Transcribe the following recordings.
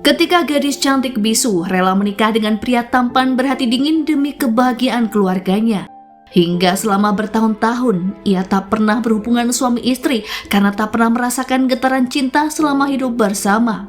Ketika gadis cantik bisu rela menikah dengan pria tampan berhati dingin demi kebahagiaan keluarganya. Hingga selama bertahun-tahun, ia tak pernah berhubungan suami istri karena tak pernah merasakan getaran cinta selama hidup bersama.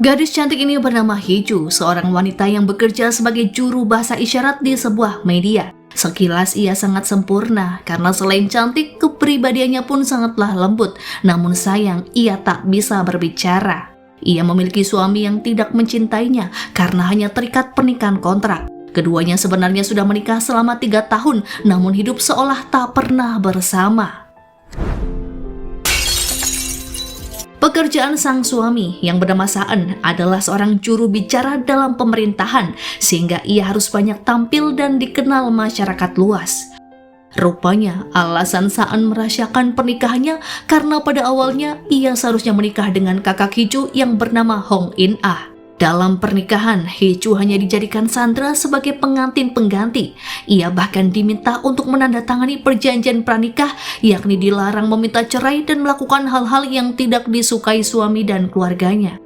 Gadis cantik ini bernama Hiju, seorang wanita yang bekerja sebagai juru bahasa isyarat di sebuah media. Sekilas ia sangat sempurna karena selain cantik, kepribadiannya pun sangatlah lembut. Namun sayang, ia tak bisa berbicara. Ia memiliki suami yang tidak mencintainya karena hanya terikat pernikahan kontrak. Keduanya sebenarnya sudah menikah selama 3 tahun, namun hidup seolah tak pernah bersama. Pekerjaan sang suami yang bernama Saan adalah seorang juru bicara dalam pemerintahan, sehingga ia harus banyak tampil dan dikenal masyarakat luas. Rupanya alasan Saan merahasiakan pernikahannya karena pada awalnya ia seharusnya menikah dengan kakak Hiju yang bernama Hong In Ah. Dalam pernikahan, Hiju hanya dijadikan Sandra sebagai pengantin pengganti. Ia bahkan diminta untuk menandatangani perjanjian pranikah, yakni dilarang meminta cerai dan melakukan hal-hal yang tidak disukai suami dan keluarganya.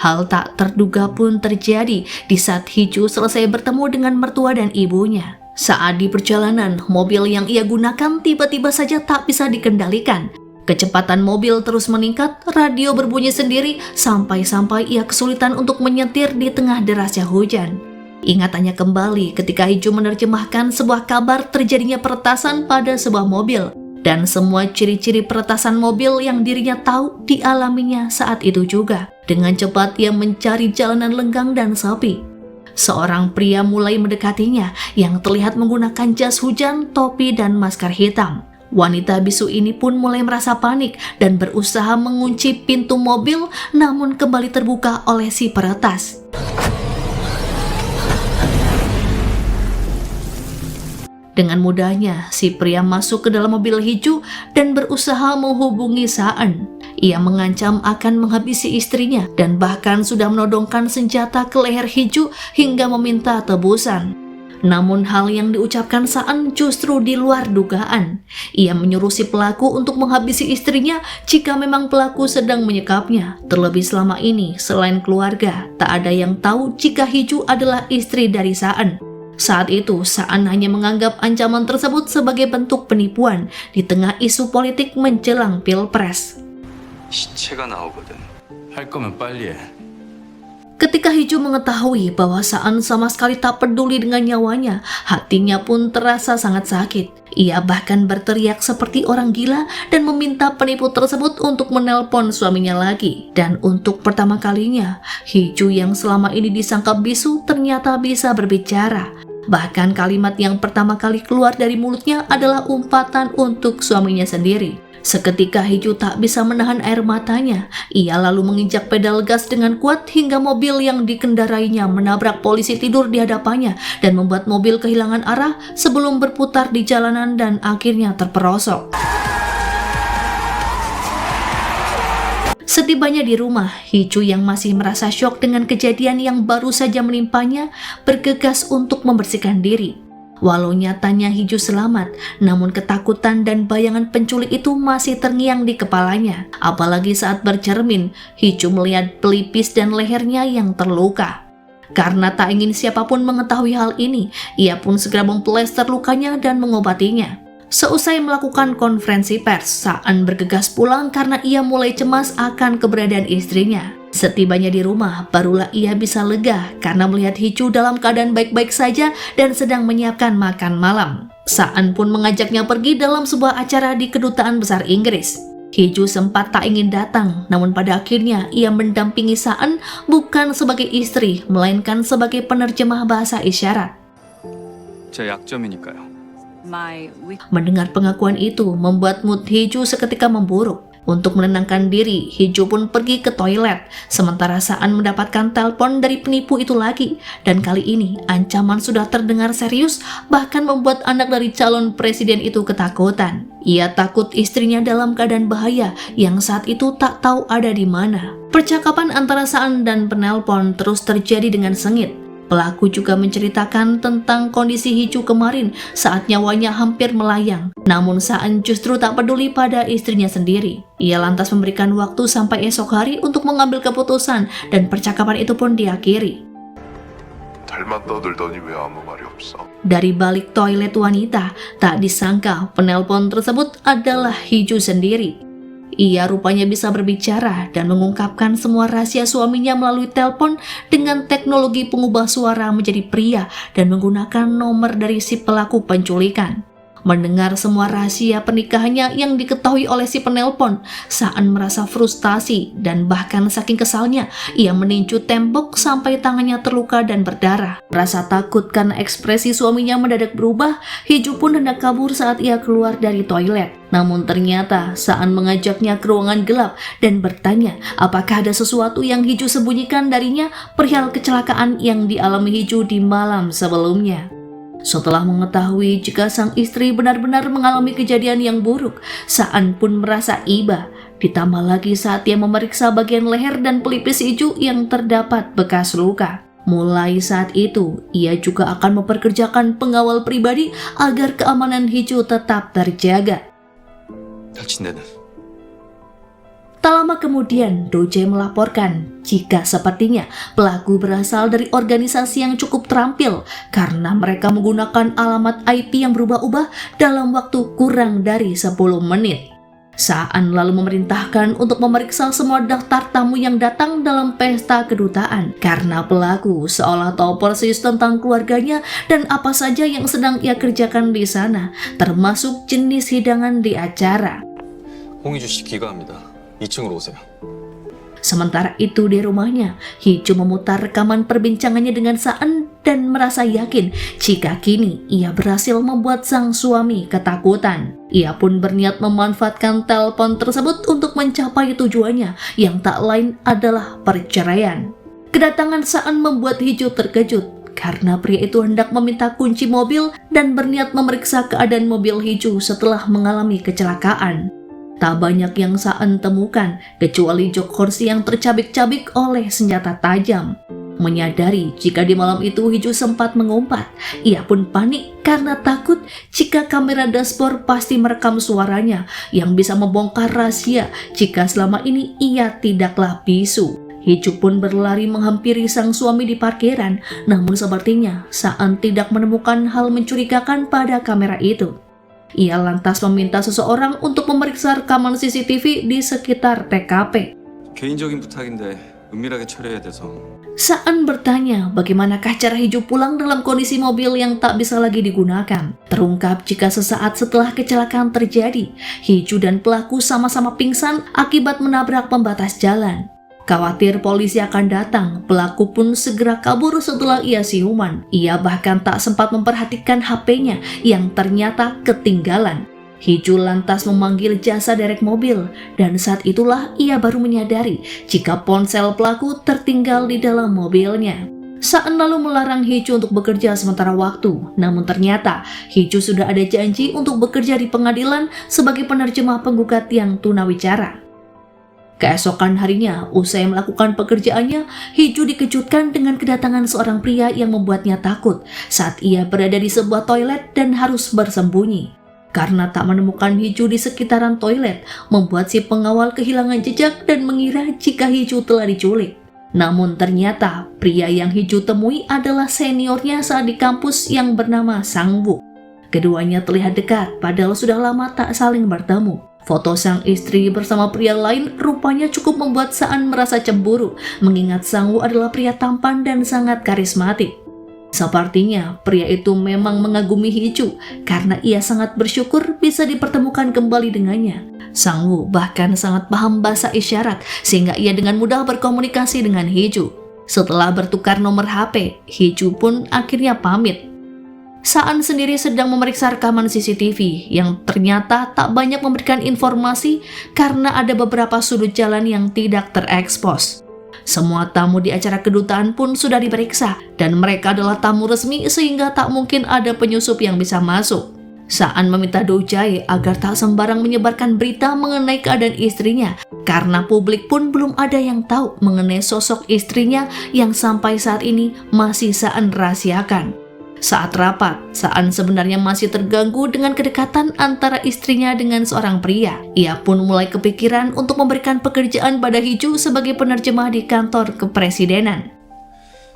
Hal tak terduga pun terjadi di saat Hiju selesai bertemu dengan mertua dan ibunya. Saat di perjalanan, mobil yang ia gunakan tiba-tiba saja tak bisa dikendalikan. Kecepatan mobil terus meningkat, radio berbunyi sendiri, sampai-sampai ia kesulitan untuk menyetir di tengah derasnya hujan. Ingatannya kembali ketika Hiju menerjemahkan sebuah kabar terjadinya peretasan pada sebuah mobil, dan semua ciri-ciri peretasan mobil yang dirinya tahu dialaminya saat itu juga. Dengan cepat ia mencari jalanan lenggang dan sepi. Seorang pria mulai mendekatinya yang terlihat menggunakan jas hujan, topi, dan masker hitam. Wanita bisu ini pun mulai merasa panik dan berusaha mengunci pintu mobil, namun kembali terbuka oleh si peretas. Dengan mudahnya, si pria masuk ke dalam mobil Hiju dan berusaha menghubungi Saan. Ia mengancam akan menghabisi istrinya dan bahkan sudah menodongkan senjata ke leher Hiju hingga meminta tebusan. Namun hal yang diucapkan Saan justru di luar dugaan. Ia menyuruh si pelaku untuk menghabisi istrinya jika memang pelaku sedang menyekapnya. Terlebih selama ini, selain keluarga, tak ada yang tahu jika Hiju adalah istri dari Saan. Saat itu, Saan hanya menganggap ancaman tersebut sebagai bentuk penipuan di tengah isu politik menjelang Pilpres. 시체가 나오거든. 할 거면 빨리 해. Ketika Hiju mengetahui bahwa Saan sama sekali tak peduli dengan nyawanya, hatinya pun terasa sangat sakit. Ia bahkan berteriak seperti orang gila dan meminta penipu tersebut untuk menelpon suaminya lagi. Dan untuk pertama kalinya, Hiju yang selama ini disangka bisu ternyata bisa berbicara. Bahkan kalimat yang pertama kali keluar dari mulutnya adalah umpatan untuk suaminya sendiri. Seketika Hiju tak bisa menahan air matanya. Ia lalu menginjak pedal gas dengan kuat hingga mobil yang dikendarainya menabrak polisi tidur di hadapannya dan membuat mobil kehilangan arah sebelum berputar di jalanan dan akhirnya terperosok. Setibanya di rumah, Hiju yang masih merasa syok dengan kejadian yang baru saja menimpanya bergegas untuk membersihkan diri. Walau nyatanya Hiju selamat, namun ketakutan dan bayangan penculik itu masih terngiang di kepalanya. Apalagi saat bercermin, Hiju melihat pelipis dan lehernya yang terluka. Karena tak ingin siapapun mengetahui hal ini, ia pun segera memplester lukanya dan mengobatinya. Seusai melakukan konferensi pers, Saan bergegas pulang karena ia mulai cemas akan keberadaan istrinya. Setibanya di rumah, barulah ia bisa lega karena melihat Hiju dalam keadaan baik-baik saja dan sedang menyiapkan makan malam. Saan pun mengajaknya pergi dalam sebuah acara di Kedutaan Besar Inggris. Hiju sempat tak ingin datang, namun pada akhirnya ia mendampingi Saan bukan sebagai istri, melainkan sebagai penerjemah bahasa isyarat. 제 약점이니까요. Mendengar pengakuan itu membuat mood Hiju seketika memburuk. Untuk menenangkan diri, Hiju pun pergi ke toilet, sementara Saan mendapatkan telepon dari penipu itu lagi. Dan kali ini, ancaman sudah terdengar serius, bahkan membuat anak dari calon presiden itu ketakutan. Ia takut istrinya dalam keadaan bahaya, yang saat itu tak tahu ada di mana. Percakapan antara Saan dan penelpon terus terjadi dengan sengit. Pelaku juga menceritakan tentang kondisi Hiju kemarin saat nyawanya hampir melayang. Namun Saan justru tak peduli pada istrinya sendiri. Ia lantas memberikan waktu sampai esok hari untuk mengambil keputusan dan percakapan itu pun diakhiri. 잘만 떠들더니 왜 아무 말이 없어? Dari balik toilet wanita, tak disangka penelpon tersebut adalah Hiju sendiri. Ia rupanya bisa berbicara dan mengungkapkan semua rahasia suaminya melalui telepon dengan teknologi pengubah suara menjadi pria dan menggunakan nomor dari si pelaku penculikan. Mendengar semua rahasia pernikahannya yang diketahui oleh si penelpon, Saan merasa frustasi dan bahkan saking kesalnya, ia meninju tembok sampai tangannya terluka dan berdarah. Rasa takut karena ekspresi suaminya mendadak berubah, Hiju pun hendak kabur saat ia keluar dari toilet. Namun ternyata Saan mengajaknya ke ruangan gelap dan bertanya apakah ada sesuatu yang Hiju sembunyikan darinya perihal kecelakaan yang dialami Hiju di malam sebelumnya. Setelah mengetahui jika sang istri benar-benar mengalami kejadian yang buruk, Saan pun merasa iba. Ditambah lagi saat ia memeriksa bagian leher dan pelipis Hiju yang terdapat bekas luka. Mulai saat itu, ia juga akan memperkerjakan pengawal pribadi agar keamanan Hiju tetap terjaga. 다친 데는? Tak lama kemudian, Doje melaporkan jika sepertinya pelaku berasal dari organisasi yang cukup terampil karena mereka menggunakan alamat IP yang berubah-ubah dalam waktu kurang dari 10 menit. Saan lalu memerintahkan untuk memeriksa semua daftar tamu yang datang dalam pesta kedutaan karena pelaku seolah tahu persis tentang keluarganya dan apa saja yang sedang ia kerjakan di sana, termasuk jenis hidangan di acara. 홍희주 씨 귀가합니다. 2층으로 오세요. Sementara itu di rumahnya, Hiju memutar rekaman perbincangannya dengan Saan dan merasa yakin jika kini ia berhasil membuat sang suami ketakutan. Ia pun berniat memanfaatkan telepon tersebut untuk mencapai tujuannya yang tak lain adalah perceraian. Kedatangan Saan membuat Hiju terkejut karena pria itu hendak meminta kunci mobil dan berniat memeriksa keadaan mobil Hiju setelah mengalami kecelakaan. Tak banyak yang Saan temukan kecuali jok kursi yang tercabik-cabik oleh senjata tajam. Menyadari jika di malam itu Hiju sempat mengumpat, ia pun panik karena takut jika kamera dashboard pasti merekam suaranya yang bisa membongkar rahasia jika selama ini ia tidaklah bisu. Hiju pun berlari menghampiri sang suami di parkiran, namun sepertinya Saan tidak menemukan hal mencurigakan pada kamera itu. Ia lantas meminta seseorang untuk memeriksa rekaman CCTV di sekitar TKP. 개인적인 부탁인데 은밀하게 처리해야 돼서. Saan bertanya bagaimanakah cara Hiju pulang dalam kondisi mobil yang tak bisa lagi digunakan. Terungkap jika sesaat setelah kecelakaan terjadi, Hiju dan pelaku sama-sama pingsan akibat menabrak pembatas jalan. Khawatir polisi akan datang, pelaku pun segera kabur setelah ia siuman. Ia bahkan tak sempat memperhatikan HP-nya yang ternyata ketinggalan. Hiju lantas memanggil jasa derek mobil dan saat itulah ia baru menyadari jika ponsel pelaku tertinggal di dalam mobilnya. Saan lalu melarang Hiju untuk bekerja sementara waktu, namun ternyata Hiju sudah ada janji untuk bekerja di pengadilan sebagai penerjemah penggugat yang tunawicara. Keesokan harinya, usai melakukan pekerjaannya, Hiju dikejutkan dengan kedatangan seorang pria yang membuatnya takut saat ia berada di sebuah toilet dan harus bersembunyi. Karena tak menemukan Hiju di sekitaran toilet, membuat si pengawal kehilangan jejak dan mengira jika Hiju telah diculik. Namun ternyata pria yang Hiju temui adalah seniornya saat di kampus yang bernama Sangwoo. Keduanya terlihat dekat padahal sudah lama tak saling bertemu. Foto sang istri bersama pria lain rupanya cukup membuat Saan merasa cemburu, mengingat Sangwoo adalah pria tampan dan sangat karismatik. Sepertinya pria itu memang mengagumi Hiju karena ia sangat bersyukur bisa dipertemukan kembali dengannya. Sangwoo bahkan sangat paham bahasa isyarat sehingga ia dengan mudah berkomunikasi dengan Hiju. Setelah bertukar nomor HP, Hiju pun akhirnya pamit. Saan sendiri sedang memeriksa rekaman CCTV yang ternyata tak banyak memberikan informasi karena ada beberapa sudut jalan yang tidak terekspos. Semua tamu di acara kedutaan pun sudah diperiksa dan mereka adalah tamu resmi sehingga tak mungkin ada penyusup yang bisa masuk. Saan meminta Do Jae agar tak sembarang menyebarkan berita mengenai keadaan istrinya karena publik pun belum ada yang tahu mengenai sosok istrinya yang sampai saat ini masih Saan rahasiakan. Saat rapat, Saan sebenarnya masih terganggu dengan kedekatan antara istrinya dengan seorang pria. Ia pun mulai kepikiran untuk memberikan pekerjaan pada Hee-ju sebagai penerjemah di kantor kepresidenan.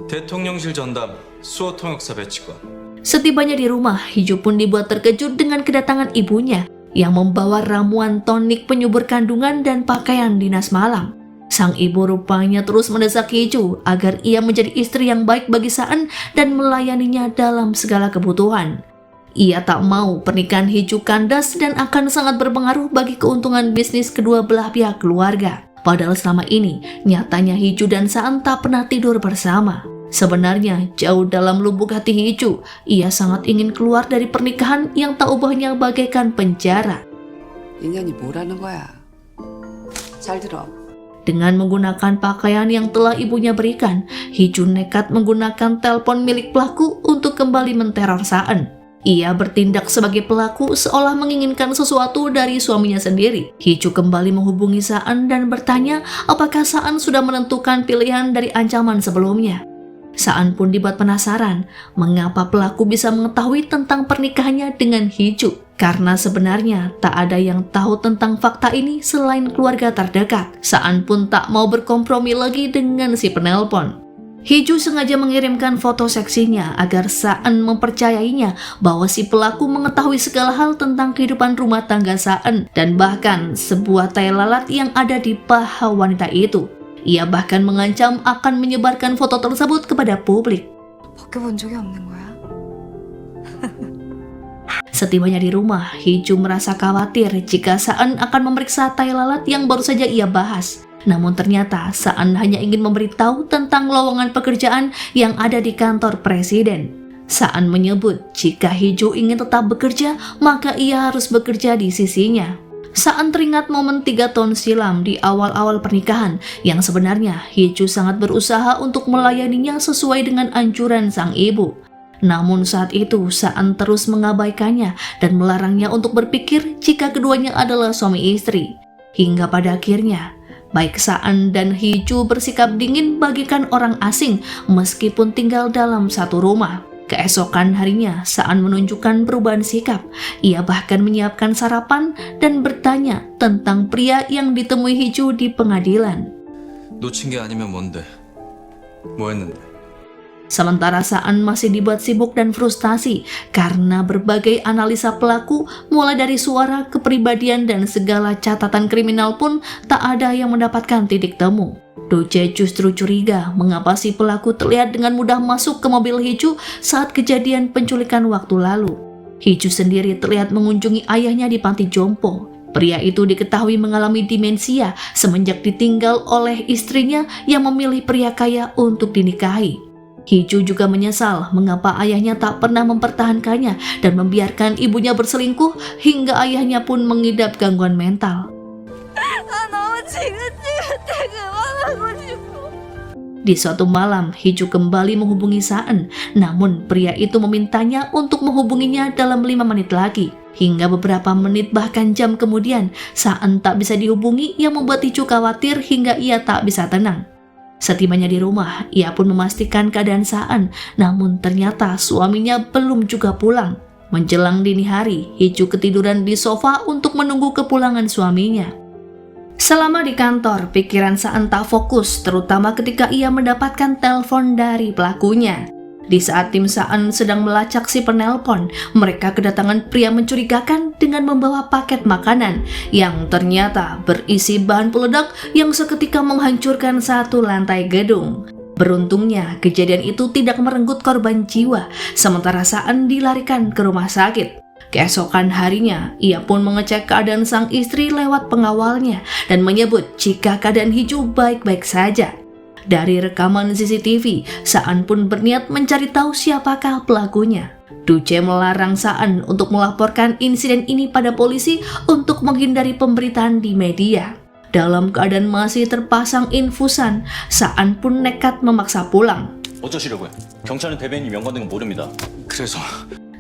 대통령실 전담 수어 통역사 배치권. Setibanya di rumah, Hee-ju pun dibuat terkejut dengan kedatangan ibunya yang membawa ramuan tonik penyubur kandungan dan pakaian dinas malam. Sang ibu rupanya terus mendesak Hee-ju agar ia menjadi istri yang baik bagi Saan dan melayaninya dalam segala kebutuhan. Ia tak mau pernikahan Hee-ju kandas dan akan sangat berpengaruh bagi keuntungan bisnis kedua belah pihak keluarga. Padahal selama ini, nyatanya Hee-ju dan Saan tak pernah tidur bersama. Sebenarnya, jauh dalam lubuk hati Hee-ju, ia sangat ingin keluar dari pernikahan yang tak ubahnya bagaikan penjara. 인연이 뭐라는 거야? 잘 들어. Dengan menggunakan pakaian yang telah ibunya berikan, Hee-ju nekat menggunakan telepon milik pelaku untuk kembali menteror Saan. Ia bertindak sebagai pelaku seolah menginginkan sesuatu dari suaminya sendiri. Hee-ju kembali menghubungi Saan dan bertanya apakah Saan sudah menentukan pilihan dari ancaman sebelumnya. Saan pun dibuat penasaran mengapa pelaku bisa mengetahui tentang pernikahannya dengan Hee-ju. Karena sebenarnya tak ada yang tahu tentang fakta ini selain keluarga terdekat. Saan pun tak mau berkompromi lagi dengan si penelpon. Hee-ju sengaja mengirimkan foto seksinya agar Saan mempercayainya bahwa si pelaku mengetahui segala hal tentang kehidupan rumah tangga Saan dan bahkan sebuah tai lalat yang ada di paha wanita itu. Ia bahkan mengancam akan menyebarkan foto tersebut kepada publik. 벗겨본 적이 없는 거야? Setibanya di rumah, Hee-ju merasa khawatir jika Saan akan memeriksa tai lalat yang baru saja ia bahas. Namun ternyata Saan hanya ingin memberitahu tentang lowongan pekerjaan yang ada di kantor presiden. Saan menyebut jika Hee-ju ingin tetap bekerja, maka ia harus bekerja di sisinya. Saan teringat momen 3 tahun silam di awal-awal pernikahan yang sebenarnya Hee-ju sangat berusaha untuk melayaninya sesuai dengan anjuran sang ibu. Namun saat itu Saan terus mengabaikannya dan melarangnya untuk berpikir jika keduanya adalah suami istri. Hingga pada akhirnya, baik Saan dan Hee-ju bersikap dingin bagaikan orang asing meskipun tinggal dalam satu rumah. Keesokan harinya, Saan menunjukkan perubahan sikap. Ia bahkan menyiapkan sarapan dan bertanya tentang pria yang ditemui Hee-ju di pengadilan. 놓친 게 아니면 뭔데? 뭐 했는데? Sementara Saan masih dibuat sibuk dan frustasi karena berbagai analisa pelaku, mulai dari suara, kepribadian, dan segala catatan kriminal pun tak ada yang mendapatkan titik temu. Do Jae justru curiga mengapa si pelaku terlihat dengan mudah masuk ke mobil Hee-ju saat kejadian penculikan waktu lalu. Hee-ju sendiri terlihat mengunjungi ayahnya di panti jompo. Pria itu diketahui mengalami demensia semenjak ditinggal oleh istrinya yang memilih pria kaya untuk dinikahi. Hee-ju juga menyesal mengapa ayahnya tak pernah mempertahankannya dan membiarkan ibunya berselingkuh hingga ayahnya pun mengidap gangguan mental. Di suatu malam, Hee-ju kembali menghubungi Saan, namun pria itu memintanya untuk menghubunginya dalam 5 menit lagi. Hingga beberapa menit bahkan jam kemudian, Saan tak bisa dihubungi yang membuat Hee-ju khawatir hingga ia tak bisa tenang. Setibanya di rumah, ia pun memastikan keadaan Saan, namun ternyata suaminya belum juga pulang. Menjelang dini hari, Hee-ju ketiduran di sofa untuk menunggu kepulangan suaminya. Selama di kantor, pikiran Saan tak fokus, terutama ketika ia mendapatkan telepon dari pelakunya. Di saat tim Saan sedang melacak si penelpon, mereka kedatangan pria mencurigakan dengan membawa paket makanan yang ternyata berisi bahan peledak yang seketika menghancurkan satu lantai gedung. Beruntungnya, kejadian itu tidak merenggut korban jiwa, sementara Saan dilarikan ke rumah sakit. Keesokan harinya, ia pun mengecek keadaan sang istri lewat pengawalnya dan menyebut jika keadaan Hee-ju baik-baik saja. Dari rekaman CCTV, Saan pun berniat mencari tahu siapakah pelakunya. Do Jae melarang Saan untuk melaporkan insiden ini pada polisi untuk menghindari pemberitaan di media. Dalam keadaan masih terpasang infusan, Saan pun nekat memaksa pulang. 어쩌시려고요? 경찰은 대변인 명관 등은 모릅니다. 그래서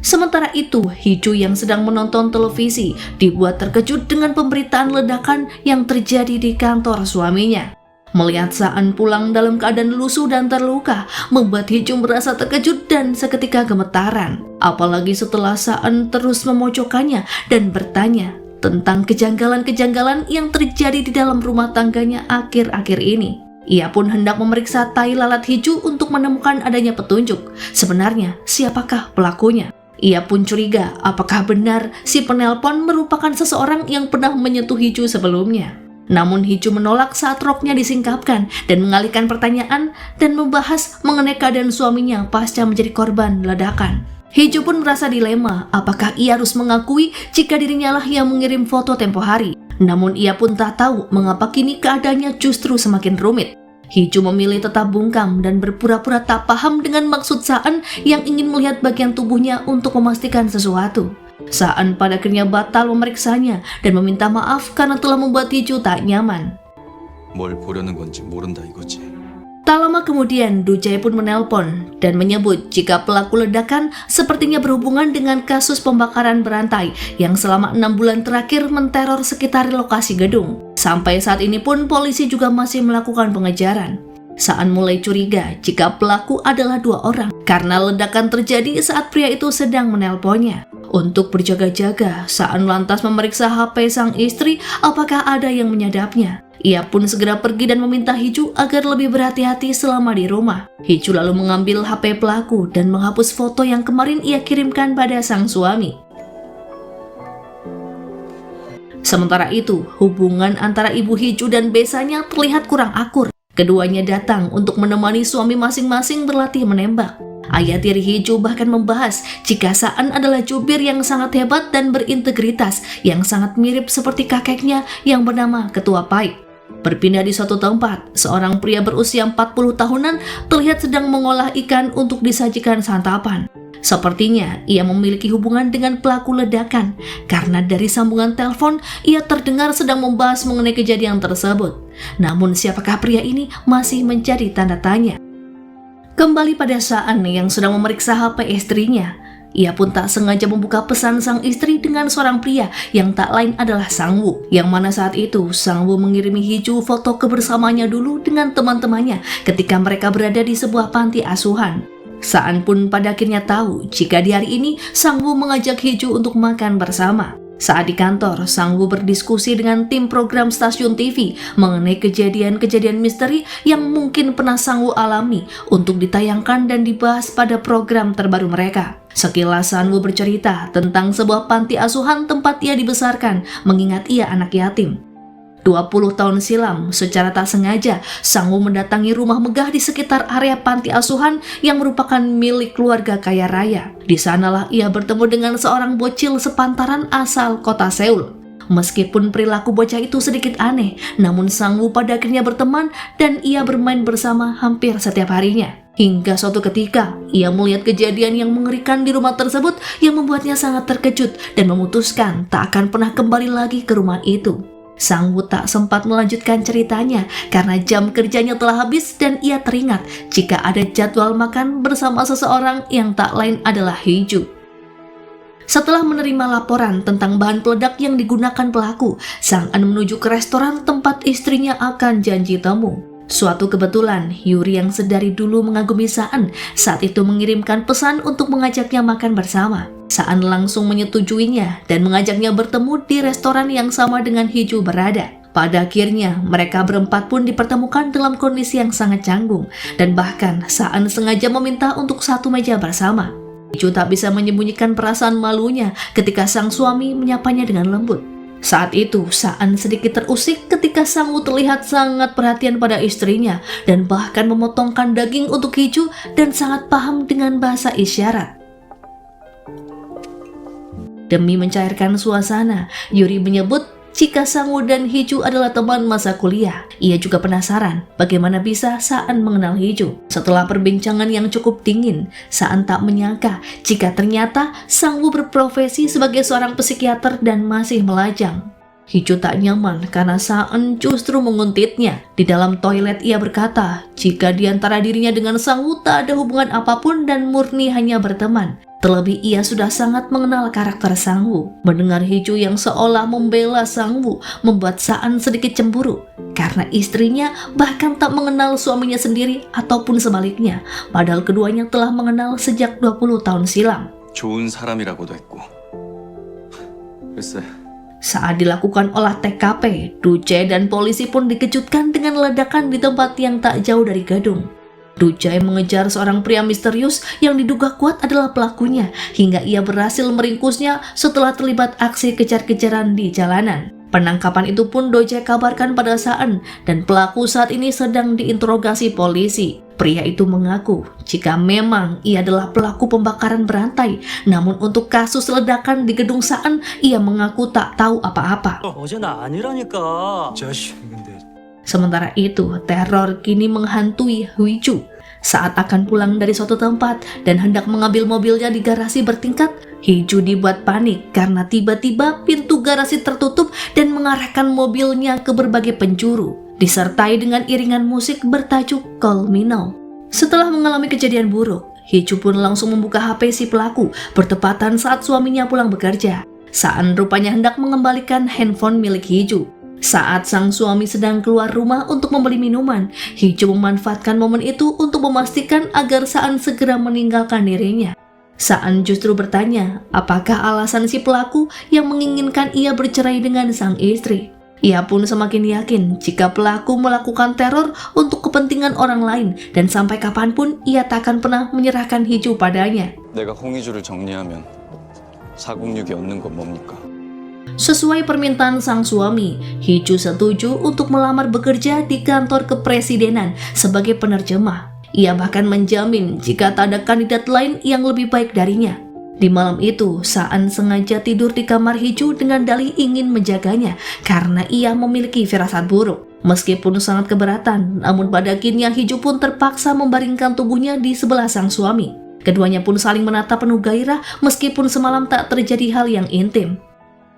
Sementara itu, Hiju yang sedang menonton televisi dibuat terkejut dengan pemberitaan ledakan yang terjadi di kantor suaminya. Melihat Saan pulang dalam keadaan lusuh dan terluka, membuat Hiju merasa terkejut dan seketika gemetaran. Apalagi setelah Saan terus memojokkannya dan bertanya tentang kejanggalan-kejanggalan yang terjadi di dalam rumah tangganya akhir-akhir ini. Ia pun hendak memeriksa tai lalat Hiju untuk menemukan adanya petunjuk. Sebenarnya, siapakah pelakunya? Ia pun curiga apakah benar si penelpon merupakan seseorang yang pernah menyentuh Hiju sebelumnya. Namun Hiju menolak saat roknya disingkapkan dan mengalihkan pertanyaan dan membahas mengenai keadaan suaminya pasca menjadi korban ledakan. Hiju pun merasa dilema apakah ia harus mengakui jika dirinya lah yang mengirim foto tempo hari. Namun ia pun tak tahu mengapa kini keadaannya justru semakin rumit. Hiju memilih tetap bungkam dan berpura-pura tak paham dengan maksud Saan yang ingin melihat bagian tubuhnya untuk memastikan sesuatu. Saan pada akhirnya batal memeriksanya dan meminta maaf karena telah membuat Hiju tak nyaman. 뭘 보려는 건지 모른다 이거지. Tak lama kemudian, Dujay pun menelpon dan menyebut jika pelaku ledakan sepertinya berhubungan dengan kasus pembakaran berantai yang selama 6 bulan terakhir menteror sekitar lokasi gedung. Sampai saat ini pun polisi juga masih melakukan pengejaran. Saan mulai curiga jika pelaku adalah 2 orang karena ledakan terjadi saat pria itu sedang menelponnya. Untuk berjaga-jaga, Saan lantas memeriksa HP sang istri apakah ada yang menyadapnya. Ia pun segera pergi dan meminta Hiju agar lebih berhati-hati selama di rumah. Hiju lalu mengambil HP pelaku dan menghapus foto yang kemarin ia kirimkan pada sang suami. Sementara itu, hubungan antara ibu Hiju dan besanya terlihat kurang akur. Keduanya datang untuk menemani suami masing-masing berlatih menembak. Ayah tiri Hiju bahkan membahas jika Saan adalah jubir yang sangat hebat dan berintegritas yang sangat mirip seperti kakeknya yang bernama Ketua Paik. Berpindah di suatu tempat, seorang pria berusia 40 tahunan terlihat sedang mengolah ikan untuk disajikan santapan. Sepertinya ia memiliki hubungan dengan pelaku ledakan karena dari sambungan telepon ia terdengar sedang membahas mengenai kejadian tersebut. Namun siapakah pria ini masih menjadi tanda tanya. Kembali pada Saan yang sedang memeriksa HP istrinya, ia pun tak sengaja membuka pesan sang istri dengan seorang pria yang tak lain adalah Sangwoo. Yang mana saat itu Sangwoo mengirimi Hiju foto kebersamaannya dulu dengan teman-temannya ketika mereka berada di sebuah panti asuhan. Saan pun pada akhirnya tahu jika di hari ini Sangwoo mengajak Hiju untuk makan bersama. Saat di kantor, Sangwoo berdiskusi dengan tim program stasiun TV mengenai kejadian-kejadian misteri yang mungkin pernah Sangwoo alami untuk ditayangkan dan dibahas pada program terbaru mereka. Sekilas Sangwoo bercerita tentang sebuah panti asuhan tempat ia dibesarkan mengingat ia anak yatim. 20 tahun silam, secara tak sengaja, Sangwoo mendatangi rumah megah di sekitar area panti asuhan yang merupakan milik keluarga kaya raya. Di sanalah ia bertemu dengan seorang bocil sepantaran asal kota Seoul. Meskipun perilaku bocah itu sedikit aneh, namun Sangwoo pada akhirnya berteman dan ia bermain bersama hampir setiap harinya. Hingga suatu ketika, ia melihat kejadian yang mengerikan di rumah tersebut yang membuatnya sangat terkejut dan memutuskan tak akan pernah kembali lagi ke rumah itu. Sangwoo tak sempat melanjutkan ceritanya karena jam kerjanya telah habis dan ia teringat jika ada jadwal makan bersama seseorang yang tak lain adalah Hiju. Setelah menerima laporan tentang bahan peledak yang digunakan pelaku, Sang An menuju ke restoran tempat istrinya akan janji temu. Suatu kebetulan, Yuri yang sedari dulu mengagumi Saan saat itu mengirimkan pesan untuk mengajaknya makan bersama. Saan langsung menyetujuinya dan mengajaknya bertemu di restoran yang sama dengan Hiju berada. Pada akhirnya, mereka berempat pun dipertemukan dalam kondisi yang sangat canggung dan bahkan Saan sengaja meminta untuk satu meja bersama. Hiju tak bisa menyembunyikan perasaan malunya ketika sang suami menyapanya dengan lembut. Saat itu, Saan sedikit terusik ketika Sangwoo terlihat sangat perhatian pada istrinya dan bahkan memotongkan daging untuk Hiju dan sangat paham dengan bahasa isyarat. Demi mencairkan suasana, Yuri menyebut jika Sangwoo dan Hiju adalah teman masa kuliah. Ia juga penasaran bagaimana bisa Saan mengenal Hiju. Setelah perbincangan yang cukup dingin, Saan tak menyangka jika ternyata Sangwoo berprofesi sebagai seorang psikiater dan masih melajang. Hiju tak nyaman karena Saan justru menguntitnya. Di dalam toilet ia berkata jika di antara dirinya dengan Sangwoo tak ada hubungan apapun dan murni hanya berteman. Terlebih ia sudah sangat mengenal karakter Sang Woo. Mendengar Hee-ju yang seolah membela Sang Woo membuat Saan sedikit cemburu karena istrinya bahkan tak mengenal suaminya sendiri ataupun sebaliknya, padahal keduanya telah mengenal sejak 20 tahun silam. 좋은 사람이라고도 했고. 글쎄. Saat dilakukan olah TKP, Duce dan polisi pun dikejutkan dengan ledakan di tempat yang tak jauh dari gedung. Duce mengejar seorang pria misterius yang diduga kuat adalah pelakunya hingga ia berhasil meringkusnya setelah terlibat aksi kejar-kejaran di jalanan. Penangkapan itu pun Duce kabarkan pada Saan dan pelaku saat ini sedang diinterogasi polisi. Pria itu mengaku jika memang ia adalah pelaku pembakaran berantai, namun untuk kasus ledakan di gedung Saan ia mengaku tak tahu apa-apa. 어제는 아니라니까. 자식, 근데 Sementara itu, teror kini menghantui Hee-ju. Saat akan pulang dari suatu tempat dan hendak mengambil mobilnya di garasi bertingkat, Hee-ju dibuat panik karena tiba-tiba pintu garasi tertutup dan mengarahkan mobilnya ke berbagai penjuru, disertai dengan iringan musik bertajuk Call Me Now. Setelah mengalami kejadian buruk, Hee-ju pun langsung membuka HP si pelaku bertepatan saat suaminya pulang bekerja. Saan rupanya hendak mengembalikan handphone milik Hee-ju. Saat sang suami sedang keluar rumah untuk membeli minuman, Hee-ju memanfaatkan momen itu untuk memastikan agar Saan segera meninggalkan dirinya. Saan justru bertanya, apakah alasan si pelaku yang menginginkan ia bercerai dengan sang istri. Ia pun semakin yakin jika pelaku melakukan teror untuk kepentingan orang lain dan sampai kapanpun ia tak akan pernah menyerahkan Hee-ju padanya. 내가 홍희주를 정리하면 406이 얻는 건 뭡니까? Sesuai permintaan sang suami, Hee-ju setuju untuk melamar bekerja di kantor kepresidenan sebagai penerjemah. Ia bahkan menjamin jika tak ada kandidat lain yang lebih baik darinya. Di malam itu, Saan sengaja tidur di kamar Hee-ju dengan dalih ingin menjaganya karena ia memiliki firasat buruk. Meskipun sangat keberatan, namun pada akhirnya Hee-ju pun terpaksa membaringkan tubuhnya di sebelah sang suami. Keduanya pun saling menatap penuh gairah meskipun semalam tak terjadi hal yang intim.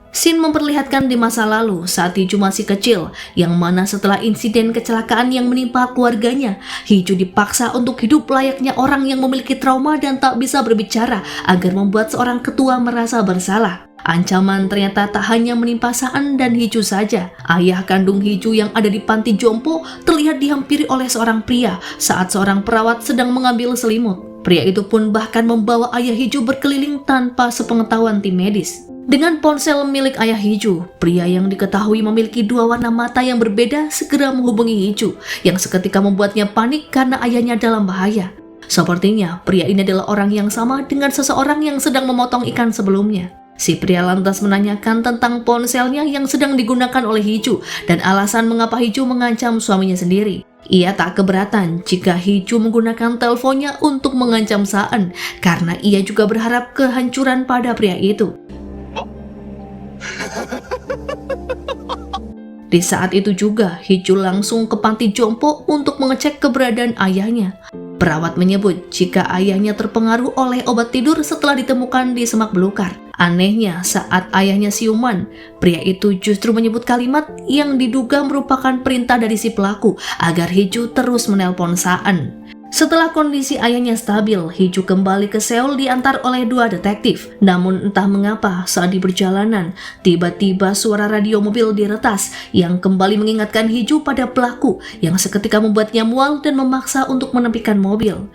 Scene memperlihatkan di masa lalu saat Hee-ju masih kecil, yang mana setelah insiden kecelakaan yang menimpa keluarganya, Hee-ju dipaksa untuk hidup layaknya orang yang memiliki trauma dan tak bisa berbicara agar membuat seorang ketua merasa bersalah. Ancaman ternyata tak hanya menimpa Saan dan Hee-ju saja. Ayah kandung Hee-ju yang ada di panti jompo terlihat dihampiri oleh seorang pria saat seorang perawat sedang mengambil selimut. Pria itu pun bahkan membawa ayah Hee-ju berkeliling tanpa sepengetahuan tim medis. Dengan ponsel milik ayah Hee-ju, pria yang diketahui memiliki dua warna mata yang berbeda segera menghubungi Hee-ju yang seketika membuatnya panik karena ayahnya dalam bahaya. Sepertinya pria ini adalah orang yang sama dengan seseorang yang sedang memotong ikan sebelumnya. Si pria lantas menanyakan tentang ponselnya yang sedang digunakan oleh Hee-ju dan alasan mengapa Hee-ju mengancam suaminya sendiri. Ia tak keberatan jika Hee-ju menggunakan teleponnya untuk mengancam Saan karena ia juga berharap kehancuran pada pria itu. Di saat itu juga, Hee-ju langsung ke panti jompo untuk mengecek keberadaan ayahnya. Perawat menyebut jika ayahnya terpengaruh oleh obat tidur setelah ditemukan di semak belukar. Anehnya, saat ayahnya siuman, pria itu justru menyebut kalimat yang diduga merupakan perintah dari si pelaku agar Hee-ju terus menelpon Saan. Setelah kondisi ayahnya stabil, Hee-ju kembali ke Seoul diantar oleh dua detektif. Namun entah mengapa saat di perjalanan, tiba-tiba suara radio mobil diretas yang kembali mengingatkan Hee-ju pada pelaku yang seketika membuatnya mual dan memaksa untuk menepikan mobil.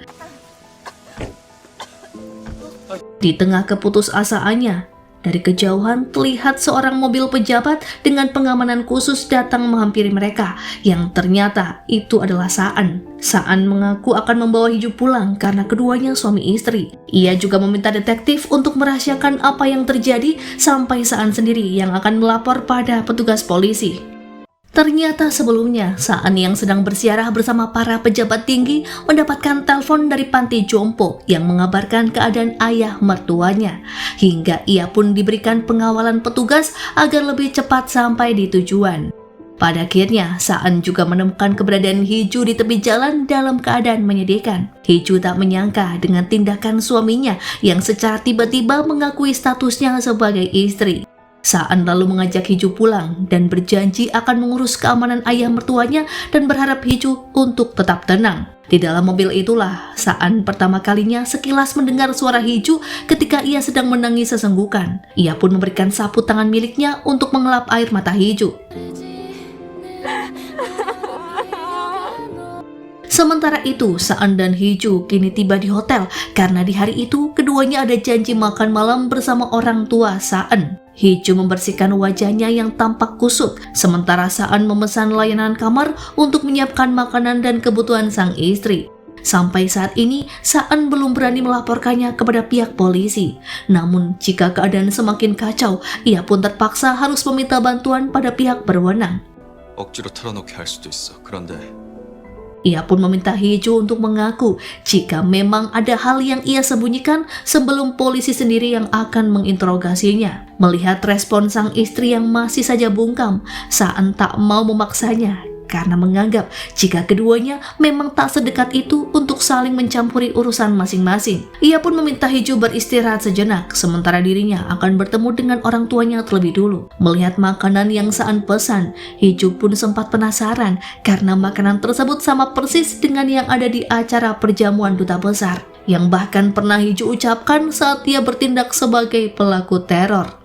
Di tengah keputusasaannya, dari kejauhan terlihat seorang mobil pejabat dengan pengamanan khusus datang menghampiri mereka, yang ternyata itu adalah Saan. Saan mengaku akan membawa Hee-ju pulang karena keduanya suami istri. Ia juga meminta detektif untuk merahasiakan apa yang terjadi sampai Saan sendiri yang akan melapor pada petugas polisi. Ternyata sebelumnya, Saan yang sedang bersiarah bersama para pejabat tinggi mendapatkan telepon dari panti jompo yang mengabarkan keadaan ayah mertuanya. Hingga ia pun diberikan pengawalan petugas agar lebih cepat sampai di tujuan. Pada akhirnya, Saan juga menemukan keberadaan Hee-ju di tepi jalan dalam keadaan menyedihkan. Hee-ju tak menyangka dengan tindakan suaminya yang secara tiba-tiba mengakui statusnya sebagai istri. Saan lalu mengajak Hiju pulang dan berjanji akan mengurus keamanan ayah mertuanya dan berharap Hiju untuk tetap tenang. Di dalam mobil itulah Saan pertama kalinya sekilas mendengar suara Hiju ketika ia sedang menangis sesenggukan. Ia pun memberikan sapu tangan miliknya untuk mengelap air mata Hiju. Sementara itu, Saan dan Hiju kini tiba di hotel karena di hari itu keduanya ada janji makan malam bersama orang tua Saan. Hiju membersihkan wajahnya yang tampak kusut, sementara Saan memesan layanan kamar untuk menyiapkan makanan dan kebutuhan sang istri. Sampai saat ini, Saan belum berani melaporkannya kepada pihak polisi. Namun, jika keadaan semakin kacau, ia pun terpaksa harus meminta bantuan pada pihak berwenang. 억지로 털어놓게 할 수도 있어. 그런데 Ia pun meminta Hiju untuk mengaku jika memang ada hal yang ia sembunyikan sebelum polisi sendiri yang akan menginterogasinya. Melihat respon sang istri yang masih saja bungkam, Saan tak mau memaksanya karena menganggap jika keduanya memang tak sedekat itu untuk saling mencampuri urusan masing-masing. Ia pun meminta Hiju beristirahat sejenak, sementara dirinya akan bertemu dengan orang tuanya terlebih dulu. Melihat makanan yang Saan pesan, Hiju pun sempat penasaran karena makanan tersebut sama persis dengan yang ada di acara perjamuan duta besar, yang bahkan pernah Hiju ucapkan saat ia bertindak sebagai pelaku teror.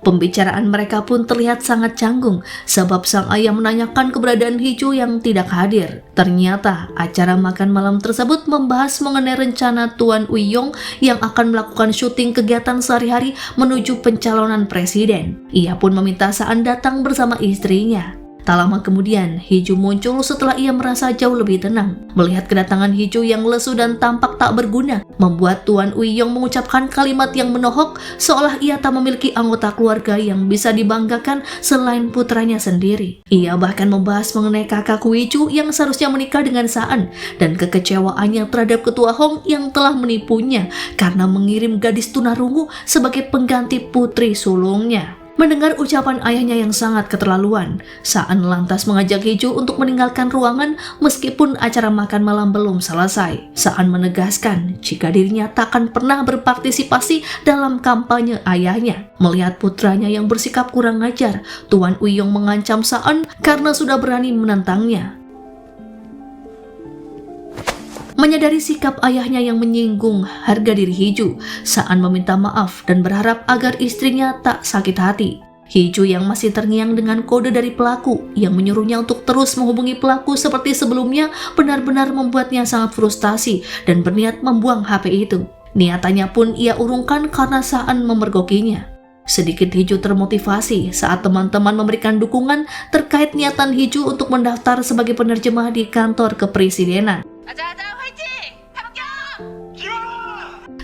Pembicaraan mereka pun terlihat sangat canggung sebab sang ayah menanyakan keberadaan Hiju yang tidak hadir. Ternyata acara makan malam tersebut membahas mengenai rencana Tuan Uyong yang akan melakukan syuting kegiatan sehari-hari menuju pencalonan presiden. Ia pun meminta Saan datang bersama istrinya. Tak lama kemudian, Hiju muncul setelah ia merasa jauh lebih tenang. Melihat kedatangan Hiju yang lesu dan tampak tak berguna, membuat Tuan Uyong mengucapkan kalimat yang menohok seolah ia tak memiliki anggota keluarga yang bisa dibanggakan selain putranya sendiri. Ia bahkan membahas mengenai kakak Hiju yang seharusnya menikah dengan Saan dan kekecewaannya terhadap ketua Hong yang telah menipunya karena mengirim gadis tunarungu sebagai pengganti putri sulungnya. Mendengar ucapan ayahnya yang sangat keterlaluan, Saan lantas mengajak Hiju untuk meninggalkan ruangan meskipun acara makan malam belum selesai. Saan menegaskan jika dirinya takkan pernah berpartisipasi dalam kampanye ayahnya. Melihat putranya yang bersikap kurang ajar, Tuan Uyong mengancam Saan karena sudah berani menentangnya. Menyadari sikap ayahnya yang menyinggung harga diri Hiju, Saan meminta maaf dan berharap agar istrinya tak sakit hati. Hiju yang masih terngiang dengan kode dari pelaku yang menyuruhnya untuk terus menghubungi pelaku seperti sebelumnya benar-benar membuatnya sangat frustasi dan berniat membuang HP itu. Niatannya pun ia urungkan karena Saan memergokinya. Sedikit Hiju termotivasi saat teman-teman memberikan dukungan terkait niatan Hiju untuk mendaftar sebagai penerjemah di kantor kepresidenan.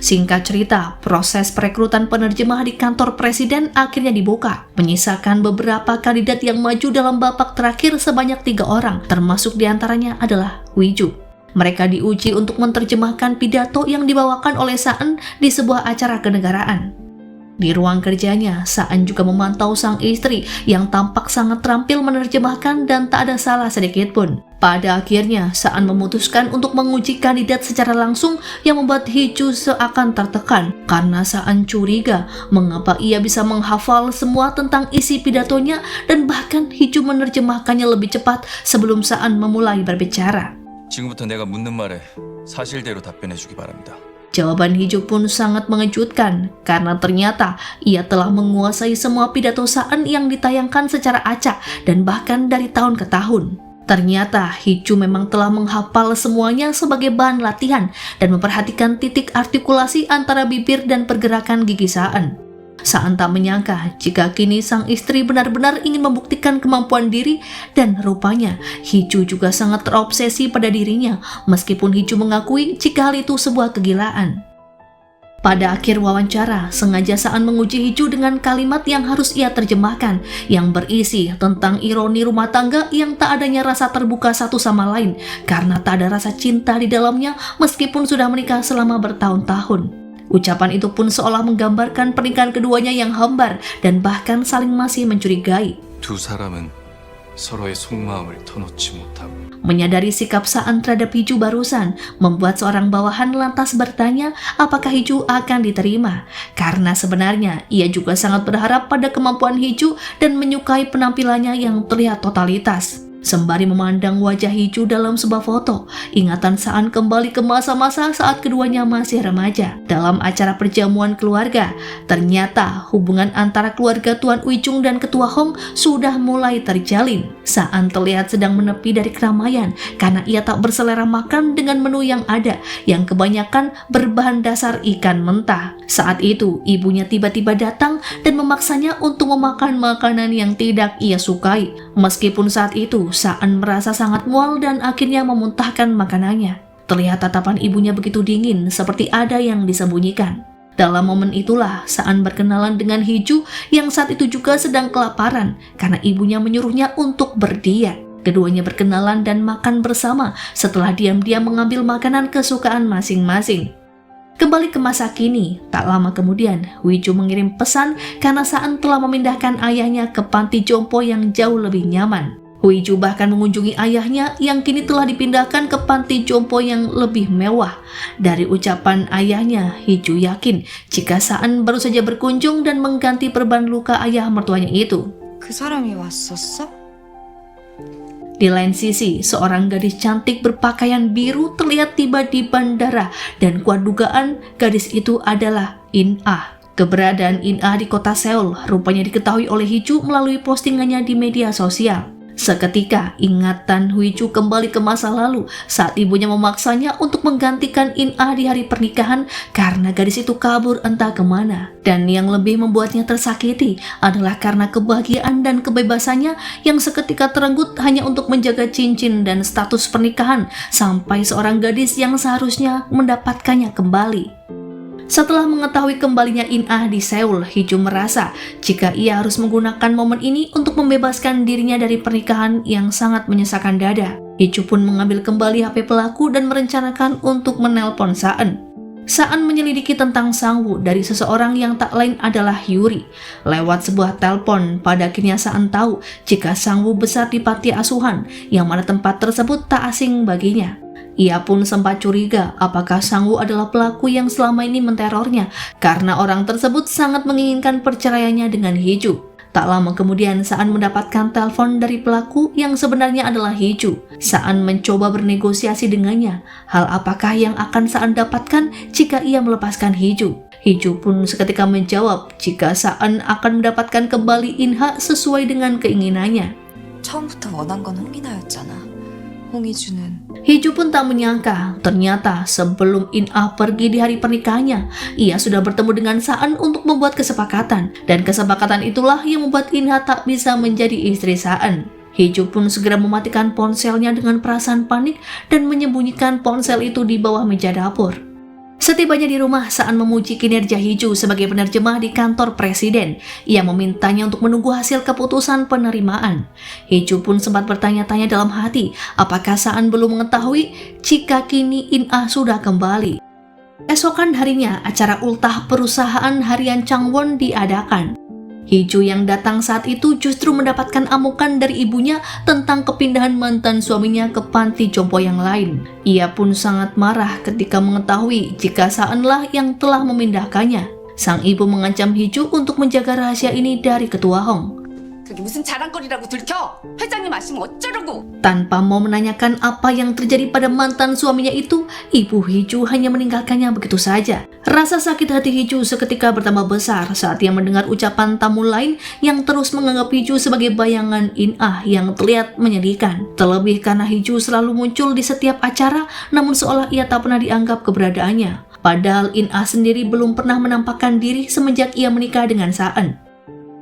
Singkat cerita, proses perekrutan penerjemah di kantor presiden akhirnya dibuka, menyisakan beberapa kandidat yang maju dalam babak terakhir sebanyak 3 orang, termasuk diantaranya adalah Hiju. Mereka diuji untuk menerjemahkan pidato yang dibawakan oleh Saan di sebuah acara kenegaraan. Di ruang kerjanya, Saan juga memantau sang istri yang tampak sangat terampil menerjemahkan dan tak ada salah sedikit pun. Pada akhirnya, Saan memutuskan untuk menguji kandidat secara langsung yang membuat Hiju seakan tertekan karena Saan curiga mengapa ia bisa menghafal semua tentang isi pidatonya dan bahkan Hiju menerjemahkannya lebih cepat sebelum Saan memulai berbicara. 지금부터 내가 묻는 말에 사실대로 답변해주기 바랍니다. Jawaban Hiju pun sangat mengejutkan karena ternyata ia telah menguasai semua pidato Saan yang ditayangkan secara acak dan bahkan dari tahun ke tahun. Ternyata Hiju memang telah menghafal semuanya sebagai bahan latihan dan memperhatikan titik artikulasi antara bibir dan pergerakan gigi Saan. Saan tak menyangka jika kini sang istri benar-benar ingin membuktikan kemampuan diri dan rupanya Hiju juga sangat terobsesi pada dirinya meskipun Hiju mengakui jika hal itu sebuah kegilaan. Pada akhir wawancara, sengaja Saan menguji Hiju dengan kalimat yang harus ia terjemahkan yang berisi tentang ironi rumah tangga yang tak adanya rasa terbuka satu sama lain karena tak ada rasa cinta di dalamnya meskipun sudah menikah selama bertahun-tahun. Ucapan itu pun seolah menggambarkan pernikahan keduanya yang hambar dan bahkan saling masih mencurigai. 두 사람은 서로의 속마음을 터놓지 못하고 Menyadari sikap Saan terhadap Hiju barusan membuat seorang bawahan lantas bertanya apakah Hiju akan diterima. Karena sebenarnya ia juga sangat berharap pada kemampuan Hiju dan menyukai penampilannya yang terlihat totalitas. Sembari memandang wajah Hiju dalam sebuah foto, ingatan Saan kembali ke masa-masa saat keduanya masih remaja. Dalam acara perjamuan keluarga, ternyata hubungan antara keluarga Tuan Uijung dan Ketua Hong sudah mulai terjalin. Saan terlihat sedang menepi dari keramaian karena ia tak berselera makan dengan menu yang ada, yang kebanyakan berbahan dasar ikan mentah. Saat itu, ibunya tiba-tiba datang dan memaksanya untuk memakan makanan yang tidak ia sukai. Meskipun saat itu, Saan merasa sangat mual dan akhirnya memuntahkan makanannya. Terlihat tatapan ibunya begitu dingin, seperti ada yang disembunyikan. Dalam momen itulah Saan berkenalan dengan Hiju yang saat itu juga sedang kelaparan karena ibunya menyuruhnya untuk berdiet. Keduanya berkenalan dan makan bersama setelah diam-diam mengambil makanan kesukaan masing-masing. Kembali ke masa kini, tak lama kemudian Hiju mengirim pesan karena Saan telah memindahkan ayahnya ke panti jompo yang jauh lebih nyaman. Hiju bahkan mengunjungi ayahnya yang kini telah dipindahkan ke panti jompo yang lebih mewah. Dari ucapan ayahnya, Hiju yakin jika Saan baru saja berkunjung dan mengganti perban luka ayah mertuanya itu. 그 사람이 왔었어? Di lain sisi, seorang gadis cantik berpakaian biru terlihat tiba di bandara dan kuat dugaan gadis itu adalah In-ah. Keberadaan In-ah di kota Seoul rupanya diketahui oleh Hiju melalui postingannya di media sosial. Seketika, ingatan Hiju kembali ke masa lalu saat ibunya memaksanya untuk menggantikan In-ah di hari pernikahan karena gadis itu kabur entah kemana. Dan yang lebih membuatnya tersakiti adalah karena kebahagiaan dan kebebasannya yang seketika terenggut hanya untuk menjaga cincin dan status pernikahan sampai seorang gadis yang seharusnya mendapatkannya kembali. Setelah mengetahui kembalinya In-ah di Seoul, Hiju merasa jika ia harus menggunakan momen ini untuk membebaskan dirinya dari pernikahan yang sangat menyesakan dada. Hiju pun mengambil kembali HP pelaku dan merencanakan untuk menelpon Saan. Saan menyelidiki tentang Sang-woo dari seseorang yang tak lain adalah Yuri. Lewat sebuah telepon, pada akhirnya Saan tahu jika Sang-woo besar di panti asuhan, yang mana tempat tersebut tak asing baginya. Ia pun sempat curiga apakah Sang-woo adalah pelaku yang selama ini menterornya karena orang tersebut sangat menginginkan perceraiannya dengan Hiju. Tak lama kemudian Saan mendapatkan telepon dari pelaku yang sebenarnya adalah Hiju. Saan mencoba bernegosiasi dengannya. Hal apakah yang akan Saan dapatkan jika ia melepaskan Hiju? Hiju pun seketika menjawab jika Saan akan mendapatkan kembali In-ah sesuai dengan keinginannya. 처음부터 원한 건 홍이나였잖아. 홍이주는 Hiju pun tak menyangka, ternyata sebelum In-ah pergi di hari pernikahannya, ia sudah bertemu dengan Saan untuk membuat kesepakatan. Dan kesepakatan itulah yang membuat In-ah tak bisa menjadi istri Saan. Hiju pun segera mematikan ponselnya dengan perasaan panik dan menyembunyikan ponsel itu di bawah meja dapur. Setibanya di rumah, Saan memuji kinerja Hiju sebagai penerjemah di kantor presiden. Ia memintanya untuk menunggu hasil keputusan penerimaan. Hiju pun sempat bertanya-tanya dalam hati, apakah Saan belum mengetahui jika kini In-ah sudah kembali. Esokan harinya, acara ultah perusahaan harian Changwon diadakan. Hiju yang datang saat itu justru mendapatkan amukan dari ibunya tentang kepindahan mantan suaminya ke panti jompo yang lain. Ia pun sangat marah ketika mengetahui jika Saanlah yang telah memindahkannya. Sang ibu mengancam Hiju untuk menjaga rahasia ini dari Ketua Hong. 그게 무슨 자랑거리라고 들켜? 회장님 아시면 어쩌려고? Tanpa mau menanyakan apa yang terjadi pada mantan suaminya itu, ibu Hiju hanya meninggalkannya begitu saja. Rasa sakit hati Hiju seketika bertambah besar saat ia mendengar ucapan tamu lain yang terus menganggap Hiju sebagai bayangan In-ah yang terlihat menyedihkan. Terlebih karena Hiju selalu muncul di setiap acara, namun seolah ia tak pernah dianggap keberadaannya. Padahal In-ah sendiri belum pernah menampakkan diri semenjak ia menikah dengan Saan.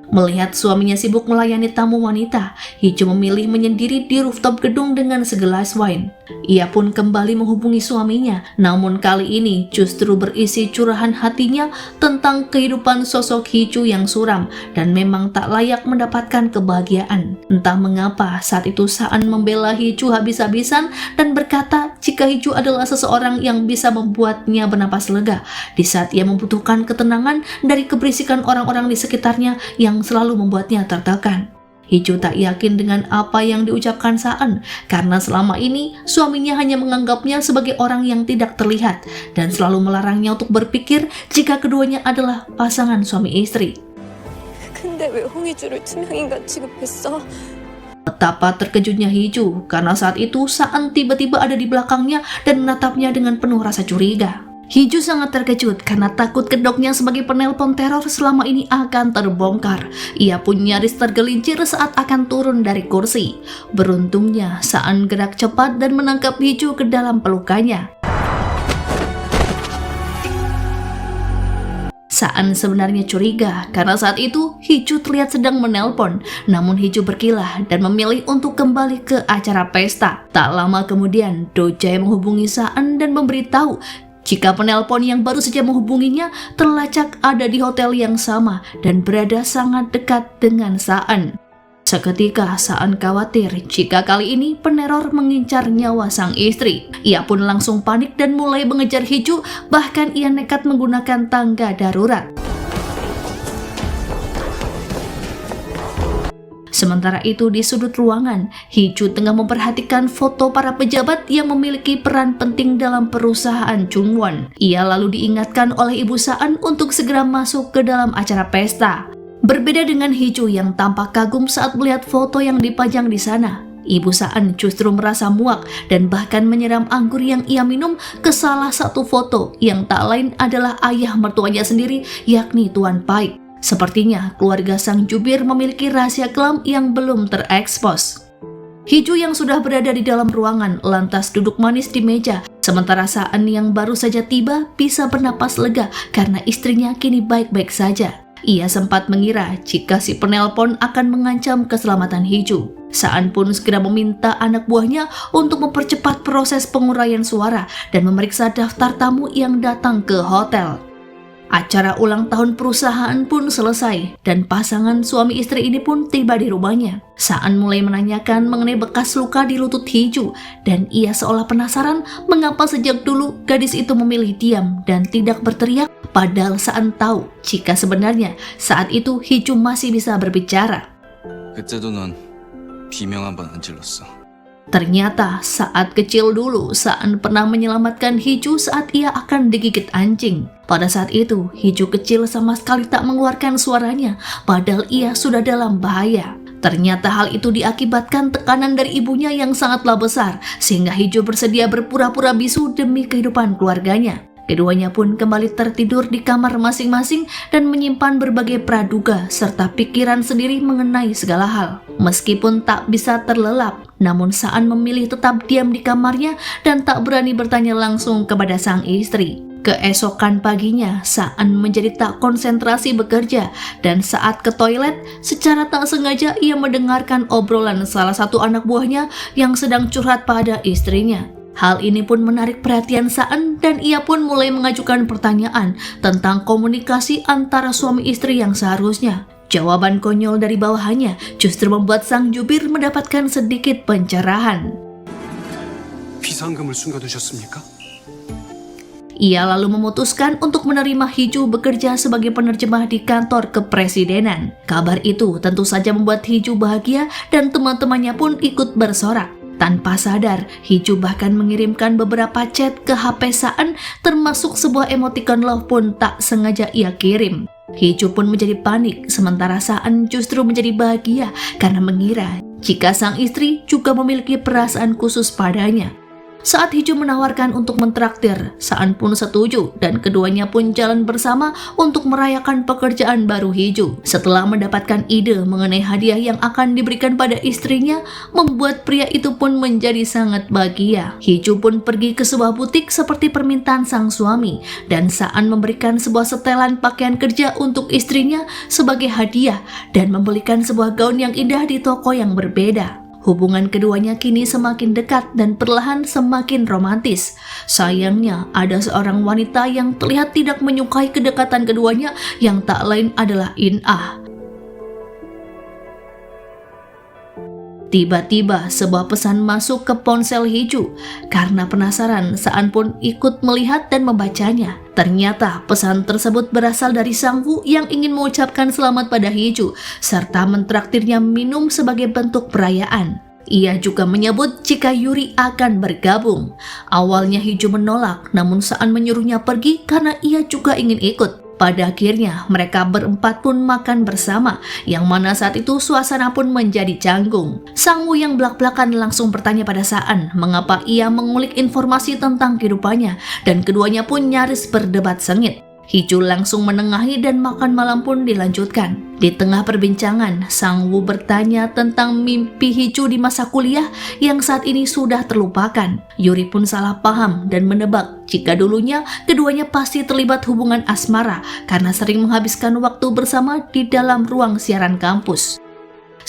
Melihat suaminya sibuk melayani tamu wanita, Hiju memilih menyendiri di rooftop gedung dengan segelas wine. Ia pun kembali menghubungi suaminya, namun kali ini justru berisi curahan hatinya tentang kehidupan sosok Hiju yang suram dan memang tak layak mendapatkan kebahagiaan. Entah mengapa saat itu Saan membela Hiju habis-habisan dan berkata jika Hiju adalah seseorang yang bisa membuatnya bernapas lega di saat ia membutuhkan ketenangan dari keberisikan orang-orang di sekitarnya yang selalu membuatnya tertekan. Hiju tak yakin dengan apa yang diucapkan Saan karena selama ini suaminya hanya menganggapnya sebagai orang yang tidak terlihat dan selalu melarangnya untuk berpikir jika keduanya adalah pasangan suami istri. 근데 왜 홍희주를 투명인간 취급했어? Betapa terkejutnya Hiju karena saat itu Saan tiba-tiba ada di belakangnya dan menatapnya dengan penuh rasa curiga. Hiju sangat terkejut karena takut kedoknya sebagai penelpon teror selama ini akan terbongkar. Ia pun nyaris tergelincir saat akan turun dari kursi. Beruntungnya Saan gerak cepat dan menangkap Hiju ke dalam pelukannya. Saan sebenarnya curiga karena saat itu Hiju terlihat sedang menelpon, namun Hiju berkilah dan memilih untuk kembali ke acara pesta. Tak lama kemudian, Do Jae menghubungi Saan dan memberitahu jika penelpon yang baru saja menghubunginya terlacak ada di hotel yang sama dan berada sangat dekat dengan Saan. Seketika Saan khawatir jika kali ini peneror mengincar nyawa sang istri. Ia pun langsung panik dan mulai mengejar Hiju, bahkan ia nekat menggunakan tangga darurat. Sementara itu di sudut ruangan, Hiju tengah memperhatikan foto para pejabat yang memiliki peran penting dalam perusahaan Chungwon. Ia lalu diingatkan oleh Ibu Saan untuk segera masuk ke dalam acara pesta. Berbeda dengan Hiju yang tampak kagum saat melihat foto yang dipajang di sana, Ibu Saan justru merasa muak dan bahkan menyiram anggur yang ia minum ke salah satu foto yang tak lain adalah ayah mertuanya sendiri, yakni Tuan Paik. Sepertinya keluarga sang jubir memiliki rahasia kelam yang belum terekspos. Hiju yang sudah berada di dalam ruangan lantas duduk manis di meja, sementara Saan yang baru saja tiba bisa bernapas lega karena istrinya kini baik-baik saja. Ia sempat mengira jika si penelpon akan mengancam keselamatan Hiju. Saan pun segera meminta anak buahnya untuk mempercepat proses penguraian suara dan memeriksa daftar tamu yang datang ke hotel. Acara ulang tahun perusahaan pun selesai dan pasangan suami istri ini pun tiba di rumahnya. Saan mulai menanyakan mengenai bekas luka di lutut Hiju dan ia seolah penasaran mengapa sejak dulu gadis itu memilih diam dan tidak berteriak, padahal Saan tahu jika sebenarnya saat itu Hiju masih bisa berbicara. 그때도 넌 비명 한 번 안 질렀어. Ternyata saat kecil dulu Saan pernah menyelamatkan Hiju saat ia akan digigit anjing. Pada saat itu Hiju kecil sama sekali tak mengeluarkan suaranya padahal ia sudah dalam bahaya. Ternyata hal itu diakibatkan tekanan dari ibunya yang sangatlah besar sehingga Hiju bersedia berpura-pura bisu demi kehidupan keluarganya. Keduanya pun kembali tertidur di kamar masing-masing dan menyimpan berbagai praduga serta pikiran sendiri mengenai segala hal. Meskipun tak bisa terlelap, namun Saan memilih tetap diam di kamarnya dan tak berani bertanya langsung kepada sang istri. Keesokan paginya, Saan menjadi tak konsentrasi bekerja dan saat ke toilet, secara tak sengaja ia mendengarkan obrolan salah satu anak buahnya yang sedang curhat pada istrinya. Hal ini pun menarik perhatian Saan dan ia pun mulai mengajukan pertanyaan tentang komunikasi antara suami istri yang seharusnya. Jawaban konyol dari bawahannya justru membuat sang jubir mendapatkan sedikit pencerahan. 비상금을 숨겨두셨습니까? Ia lalu memutuskan untuk menerima Hiju bekerja sebagai penerjemah di kantor kepresidenan. Kabar itu tentu saja membuat Hiju bahagia dan teman-temannya pun ikut bersorak. Tanpa sadar, Hiju bahkan mengirimkan beberapa chat ke HP Saan, termasuk sebuah emoticon love pun tak sengaja ia kirim. Hiju pun menjadi panik, sementara Saan justru menjadi bahagia karena mengira jika sang istri juga memiliki perasaan khusus padanya. Saat Hiju menawarkan untuk mentraktir, Saan pun setuju dan keduanya pun jalan bersama untuk merayakan pekerjaan baru Hiju. Setelah mendapatkan ide mengenai hadiah yang akan diberikan pada istrinya, membuat pria itu pun menjadi sangat bahagia. Hiju pun pergi ke sebuah butik seperti permintaan sang suami dan Saan memberikan sebuah setelan pakaian kerja untuk istrinya sebagai hadiah dan membelikan sebuah gaun yang indah di toko yang berbeda. Hubungan keduanya kini semakin dekat dan perlahan semakin romantis. Sayangnya, ada seorang wanita yang terlihat tidak menyukai kedekatan keduanya yang tak lain adalah In-ah. Tiba-tiba sebuah pesan masuk ke ponsel Hiju. Karena penasaran, Saan pun ikut melihat dan membacanya. Ternyata pesan tersebut berasal dari Sang Woo yang ingin mengucapkan selamat pada Hiju serta mentraktirnya minum sebagai bentuk perayaan. Ia juga menyebut jika Yuri akan bergabung. Awalnya Hiju menolak, namun Saan menyuruhnya pergi karena ia juga ingin ikut. Pada akhirnya mereka berempat pun makan bersama, yang mana saat itu suasana pun menjadi canggung. Sang Woo yang belak-belakan langsung bertanya pada Saan mengapa ia mengulik informasi tentang kehidupannya, dan keduanya pun nyaris berdebat sengit. Hiju langsung menengahi dan makan malam pun dilanjutkan. Di tengah perbincangan, Sang Woo bertanya tentang mimpi Hiju di masa kuliah yang saat ini sudah terlupakan. Yuri pun salah paham dan menebak jika dulunya keduanya pasti terlibat hubungan asmara karena sering menghabiskan waktu bersama di dalam ruang siaran kampus.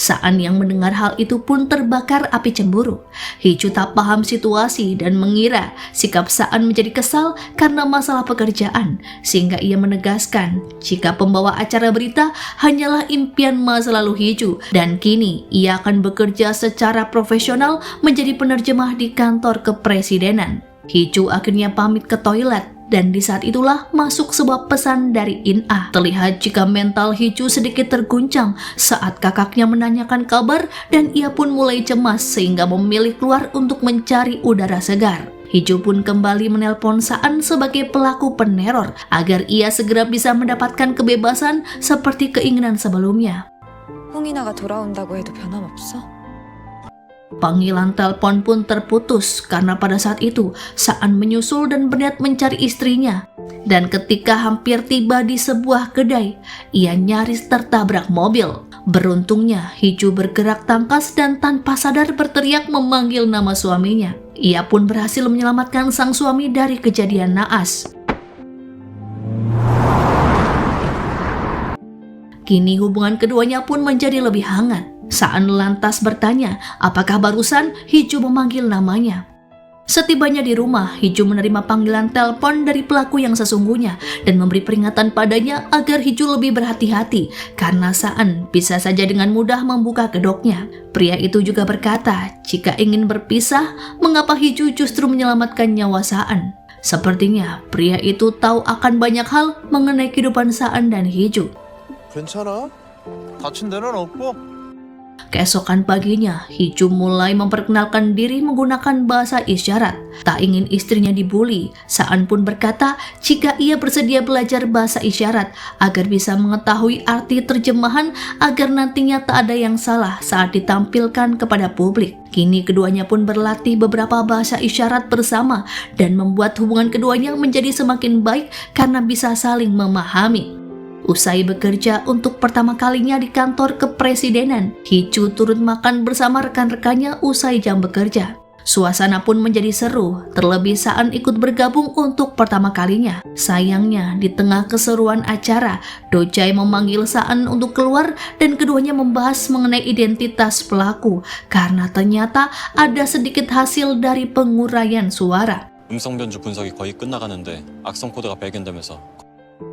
Saan yang mendengar hal itu pun terbakar api cemburu. Hiju tak paham situasi dan mengira sikap Saan menjadi kesal karena masalah pekerjaan, sehingga ia menegaskan jika pembawa acara berita hanyalah impian masa lalu Hiju dan kini ia akan bekerja secara profesional menjadi penerjemah di kantor kepresidenan. Hiju akhirnya pamit ke toilet. Dan di saat itulah masuk sebuah pesan dari In-ah. Terlihat jika mental Hiju sedikit terguncang saat kakaknya menanyakan kabar dan ia pun mulai cemas sehingga memilih keluar untuk mencari udara segar. Hiju pun kembali menelpon Saan sebagai pelaku peneror agar ia segera bisa mendapatkan kebebasan seperti keinginan sebelumnya. 홍인아가 돌아온다고 해도 변함없어? Panggilan telepon pun terputus karena pada saat itu Saan menyusul dan berniat mencari istrinya. Dan ketika hampir tiba di sebuah kedai, ia nyaris tertabrak mobil. Beruntungnya Hiju bergerak tangkas dan tanpa sadar berteriak memanggil nama suaminya. Ia pun berhasil menyelamatkan sang suami dari kejadian naas. Kini hubungan keduanya pun menjadi lebih hangat. Saan lantas bertanya apakah barusan Hiju memanggil namanya. Setibanya di rumah, Hiju menerima panggilan telepon dari pelaku yang sesungguhnya dan memberi peringatan padanya agar Hiju lebih berhati-hati karena Saan bisa saja dengan mudah membuka kedoknya. Pria itu juga berkata jika ingin berpisah, mengapa Hiju justru menyelamatkan nyawa Saan. Sepertinya pria itu tahu akan banyak hal mengenai kehidupan Saan dan Hiju. 괜찮아? 다친 데는 없고? Keesokan paginya, Hiju mulai memperkenalkan diri menggunakan bahasa isyarat. Tak ingin istrinya dibully, Saan pun berkata jika ia bersedia belajar bahasa isyarat agar bisa mengetahui arti terjemahan agar nantinya tak ada yang salah saat ditampilkan kepada publik. Kini keduanya pun berlatih beberapa bahasa isyarat bersama dan membuat hubungan keduanya menjadi semakin baik karena bisa saling memahami. Usai bekerja untuk pertama kalinya di kantor kepresidenan, Hiju turut makan bersama rekan-rekannya usai jam bekerja. Suasana pun menjadi seru, terlebih Saan ikut bergabung untuk pertama kalinya. Sayangnya, di tengah keseruan acara, Do Jae memanggil Saan untuk keluar dan keduanya membahas mengenai identitas pelaku karena ternyata ada sedikit hasil dari penguraian suara. 음성 변조 분석이 거의 끝나가는데 악성 코드가 발견되면서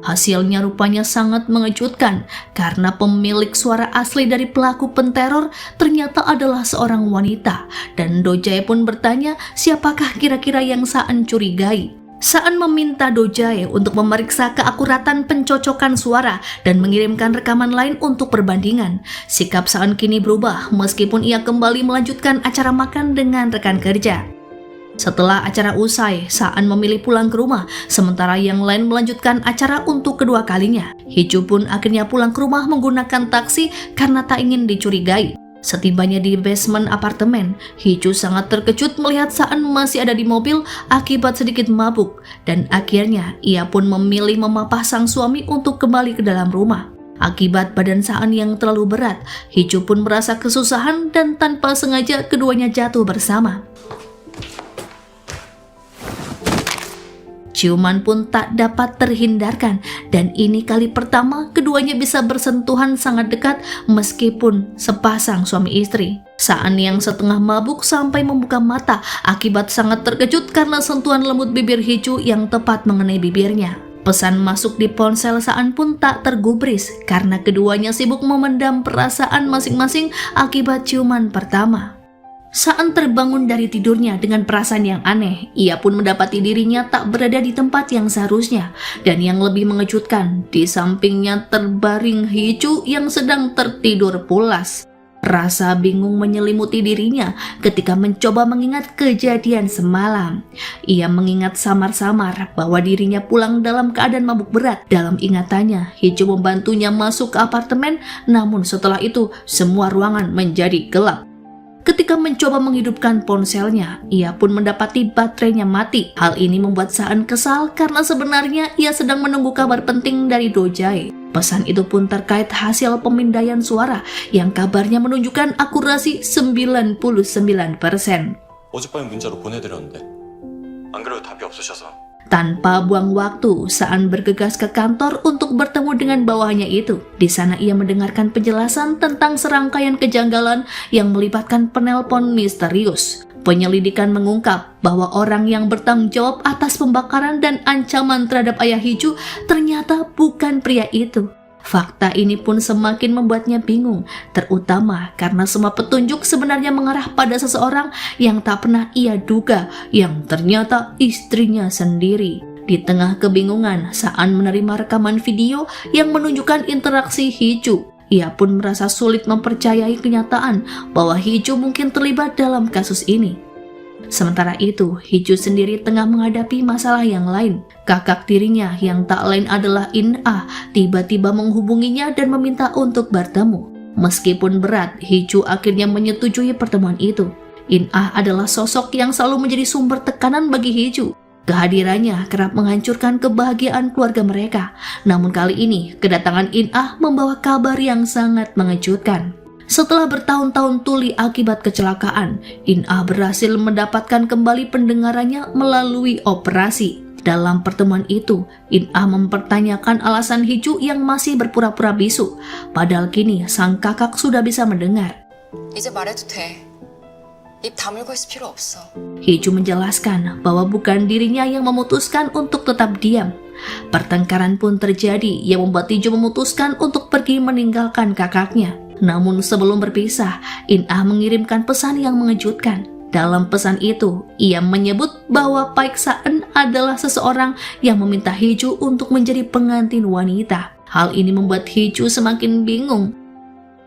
Hasilnya rupanya sangat mengejutkan karena pemilik suara asli dari pelaku penteror ternyata adalah seorang wanita dan Do Jae pun bertanya siapakah kira-kira yang Saan curigai. Saan meminta Do Jae untuk memeriksa keakuratan pencocokan suara dan mengirimkan rekaman lain untuk perbandingan. Sikap Saan kini berubah meskipun ia kembali melanjutkan acara makan dengan rekan kerja. Setelah acara usai, Saan memilih pulang ke rumah, sementara yang lain melanjutkan acara untuk kedua kalinya. Hiju pun akhirnya pulang ke rumah menggunakan taksi karena tak ingin dicurigai. Setibanya di basement apartemen, Hiju sangat terkejut melihat Saan masih ada di mobil akibat sedikit mabuk, dan akhirnya ia pun memilih memapah sang suami untuk kembali ke dalam rumah. Akibat badan Saan yang terlalu berat, Hiju pun merasa kesusahan dan tanpa sengaja keduanya jatuh bersama. Ciuman pun tak dapat terhindarkan dan ini kali pertama keduanya bisa bersentuhan sangat dekat meskipun sepasang suami istri. Saan yang setengah mabuk sampai membuka mata akibat sangat terkejut karena sentuhan lembut bibir Hiju yang tepat mengenai bibirnya. Pesan masuk di ponsel Saan pun tak tergubris karena keduanya sibuk memendam perasaan masing-masing akibat ciuman pertama. Saan terbangun dari tidurnya dengan perasaan yang aneh. Ia pun mendapati dirinya tak berada di tempat yang seharusnya. Dan yang lebih mengejutkan, di sampingnya terbaring Hee-ju yang sedang tertidur pulas. Rasa bingung menyelimuti dirinya ketika mencoba mengingat kejadian semalam. Ia mengingat samar-samar bahwa dirinya pulang dalam keadaan mabuk berat. Dalam ingatannya, Hee-ju membantunya masuk ke apartemen, namun setelah itu semua ruangan menjadi gelap. Ketika mencoba menghidupkan ponselnya, ia pun mendapati baterainya mati. Hal ini membuat Saan kesal karena sebenarnya ia sedang menunggu kabar penting dari Do-jae. Pesan itu pun terkait hasil pemindaian suara yang kabarnya menunjukkan akurasi 99%. 어젯밤에 문자로 보내드렸는데 안 그래도 답이 없으셔서. Tanpa buang waktu, Saan bergegas ke kantor untuk bertemu dengan bawahannya itu. Di sana ia mendengarkan penjelasan tentang serangkaian kejanggalan yang melibatkan penelpon misterius. Penyelidikan mengungkap bahwa orang yang bertanggung jawab atas pembakaran dan ancaman terhadap ayah Hee-ju ternyata bukan pria itu. Fakta ini pun semakin membuatnya bingung, terutama karena semua petunjuk sebenarnya mengarah pada seseorang yang tak pernah ia duga, yang ternyata istrinya sendiri. Di tengah kebingungan, Saan menerima rekaman video yang menunjukkan interaksi Hee-ju. Ia pun merasa sulit mempercayai kenyataan bahwa Hee-ju mungkin terlibat dalam kasus ini. Sementara itu, Hee-ju sendiri tengah menghadapi masalah yang lain. Kakak tirinya yang tak lain adalah In-ah tiba-tiba menghubunginya dan meminta untuk bertemu. Meskipun berat, Hee-ju akhirnya menyetujui pertemuan itu. In-ah adalah sosok yang selalu menjadi sumber tekanan bagi Hee-ju. Kehadirannya kerap menghancurkan kebahagiaan keluarga mereka. Namun kali ini, kedatangan In-ah membawa kabar yang sangat mengejutkan. Setelah bertahun-tahun tuli akibat kecelakaan, In-ah berhasil mendapatkan kembali pendengarannya melalui operasi. Dalam pertemuan itu, In-ah mempertanyakan alasan Hee-ju yang masih berpura-pura bisu. Padahal kini sang kakak sudah bisa mendengar. 이제 말해도 돼. 입 다물고 있을 필요 없어. Hee-ju menjelaskan bahwa bukan dirinya yang memutuskan untuk tetap diam. Pertengkaran pun terjadi yang membuat Hee-ju memutuskan untuk pergi meninggalkan kakaknya. Namun sebelum berpisah, In-ah mengirimkan pesan yang mengejutkan. Dalam pesan itu, ia menyebut bahwa Paik Saan adalah seseorang yang meminta Hee-ju untuk menjadi pengantin wanita. Hal ini membuat Hee-ju semakin bingung.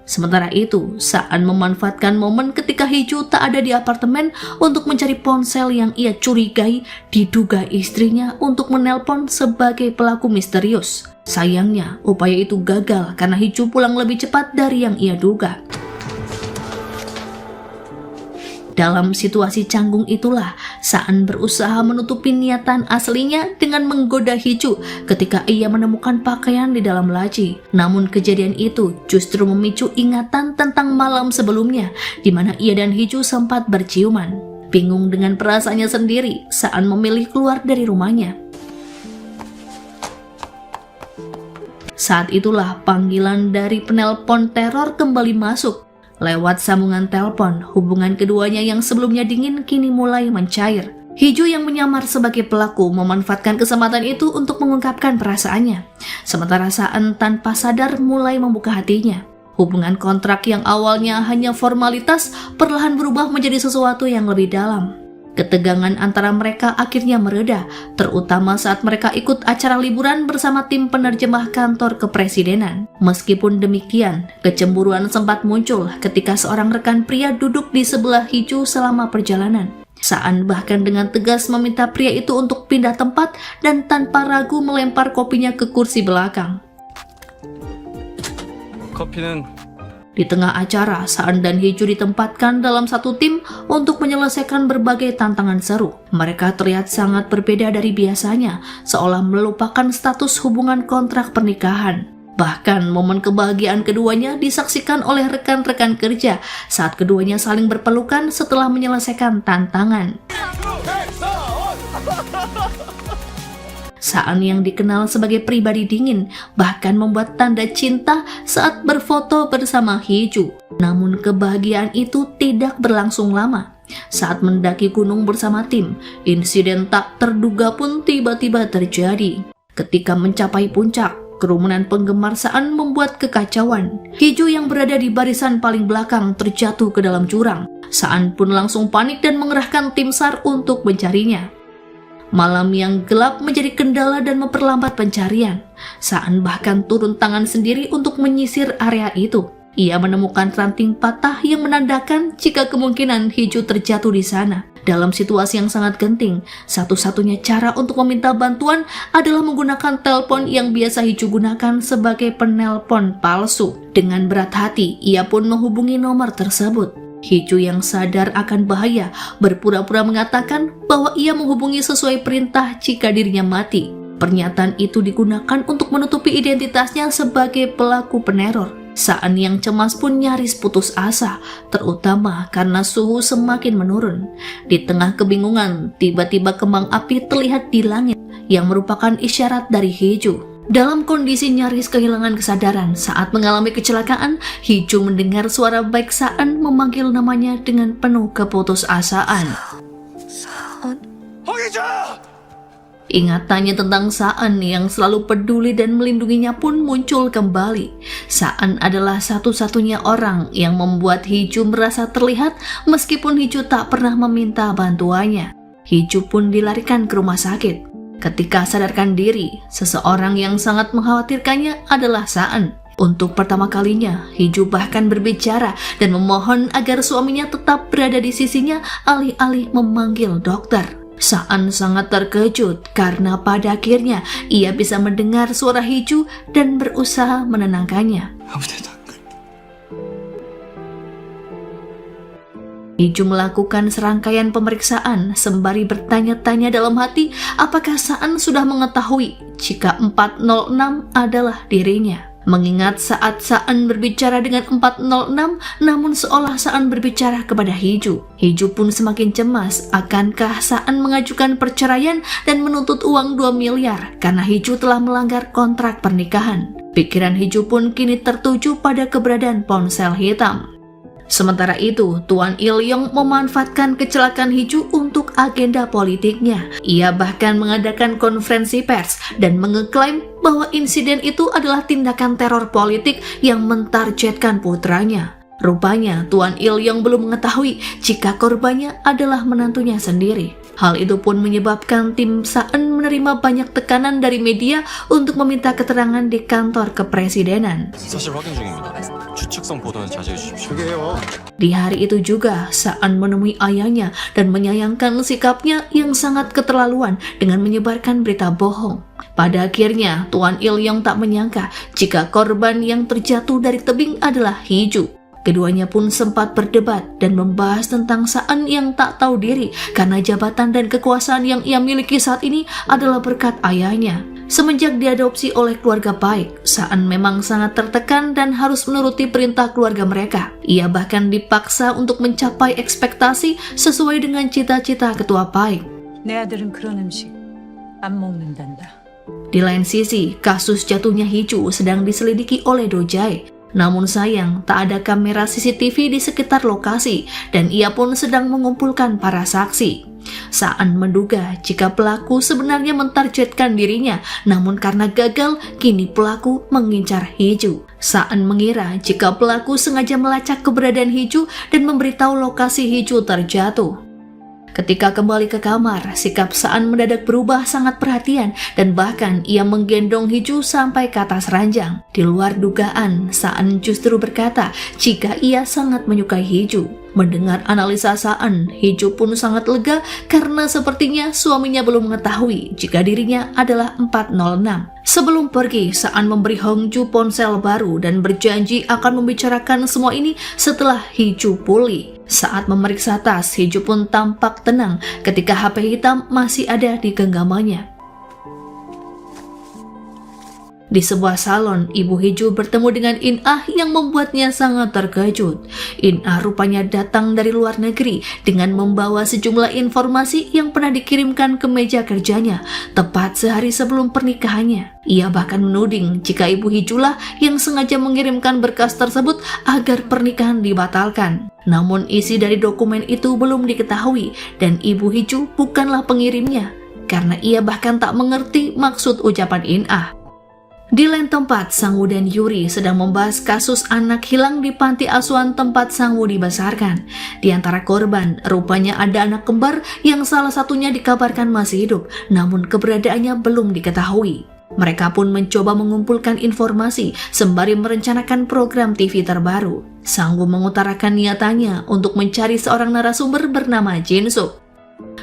Sementara itu, Saan memanfaatkan momen ketika Hee-ju tak ada di apartemen untuk mencari ponsel yang ia curigai diduga istrinya untuk menelpon sebagai pelaku misterius. Sayangnya, upaya itu gagal karena Hee-ju pulang lebih cepat dari yang ia duga. Dalam situasi canggung itulah, Saan berusaha menutupi niatan aslinya dengan menggoda Hee-ju ketika ia menemukan pakaian di dalam laci. Namun kejadian itu justru memicu ingatan tentang malam sebelumnya, di mana ia dan Hee-ju sempat berciuman. Bingung dengan perasaannya sendiri, Saan memilih keluar dari rumahnya. Saat itulah panggilan dari penelpon teror kembali masuk. Lewat sambungan telepon, hubungan keduanya yang sebelumnya dingin kini mulai mencair. Hee-ju yang menyamar sebagai pelaku memanfaatkan kesempatan itu untuk mengungkapkan perasaannya. Sementara Saan tanpa sadar mulai membuka hatinya. Hubungan kontrak yang awalnya hanya formalitas perlahan berubah menjadi sesuatu yang lebih dalam. Ketegangan antara mereka akhirnya mereda, terutama saat mereka ikut acara liburan bersama tim penerjemah kantor kepresidenan. Meskipun demikian, kecemburuan sempat muncul ketika seorang rekan pria duduk di sebelah Hee-ju selama perjalanan. Saan bahkan dengan tegas meminta pria itu untuk pindah tempat dan tanpa ragu melempar kopinya ke kursi belakang. 커피는 Di tengah acara, Saan dan Hee-ju ditempatkan dalam satu tim untuk menyelesaikan berbagai tantangan seru. Mereka terlihat sangat berbeda dari biasanya, seolah melupakan status hubungan kontrak pernikahan. Bahkan momen kebahagiaan keduanya disaksikan oleh rekan-rekan kerja saat keduanya saling berpelukan setelah menyelesaikan tantangan. Saan yang dikenal sebagai pribadi dingin bahkan membuat tanda cinta saat berfoto bersama Hee-ju. Namun kebahagiaan itu tidak berlangsung lama. Saat mendaki gunung bersama tim, insiden tak terduga pun tiba-tiba terjadi. Ketika mencapai puncak, kerumunan penggemar Saan membuat kekacauan. Hiju yang berada di barisan paling belakang terjatuh ke dalam jurang. Saan pun langsung panik dan mengerahkan tim SAR untuk mencarinya. Malam yang gelap menjadi kendala dan memperlambat pencarian. Saan bahkan turun tangan sendiri untuk menyisir area itu. Ia menemukan ranting patah yang menandakan jika kemungkinan Hiju terjatuh di sana. Dalam situasi yang sangat genting, satu-satunya cara untuk meminta bantuan adalah menggunakan telepon yang biasa Hiju gunakan sebagai penelpon palsu. Dengan berat hati, ia pun menghubungi nomor tersebut. Hiju yang sadar akan bahaya berpura-pura mengatakan bahwa ia menghubungi sesuai perintah jika dirinya mati. Pernyataan itu digunakan untuk menutupi identitasnya sebagai pelaku peneror. Saan yang cemas pun nyaris putus asa, terutama karena suhu semakin menurun. Di tengah kebingungan, tiba-tiba kembang api terlihat di langit yang merupakan isyarat dari Hiju. Dalam kondisi nyaris kehilangan kesadaran saat mengalami kecelakaan, Hiju mendengar suara baik Saan memanggil namanya dengan penuh keputusasaan. Ingatannya tentang Saan yang selalu peduli dan melindunginya pun muncul kembali. Saan adalah satu-satunya orang yang membuat Hiju merasa terlihat meskipun Hiju tak pernah meminta bantuannya. Hiju pun dilarikan ke rumah sakit. Ketika sadarkan diri, seseorang yang sangat mengkhawatirkannya adalah Saan. Untuk pertama kalinya, Hiju bahkan berbicara dan memohon agar suaminya tetap berada di sisinya alih-alih memanggil dokter. Saan sangat terkejut karena pada akhirnya ia bisa mendengar suara Hiju dan berusaha menenangkannya. Hiju melakukan serangkaian pemeriksaan sembari bertanya-tanya dalam hati apakah Saan sudah mengetahui jika 406 adalah dirinya. Mengingat saat Saan berbicara dengan 406, namun seolah Saan berbicara kepada Hiju. Hiju pun semakin cemas akankah Saan mengajukan perceraian dan menuntut uang 2 miliar karena Hiju telah melanggar kontrak pernikahan. Pikiran Hiju pun kini tertuju pada keberadaan ponsel hitam. Sementara itu, Tuan Il-yong memanfaatkan kecelakaan Hiju untuk agenda politiknya. Ia bahkan mengadakan konferensi pers dan mengeklaim bahwa insiden itu adalah tindakan teror politik yang mentargetkan putranya. Rupanya, Tuan Il-yong belum mengetahui jika korbannya adalah menantunya sendiri. Hal itu pun menyebabkan tim Saan menerima banyak tekanan dari media untuk meminta keterangan di kantor kepresidenan. 사실 확인 중입니다. 추측성 보도는 자제해 주십시오. Di hari itu juga, Saan menemui ayahnya dan menyayangkan sikapnya yang sangat keterlaluan dengan menyebarkan berita bohong. Pada akhirnya, Tuan Il-yong tak menyangka jika korban yang terjatuh dari tebing adalah Hiju. Keduanya pun sempat berdebat dan membahas tentang Saan yang tak tahu diri karena jabatan dan kekuasaan yang ia miliki saat ini adalah berkat ayahnya. Semenjak diadopsi oleh keluarga baik, Saan memang sangat tertekan dan harus menuruti perintah keluarga mereka. Ia bahkan dipaksa untuk mencapai ekspektasi sesuai dengan cita-cita ketua baik. 내 아들은 그런 음식 안 먹는단다. Di lain sisi, kasus jatuhnya Hiju sedang diselidiki oleh Dojai. Namun sayang, tak ada kamera CCTV di sekitar lokasi dan ia pun sedang mengumpulkan para saksi. Saan menduga jika pelaku sebenarnya mentargetkan dirinya, namun karena gagal, kini pelaku mengincar Hiju. Saan mengira jika pelaku sengaja melacak keberadaan Hiju dan memberitahu lokasi Hiju terjatuh. Ketika kembali ke kamar, sikap Saan mendadak berubah sangat perhatian dan bahkan ia menggendong Hiju sampai ke atas ranjang. Di luar dugaan, Saan justru berkata jika ia sangat menyukai Hiju. Mendengar analisa Saan, Hiju pun sangat lega karena sepertinya suaminya belum mengetahui jika dirinya adalah 406. Sebelum pergi, Saan memberi Hongju ponsel baru dan berjanji akan membicarakan semua ini setelah Hiju pulih. Saat memeriksa tas, Hiju pun tampak tenang ketika HP hitam masih ada di genggamannya. Di sebuah salon, Ibu Hiju bertemu dengan In-ah yang membuatnya sangat terkejut. In-ah rupanya datang dari luar negeri dengan membawa sejumlah informasi yang pernah dikirimkan ke meja kerjanya, tepat sehari sebelum pernikahannya. Ia bahkan menuding jika Ibu Hijulah yang sengaja mengirimkan berkas tersebut agar pernikahan dibatalkan. Namun isi dari dokumen itu belum diketahui dan Ibu Hiju bukanlah pengirimnya. karena ia bahkan tak mengerti maksud ucapan Inah. Di lain tempat, Sang-woo dan Yuri sedang membahas kasus anak hilang di panti asuhan tempat Sang-woo dibesarkan. Di antara korban, rupanya ada anak kembar yang salah satunya dikabarkan masih hidup, namun keberadaannya belum diketahui. Mereka pun mencoba mengumpulkan informasi sembari merencanakan program TV terbaru. Sang-woo mengutarakan niatannya untuk mencari seorang narasumber bernama Jin-suk.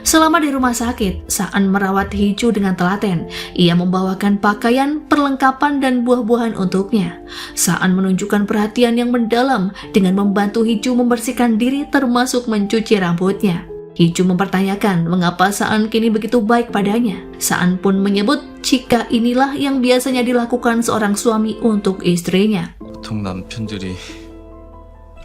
Selama di rumah sakit, Saan merawat Hee-ju dengan telaten. Ia membawakan pakaian, perlengkapan, dan buah-buahan untuknya. Saan menunjukkan perhatian yang mendalam dengan membantu Hee-ju membersihkan diri termasuk mencuci rambutnya. Hee-ju mempertanyakan mengapa Saan kini begitu baik padanya. Saan pun menyebut jika inilah yang biasanya dilakukan seorang suami untuk istrinya. 보통 남편들이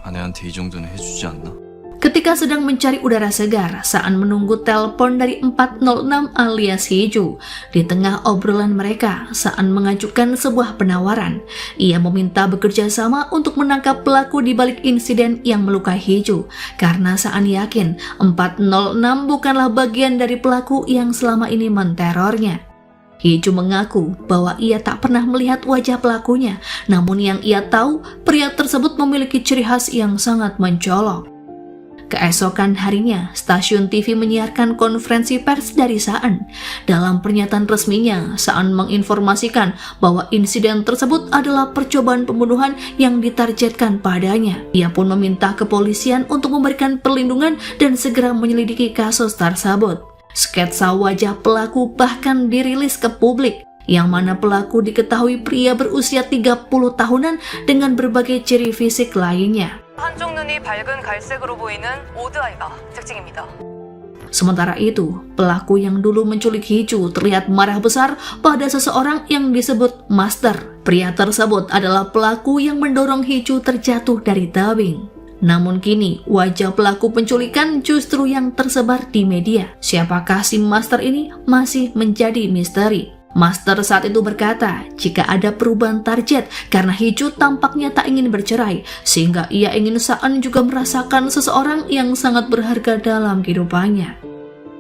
아내한테 이 정도는 해주지 않나? Ketika sedang mencari udara segar, Saan menunggu telepon dari 406 alias Hee-ju. Di tengah obrolan mereka, Saan mengajukan sebuah penawaran. Ia meminta bekerja sama untuk menangkap pelaku di balik insiden yang melukai Hee-ju, karena Saan yakin 406 bukanlah bagian dari pelaku yang selama ini menterornya. Hee-ju mengaku bahwa ia tak pernah melihat wajah pelakunya, namun yang ia tahu, pria tersebut memiliki ciri khas yang sangat mencolok. Keesokan harinya, stasiun TV menyiarkan konferensi pers dari Saan. Dalam pernyataan resminya, Saan menginformasikan bahwa insiden tersebut adalah percobaan pembunuhan yang ditargetkan padanya. Ia pun meminta kepolisian untuk memberikan perlindungan dan segera menyelidiki kasus tersebut. Sketsa wajah pelaku bahkan dirilis ke publik, yang mana pelaku diketahui pria berusia 30 tahunan dengan berbagai ciri fisik lainnya. 한쪽 눈이 밝은 갈색으로 보이는 오드 아이가 특징입니다. Sementara itu, pelaku yang dulu menculik Hee-ju terlihat marah besar pada seseorang yang disebut Master. Pria tersebut adalah pelaku yang mendorong Hee-ju terjatuh dari tebing. Namun kini, wajah pelaku penculikan justru yang tersebar di media. Siapakah si Master ini masih menjadi misteri. Master saat itu berkata jika ada perubahan target karena Hee-ju tampaknya tak ingin bercerai, sehingga ia ingin Saan juga merasakan seseorang yang sangat berharga dalam kehidupannya.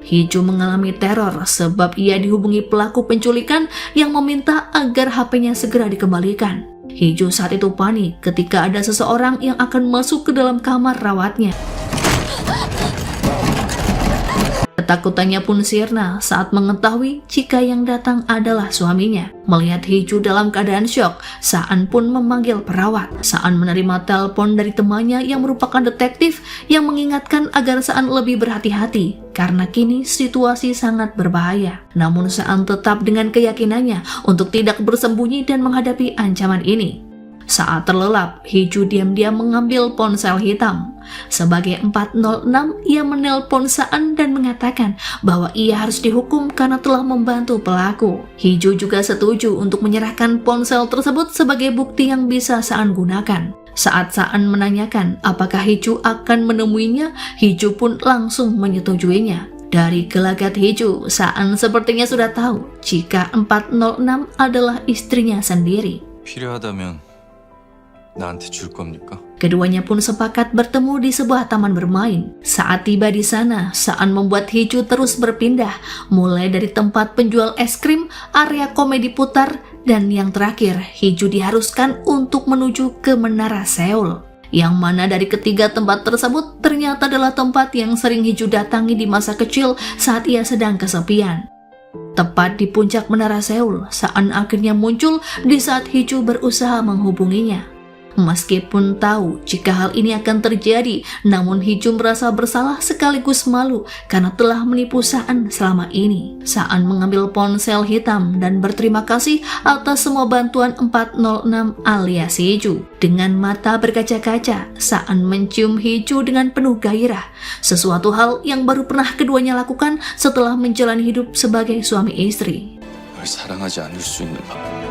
Hee-ju mengalami teror sebab ia dihubungi pelaku penculikan yang meminta agar HP-nya segera dikembalikan. Hee-ju saat itu panik ketika ada seseorang yang akan masuk ke dalam kamar rawatnya. Ketakutannya pun sirna saat mengetahui jika yang datang adalah suaminya. Melihat Hee-ju dalam keadaan syok, Saan pun memanggil perawat. Saan menerima telepon dari temannya yang merupakan detektif yang mengingatkan agar Saan lebih berhati-hati karena kini situasi sangat berbahaya. Namun Saan tetap dengan keyakinannya untuk tidak bersembunyi dan menghadapi ancaman ini. Saat terlelap, Hee-ju diam-diam mengambil ponsel hitam. Sebagai 406, ia menelpon Saan dan mengatakan bahwa ia harus dihukum karena telah membantu pelaku. Hee-ju juga setuju untuk menyerahkan ponsel tersebut sebagai bukti yang bisa Saan gunakan. Saat Saan menanyakan apakah Hee-ju akan menemuinya, Hee-ju pun langsung menyetujuinya. Dari gelagat Hee-ju, Saan sepertinya sudah tahu jika 406 adalah istrinya sendiri. 필요하다면 나한테 줄 겁니까? Keduanya pun sepakat bertemu di sebuah taman bermain. Saat tiba di sana, Saan membuat Hee-ju terus berpindah, mulai dari tempat penjual es krim, area komedi putar, dan yang terakhir, Hee-ju diharuskan untuk menuju ke Menara Seoul. Yang mana dari ketiga tempat tersebut ternyata adalah tempat yang sering Hee-ju datangi di masa kecil saat ia sedang kesepian. Tepat di puncak Menara Seoul, Saan akhirnya muncul di saat Hee-ju berusaha menghubunginya. Meskipun tahu jika hal ini akan terjadi, namun Hee-ju merasa bersalah sekaligus malu karena telah menipu Saan selama ini. Saan mengambil ponsel hitam dan berterima kasih atas semua bantuan 406 alias Hee-ju. Dengan mata berkaca-kaca, Saan mencium Hee-ju dengan penuh gairah. Sesuatu hal yang baru pernah keduanya lakukan setelah menjalani hidup sebagai suami istri. 널 사랑하지 않을 수 있는 방법.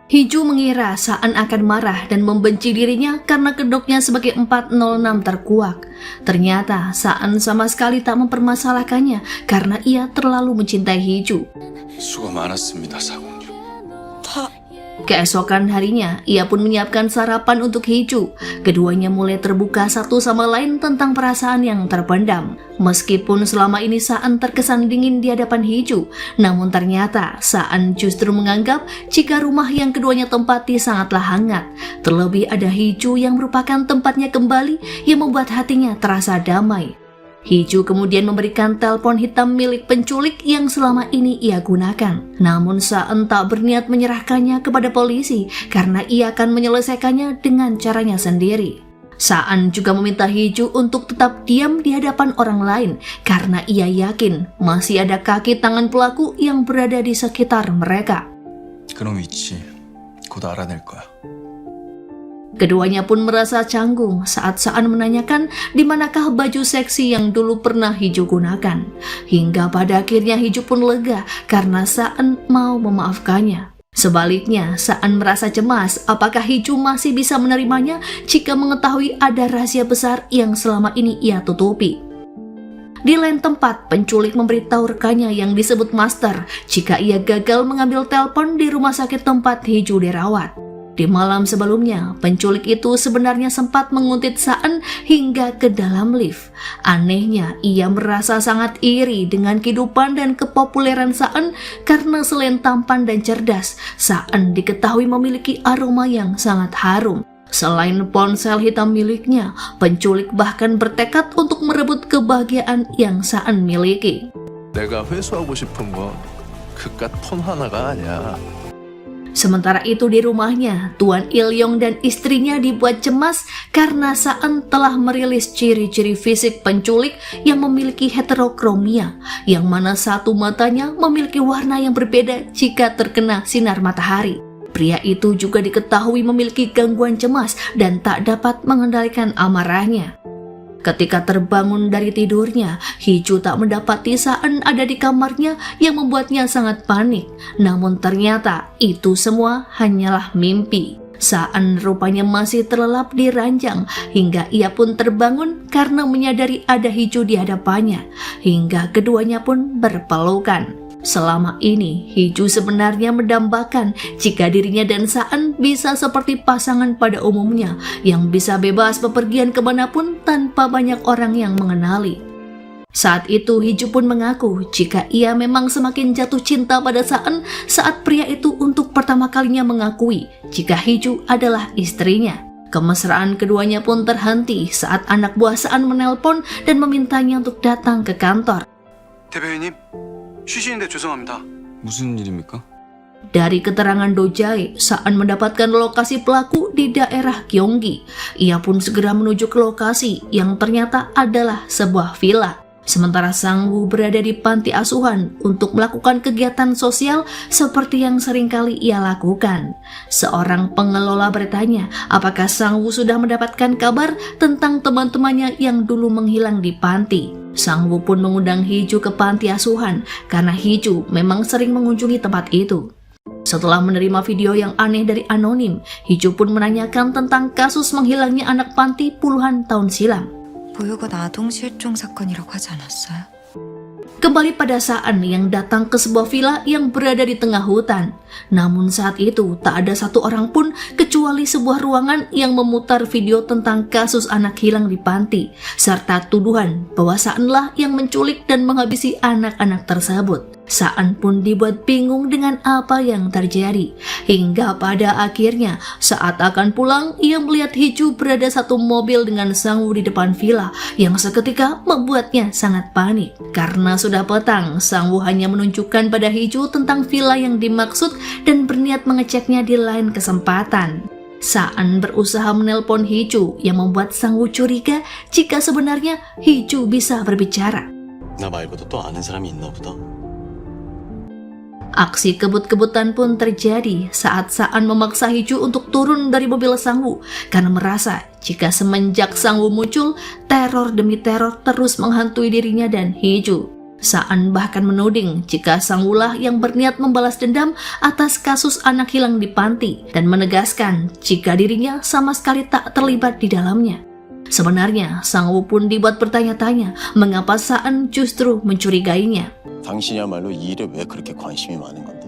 Hee-ju mengira Saan akan marah dan membenci dirinya karena kedoknya sebagai 406 terkuak. Ternyata Saan sama sekali tak mempermasalahkannya karena ia terlalu mencintai Hee-ju. 수고 많았습니다, 사공주. Keesokan harinya, ia pun menyiapkan sarapan untuk Hiju. Keduanya mulai terbuka satu sama lain tentang perasaan yang terpendam. Meskipun selama ini Saan terkesan dingin di hadapan Hiju, namun ternyata Saan justru menganggap jika rumah yang keduanya tempati sangatlah hangat. Terlebih ada Hiju yang merupakan tempatnya kembali yang membuat hatinya terasa damai. Hiju kemudian memberikan telepon hitam milik penculik yang selama ini ia gunakan. Namun Saan tak berniat menyerahkannya kepada polisi karena ia akan menyelesaikannya dengan caranya sendiri. Saan juga meminta Hiju untuk tetap diam di hadapan orang lain karena ia yakin masih ada kaki tangan pelaku yang berada di sekitar mereka. 그런 위치 곧 알아낼 거야. Keduanya pun merasa canggung saat Saan menanyakan di manakah baju seksi yang dulu pernah Hiju gunakan. Hingga pada akhirnya Hiju pun lega karena Saan mau memaafkannya. Sebaliknya, Saan merasa cemas apakah Hiju masih bisa menerimanya jika mengetahui ada rahasia besar yang selama ini ia tutupi. Di lain tempat, penculik memberitahu rekannya yang disebut Master jika ia gagal mengambil telepon di rumah sakit tempat Hiju dirawat. Di malam sebelumnya, penculik itu sebenarnya sempat menguntit Saan hingga ke dalam lift. Anehnya, ia merasa sangat iri dengan kehidupan dan kepopuleran Saan karena selain tampan dan cerdas, Saan diketahui memiliki aroma yang sangat harum. Selain ponsel hitam miliknya, penculik bahkan bertekad untuk merebut kebahagiaan yang Saan miliki. 내가 회수하고 싶은 건 그깟 폰 하나가 아니야. Sementara itu di rumahnya, Tuan Ilyong dan istrinya dibuat cemas karena Saan telah merilis ciri-ciri fisik penculik yang memiliki heterokromia, yang mana satu matanya memiliki warna yang berbeda jika terkena sinar matahari. Pria itu juga diketahui memiliki gangguan cemas dan tak dapat mengendalikan amarahnya. Ketika terbangun dari tidurnya, Hiju tak mendapati Saan ada di kamarnya yang membuatnya sangat panik. Namun ternyata itu semua hanyalah mimpi. Saan rupanya masih terlelap di ranjang hingga ia pun terbangun karena menyadari ada Hiju di hadapannya. Hingga keduanya pun berpelukan. Selama ini, Hiju sebenarnya mendambakan jika dirinya dan Saan bisa seperti pasangan pada umumnya yang bisa bebas bepergian kemanapun tanpa banyak orang yang mengenali. Saat itu Hiju pun mengaku jika ia memang semakin jatuh cinta pada Saan saat pria itu untuk pertama kalinya mengakui jika Hiju adalah istrinya. Kemesraan keduanya pun terhenti saat anak buah Saan menelpon dan memintanya untuk datang ke kantor. 대변인님, 쉬시는데 죄송합니다. 무슨 일입니까? Dari keterangan Dojae, Saan mendapatkan lokasi pelaku di daerah Gyeonggi. Ia pun segera menuju ke lokasi yang ternyata adalah sebuah villa. Sementara Sang-woo berada di panti asuhan untuk melakukan kegiatan sosial seperti yang seringkali ia lakukan. Seorang pengelola bertanya apakah Sang-woo sudah mendapatkan kabar tentang teman-temannya yang dulu menghilang di panti. Sang-woo pun mengundang Hiju ke panti asuhan karena Hiju memang sering mengunjungi tempat itu. Setelah menerima video yang aneh dari anonim, Hiju pun menanyakan tentang kasus menghilangnya anak panti puluhan tahun silam. 보육원 아동 실종 사건이라고 하지 않았어요? Kembali pada Saan yang datang ke sebuah villa yang berada di tengah hutan. Namun saat itu tak ada satu orang pun kecuali sebuah ruangan yang memutar video tentang kasus anak hilang di panti, serta tuduhan bahwa Saanlah yang menculik dan menghabisi anak-anak tersebut. Saan pun dibuat bingung dengan apa yang terjadi. Hingga pada akhirnya saat akan pulang, ia melihat Hiju berada satu mobil dengan Sang-woo di depan villa yang seketika membuatnya sangat panik. Karena sudah petang, Sang-woo hanya menunjukkan pada Hiju tentang villa yang dimaksud dan berniat mengeceknya di lain kesempatan. Saan berusaha menelpon Hiju yang membuat Sang-woo curiga jika sebenarnya Hiju bisa berbicara. 나 말고도 또 아는 사람이 있나 보다. Aksi kebut-kebutan pun terjadi saat Saan memaksa Hiju untuk turun dari mobil Sang-woo karena merasa jika semenjak Sang-woo muncul, teror demi teror terus menghantui dirinya dan Hiju. Saan bahkan menuding jika Sang-woo-lah yang berniat membalas dendam atas kasus anak hilang di panti dan menegaskan jika dirinya sama sekali tak terlibat di dalamnya. Sebenarnya, Sang-woo pun dibuat bertanya-tanya mengapa Saan justru mencurigainya. 당신이야말로 이 일에 왜 그렇게 관심이 많은 건데?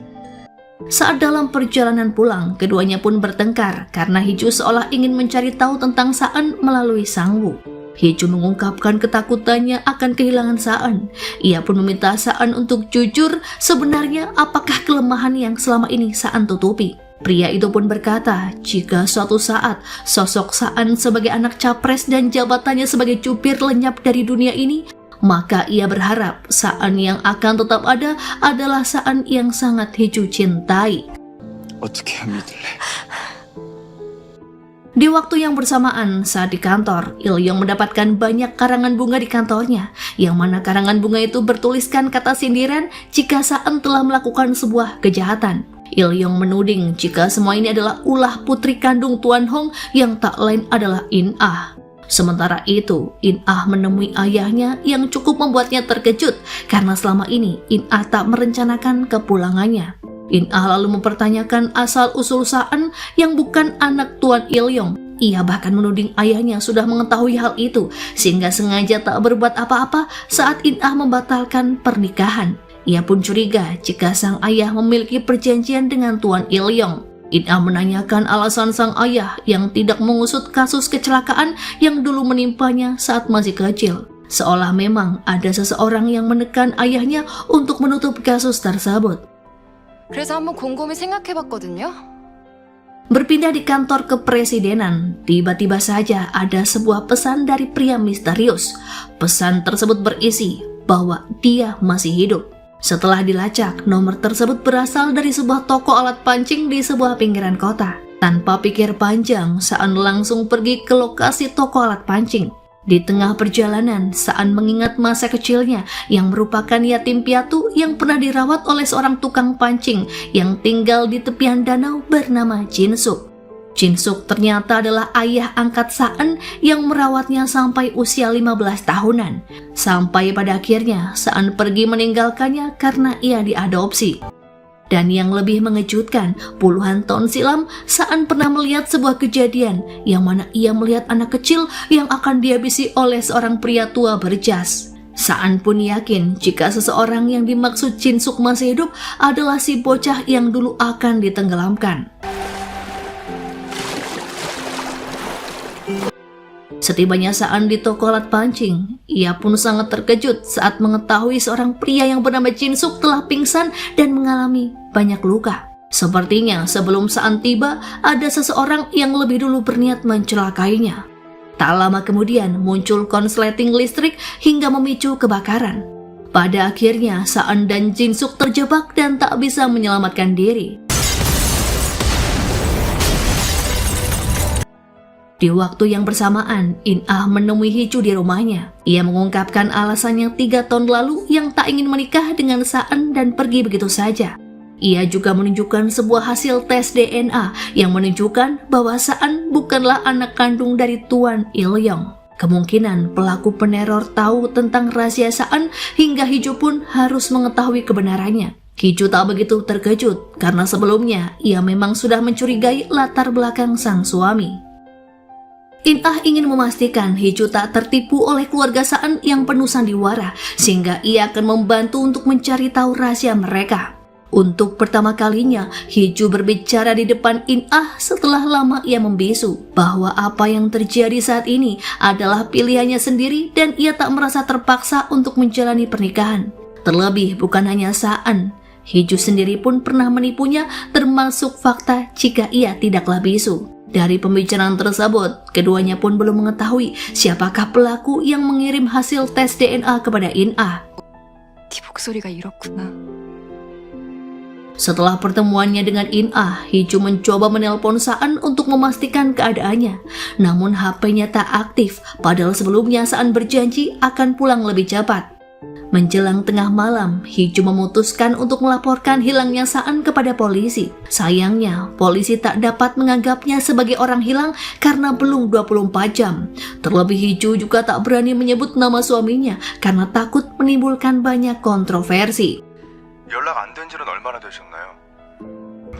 Saat dalam perjalanan pulang, keduanya pun bertengkar karena Hiju seolah ingin mencari tahu tentang Saan melalui Sangwoo. Hiju mengungkapkan ketakutannya akan kehilangan Saan. Ia pun meminta Saan untuk jujur sebenarnya apakah kelemahan yang selama ini Saan tutupi. Pria itu pun berkata, jika suatu saat sosok Saan sebagai anak capres dan jabatannya sebagai jubir lenyap dari dunia ini, maka ia berharap Saan yang akan tetap ada adalah Saan yang sangat Hiju cintai. 어떻게 믿을래? Di waktu yang bersamaan, saat di kantor, Il-yong mendapatkan banyak karangan bunga di kantornya, yang mana karangan bunga itu bertuliskan kata sindiran jika Saan telah melakukan sebuah kejahatan. Il-yong menuding jika semua ini adalah ulah putri kandung Tuan Hong yang tak lain adalah In-ah. Sementara itu, In-ah menemui ayahnya yang cukup membuatnya terkejut karena selama ini In-ah tak merencanakan kepulangannya. In-ah lalu mempertanyakan asal-usul Saan yang bukan anak Tuan Il-yong. Ia bahkan menuding ayahnya sudah mengetahui hal itu sehingga sengaja tak berbuat apa-apa saat In-ah membatalkan pernikahan. Ia pun curiga jika sang ayah memiliki perjanjian dengan Tuan Il-yong. In-ah menanyakan alasan sang ayah yang tidak mengusut kasus kecelakaan yang dulu menimpanya saat masih kecil. Seolah memang ada seseorang yang menekan ayahnya untuk menutup kasus tersebut. 그래서 한번 곰곰이 생각해봤거든요. Berpindah di kantor kepresidenan, tiba-tiba saja ada sebuah pesan dari pria misterius. Pesan tersebut berisi bahwa dia masih hidup. Setelah dilacak, nomor tersebut berasal dari sebuah toko alat pancing di sebuah pinggiran kota. Tanpa pikir panjang, Saan langsung pergi ke lokasi toko alat pancing. Di tengah perjalanan, Saan mengingat masa kecilnya yang merupakan yatim piatu yang pernah dirawat oleh seorang tukang pancing yang tinggal di tepian danau bernama Jin-suk. Jin-suk ternyata adalah ayah angkat Saan yang merawatnya sampai usia 15 tahunan. Sampai pada akhirnya Saan pergi meninggalkannya karena ia diadopsi. Dan yang lebih mengejutkan, puluhan tahun silam Saan pernah melihat sebuah kejadian yang mana ia melihat anak kecil yang akan dihabisi oleh seorang pria tua berjas. Saan pun yakin jika seseorang yang dimaksud Jin-suk masih hidup adalah si bocah yang dulu akan ditenggelamkan. Setibanya Saan di toko alat pancing, ia pun sangat terkejut saat mengetahui seorang pria yang bernama Jin-suk telah pingsan dan mengalami banyak luka. Sepertinya sebelum Saan tiba, ada seseorang yang lebih dulu berniat mencelakainya. Tak lama kemudian muncul konsleting listrik hingga memicu kebakaran. Pada akhirnya Saan dan Jin-suk terjebak dan tak bisa menyelamatkan diri. Di waktu yang bersamaan, In-ah menemui Hiju di rumahnya. Ia mengungkapkan alasannya 3 tahun lalu yang tak ingin menikah dengan Saan dan pergi begitu saja. Ia juga menunjukkan sebuah hasil tes DNA yang menunjukkan bahwa Saan bukanlah anak kandung dari Tuan Il-yong. Kemungkinan pelaku peneror tahu tentang rahasia Saan hingga Hiju pun harus mengetahui kebenarannya. Hiju tak begitu terkejut karena sebelumnya ia memang sudah mencurigai latar belakang sang suami. In-ah ingin memastikan Hiju tak tertipu oleh keluarga Saan yang penuh sandiwara, sehingga ia akan membantu untuk mencari tahu rahasia mereka. Untuk pertama kalinya, Hiju berbicara di depan In-ah setelah lama ia membisu bahwa apa yang terjadi saat ini adalah pilihannya sendiri dan ia tak merasa terpaksa untuk menjalani pernikahan. Terlebih bukan hanya Saan, Hiju sendiri pun pernah menipunya termasuk fakta jika ia tidaklah bisu. Dari pembicaraan tersebut, keduanya pun belum mengetahui siapakah pelaku yang mengirim hasil tes DNA kepada In-ah. 네 목소리가 이렇구나. Setelah pertemuannya dengan In-ah, Hiju mencoba menelpon Saan untuk memastikan keadaannya. Namun HP-nya tak aktif, padahal sebelumnya Saan berjanji akan pulang lebih cepat. Menjelang tengah malam, Hiju memutuskan untuk melaporkan hilangnya Saan kepada polisi. Sayangnya, polisi tak dapat menganggapnya sebagai orang hilang karena belum 24 jam. Terlebih Hiju juga tak berani menyebut nama suaminya karena takut menimbulkan banyak kontroversi. 연락 안 된 지는 얼마나 되셨나요?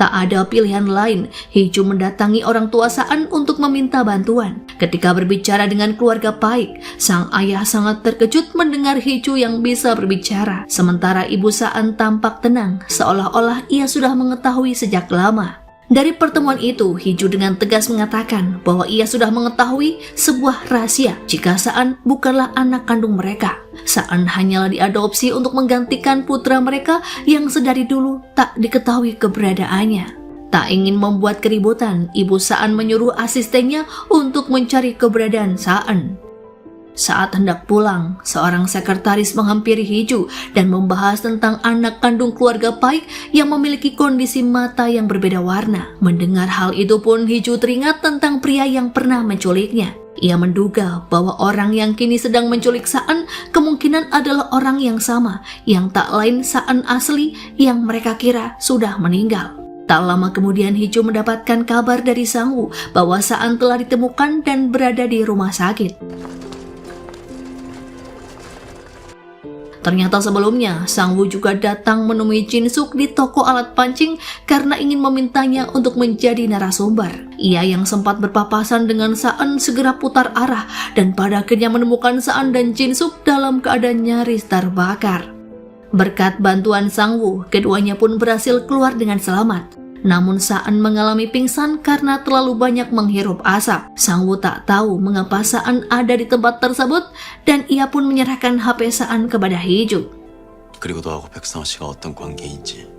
Tak ada pilihan lain, Hiju mendatangi orang tua Saan untuk meminta bantuan. Ketika berbicara dengan keluarga Paik, sang ayah sangat terkejut mendengar Hiju yang bisa berbicara. Sementara ibu Saan tampak tenang, seolah-olah ia sudah mengetahui sejak lama. Dari pertemuan itu, Hiju dengan tegas mengatakan bahwa ia sudah mengetahui sebuah rahasia jika Saan bukanlah anak kandung mereka. Saan hanyalah diadopsi untuk menggantikan putra mereka yang sedari dulu tak diketahui keberadaannya. Tak ingin membuat keributan, ibu Saan menyuruh asistennya untuk mencari keberadaan Saan. Saat hendak pulang, seorang sekretaris menghampiri Hiju dan membahas tentang anak kandung keluarga Paik yang memiliki kondisi mata yang berbeda warna. Mendengar hal itu pun Hiju teringat tentang pria yang pernah menculiknya. Ia menduga bahwa orang yang kini sedang menculik Saan kemungkinan adalah orang yang sama, yang tak lain Saan asli yang mereka kira sudah meninggal. Tak lama kemudian Hiju mendapatkan kabar dari Sangwoo bahwa Saan telah ditemukan dan berada di rumah sakit. Ternyata sebelumnya, Sangwoo juga datang menemui Jin-suk di toko alat pancing karena ingin memintanya untuk menjadi narasumber. Ia yang sempat berpapasan dengan Saan segera putar arah dan pada akhirnya menemukan Saan dan Jin-suk dalam keadaan nyaris terbakar. Berkat bantuan Sangwoo, keduanya pun berhasil keluar dengan selamat. Namun Saan mengalami pingsan karena terlalu banyak menghirup asap. Sangwoo tak tahu mengapa Saan ada di tempat tersebut dan ia pun menyerahkan HP Saan kepada Hiju. 그리고 너하고 백상아 씨가 어떤 관계인지.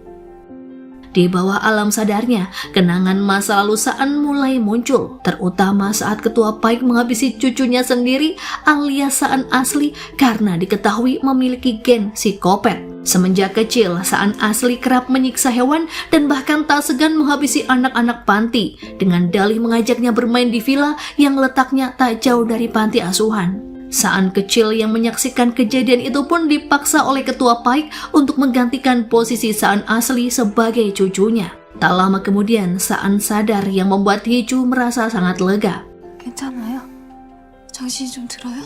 Di bawah alam sadarnya, kenangan masa lalu Saan mulai muncul, terutama saat ketua Paik menghabisi cucunya sendiri alias Saan asli karena diketahui memiliki gen psikopat. Semenjak kecil, Saan asli kerap menyiksa hewan dan bahkan tak segan menghabisi anak-anak panti dengan dalih mengajaknya bermain di villa yang letaknya tak jauh dari panti asuhan. Saan kecil yang menyaksikan kejadian itu pun dipaksa oleh ketua Paik untuk menggantikan posisi Saan asli sebagai cucunya. Tak lama kemudian, Saan sadar yang membuat Hiju merasa sangat lega. 괜찮아요? 정신이 좀 들어요?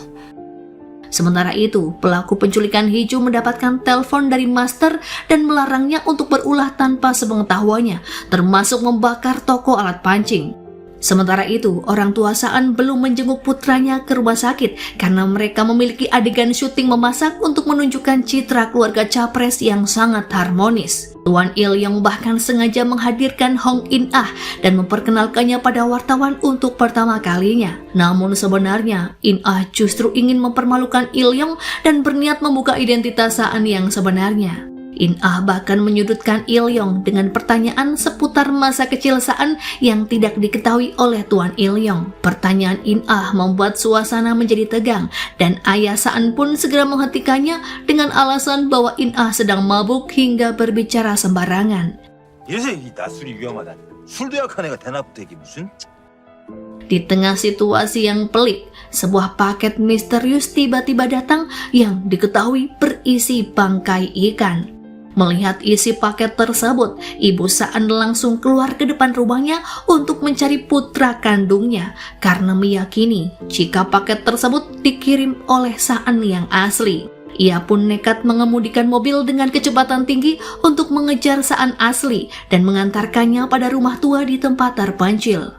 Sementara itu, pelaku penculikan Hiju mendapatkan telepon dari master dan melarangnya untuk berulah tanpa sepengetahuannya, termasuk membakar toko alat pancing. Sementara itu, orang tua Saan belum menjenguk putranya ke rumah sakit karena mereka memiliki adegan syuting memasak untuk menunjukkan citra keluarga capres yang sangat harmonis. Tuan Il-yong bahkan sengaja menghadirkan Hong In-ah dan memperkenalkannya pada wartawan untuk pertama kalinya. Namun sebenarnya, In-ah justru ingin mempermalukan Il-yong dan berniat membuka identitas Saan yang sebenarnya. In-ah bahkan menyudutkan Il-yong dengan pertanyaan seputar masa kecil Saan yang tidak diketahui oleh Tuan Il-yong. Pertanyaan In-ah membuat suasana menjadi tegang dan ayah Saan pun segera menghentikannya dengan alasan bahwa In-ah sedang mabuk hingga berbicara sembarangan. 낮술이 위험하다. 술도 약한 애가 대낮부터 무슨? Di tengah situasi yang pelik, sebuah paket misterius tiba-tiba datang yang diketahui berisi bangkai ikan. Melihat isi paket tersebut, ibu Saan langsung keluar ke depan rumahnya untuk mencari putra kandungnya karena meyakini jika paket tersebut dikirim oleh Saan yang asli. Ia pun nekat mengemudikan mobil dengan kecepatan tinggi untuk mengejar Saan asli dan mengantarkannya pada rumah tua di tempat terpencil.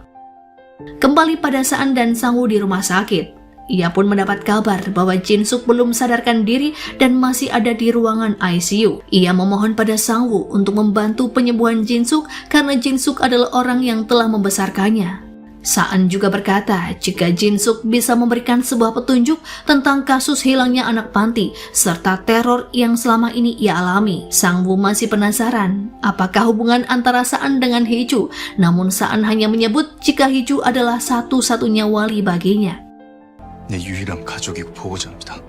Kembali pada Saan dan Sangwoo di rumah sakit. Ia pun mendapat kabar bahwa Jin-suk belum sadarkan diri dan masih ada di ruangan ICU. Ia memohon pada Sangwoo untuk membantu penyembuhan Jin-suk karena Jin-suk adalah orang yang telah membesarkannya. Saan juga berkata jika Jin-suk bisa memberikan sebuah petunjuk tentang kasus hilangnya anak panti serta teror yang selama ini ia alami. Sangwoo masih penasaran apakah hubungan antara Saan dengan Hiju, namun Saan hanya menyebut jika Hiju adalah satu-satunya wali baginya. 내 유일한 가족이고 보호자입니다.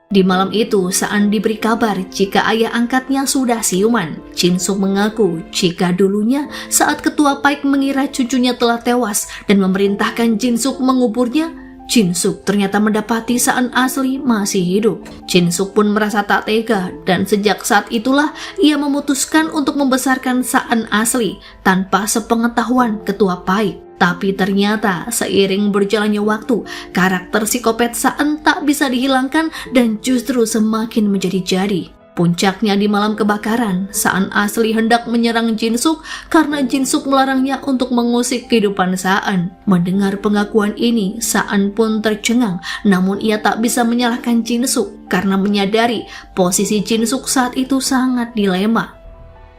Di malam itu, Saan diberi kabar jika ayah angkatnya sudah siuman. Jin-suk mengaku jika dulunya saat ketua Paik mengira cucunya telah tewas dan memerintahkan Jin-suk menguburnya, Jin-suk ternyata mendapati Saan asli masih hidup. Jin-suk pun merasa tak tega dan sejak saat itulah ia memutuskan untuk membesarkan Saan asli tanpa sepengetahuan ketua Paik. Tapi ternyata seiring berjalannya waktu, karakter psikopat Saan tak bisa dihilangkan dan justru semakin menjadi-jadi. Puncaknya di malam kebakaran, Saan asli hendak menyerang Jin-suk karena Jin-suk melarangnya untuk mengusik kehidupan Saan. Mendengar pengakuan ini, Saan pun tercengang, namun ia tak bisa menyalahkan Jin-suk karena menyadari posisi Jin-suk saat itu sangat dilema.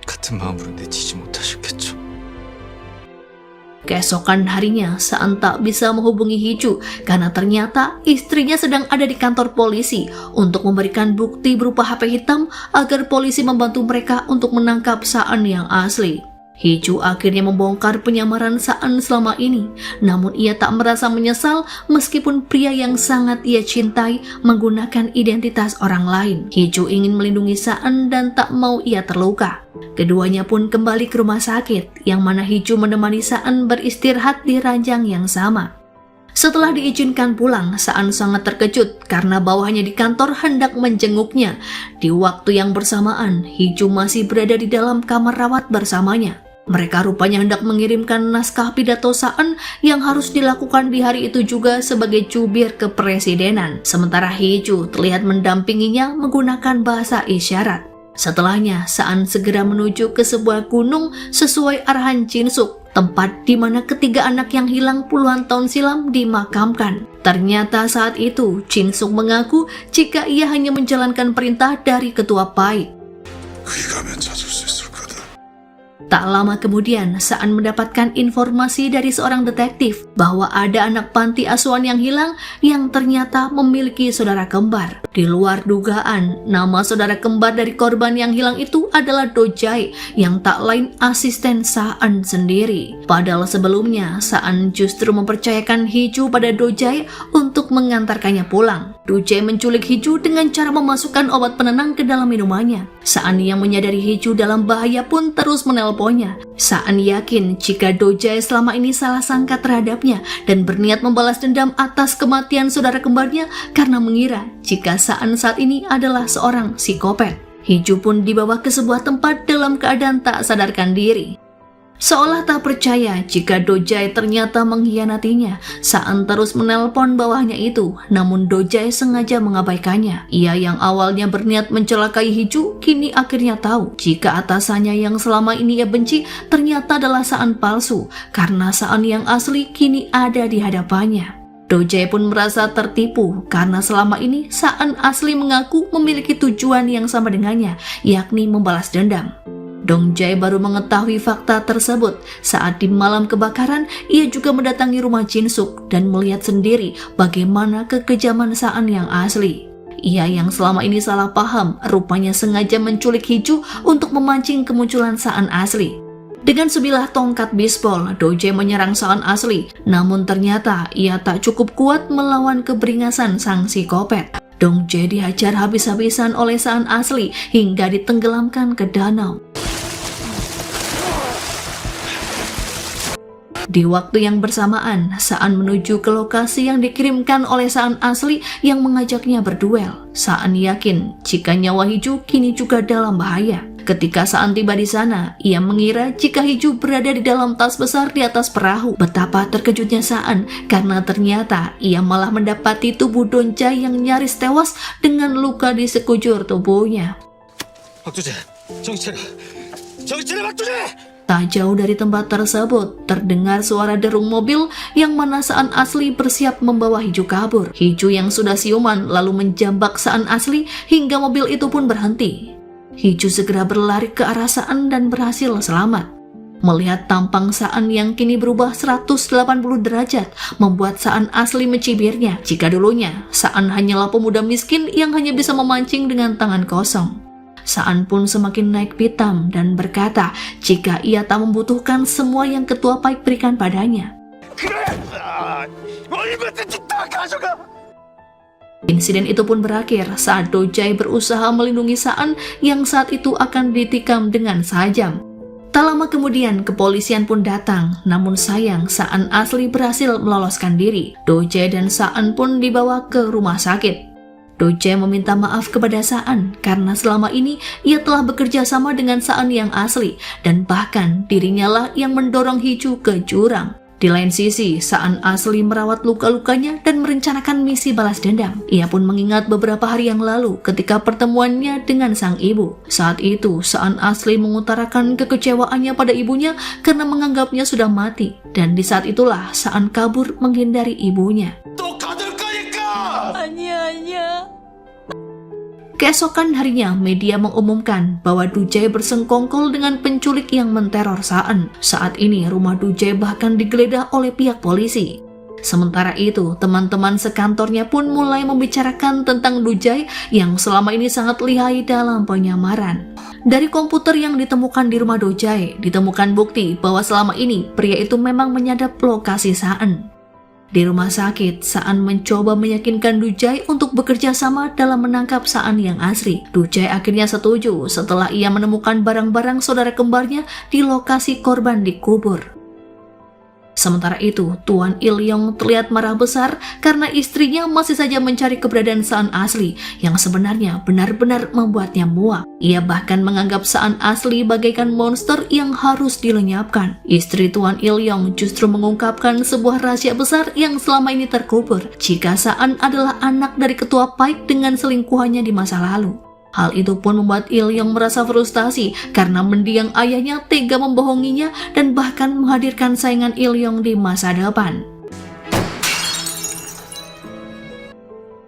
같은 마음으로 내치지 못하셨겠죠. Keesokan harinya, Saan tak bisa menghubungi Hiju karena ternyata istrinya sedang ada di kantor polisi untuk memberikan bukti berupa HP hitam agar polisi membantu mereka untuk menangkap Saan yang asli. Hiju akhirnya membongkar penyamaran Saan selama ini, namun ia tak merasa menyesal meskipun pria yang sangat ia cintai menggunakan identitas orang lain. Hiju ingin melindungi Saan dan tak mau ia terluka. Keduanya pun kembali ke rumah sakit, yang mana Hiju menemani Saan beristirahat di ranjang yang sama. Setelah diizinkan pulang, Saan sangat terkejut karena bawahannya di kantor hendak menjenguknya. Di waktu yang bersamaan, Hiju masih berada di dalam kamar rawat bersamanya. Mereka rupanya hendak mengirimkan naskah pidato Saan yang harus dilakukan di hari itu juga sebagai jubir kepresidenan. Sementara Hiju terlihat mendampinginya menggunakan bahasa isyarat. Setelahnya, Saan segera menuju ke sebuah gunung sesuai arahan Jin-suk, tempat di mana ketiga anak yang hilang puluhan tahun silam dimakamkan. Ternyata saat itu, Jin-suk mengaku jika ia hanya menjalankan perintah dari ketua PAI. Tak lama kemudian, Saan mendapatkan informasi dari seorang detektif bahwa ada anak panti asuhan yang hilang yang ternyata memiliki saudara kembar. Di luar dugaan, nama saudara kembar dari korban yang hilang itu adalah Do-jae yang tak lain asisten Saan sendiri. Padahal sebelumnya, Saan justru mempercayakan Hiju pada Do-jae untuk mengantarkannya pulang. Do-jae menculik Hiju dengan cara memasukkan obat penenang ke dalam minumannya. Saan yang menyadari Hiju dalam bahaya pun terus menelponnya. Saan yakin jika Do-jae selama ini salah sangka terhadapnya dan berniat membalas dendam atas kematian saudara kembarnya karena mengira jika Saan saat ini adalah seorang psikopat. Hiju pun dibawa ke sebuah tempat dalam keadaan tak sadarkan diri. Seolah tak percaya jika Do-jae ternyata mengkhianatinya, Saan terus menelpon bawahnya itu, namun Do-jae sengaja mengabaikannya. Ia yang awalnya berniat mencelakai Hiju, kini akhirnya tahu jika atasannya yang selama ini ia benci ternyata adalah Saan palsu, karena Saan yang asli kini ada di hadapannya. Do-jae pun merasa tertipu karena selama ini Saan asli mengaku memiliki tujuan yang sama dengannya, yakni membalas dendam. Dong-jae baru mengetahui fakta tersebut saat di malam kebakaran ia juga mendatangi rumah Jin-suk dan melihat sendiri bagaimana kekejaman Saan yang asli. Ia yang selama ini salah paham rupanya sengaja menculik Hiju untuk memancing kemunculan Saan asli. Dengan sebilah tongkat bisbol, Do-jae menyerang Saan asli, namun ternyata ia tak cukup kuat melawan keberingasan sang psikopat. Dong-jae dihajar habis-habisan oleh Saan asli hingga ditenggelamkan ke danau. Di waktu yang bersamaan, Saan menuju ke lokasi yang dikirimkan oleh Saan asli yang mengajaknya berduel. Saan yakin jika nyawa Hiju kini juga dalam bahaya. Ketika Saan tiba di sana, ia mengira jika Hiju berada di dalam tas besar di atas perahu. Betapa terkejutnya Saan karena ternyata ia malah mendapati tubuh Do-jae yang nyaris tewas dengan luka di sekujur tubuhnya. 박두재, 정신 차려. 정신 차려, 박두재! Tak jauh dari tempat tersebut, terdengar suara derung mobil yang mana Saan asli bersiap membawa Hiju kabur. Hiju yang sudah siuman lalu menjambak Saan asli hingga mobil itu pun berhenti. Hiju segera berlari ke arah Saan dan berhasil selamat. Melihat tampang Saan yang kini berubah 180 derajat, membuat Saan asli mencibirnya. Jika dulunya, Saan hanyalah pemuda miskin yang hanya bisa memancing dengan tangan kosong. Saan pun semakin naik pitam dan berkata jika ia tak membutuhkan semua yang ketua PAI berikan padanya. Insiden itu pun berakhir saat Do-jae berusaha melindungi Saan yang saat itu akan ditikam dengan sajam. Tak lama kemudian kepolisian pun datang, namun sayang Saan asli berhasil meloloskan diri. Do-jae dan Saan pun dibawa ke rumah sakit. Do-jae meminta maaf kepada Saan karena selama ini ia telah bekerja sama dengan Saan yang asli dan bahkan dirinya lah yang mendorong Hiju ke jurang. Di lain sisi, Saan Asli merawat luka-lukanya dan merencanakan misi balas dendam. Ia pun mengingat beberapa hari yang lalu ketika pertemuannya dengan sang ibu. Saat itu, Saan Asli mengutarakan kekecewaannya pada ibunya karena menganggapnya sudah mati. Dan di saat itulah Saan kabur menghindari ibunya. Keesokan harinya, media mengumumkan bahwa Dujay bersengkongkol dengan penculik yang menteror Saan. Saat ini, rumah Dujay bahkan digeledah oleh pihak polisi. Sementara itu, teman-teman sekantornya pun mulai membicarakan tentang Dujay yang selama ini sangat lihai dalam penyamaran. Dari komputer yang ditemukan di rumah Dujay, ditemukan bukti bahwa selama ini pria itu memang menyadap lokasi Saan. Di rumah sakit, Saan mencoba meyakinkan Dujay untuk bekerja sama dalam menangkap Saan yang asli. Dujay akhirnya setuju setelah ia menemukan barang-barang saudara kembarnya di lokasi korban dikubur. Sementara itu, Tuan Ilyong terlihat marah besar karena istrinya masih saja mencari keberadaan Saan Asli yang sebenarnya benar-benar membuatnya muak. Ia bahkan menganggap Saan Asli bagaikan monster yang harus dilenyapkan. Istri Tuan Ilyong justru mengungkapkan sebuah rahasia besar yang selama ini terkubur, jika Saan adalah anak dari ketua Paik dengan selingkuhannya di masa lalu. Hal itu pun membuat Ilyong merasa frustasi karena mendiang ayahnya tega membohonginya dan bahkan menghadirkan saingan Ilyong di masa depan.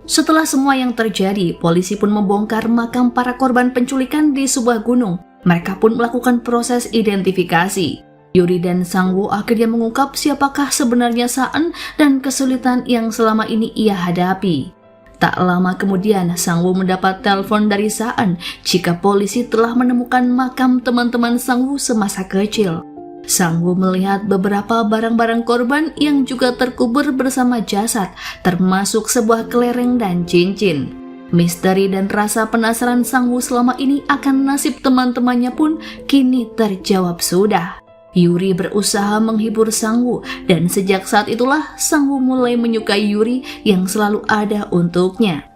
Setelah semua yang terjadi, polisi pun membongkar makam para korban penculikan di sebuah gunung. Mereka pun melakukan proses identifikasi. Yuri dan Sangwoo akhirnya mengungkap siapakah sebenarnya Saan dan kesulitan yang selama ini ia hadapi. Tak lama kemudian, Sangwoo mendapat telepon dari Saan jika polisi telah menemukan makam teman-teman Sangwoo semasa kecil. Sangwoo melihat beberapa barang-barang korban yang juga terkubur bersama jasad, termasuk sebuah kelereng dan cincin. Misteri dan rasa penasaran Sangwoo selama ini akan nasib teman-temannya pun kini terjawab sudah. Yuri berusaha menghibur Sangwoo dan sejak saat itulah Sangwoo mulai menyukai Yuri yang selalu ada untuknya.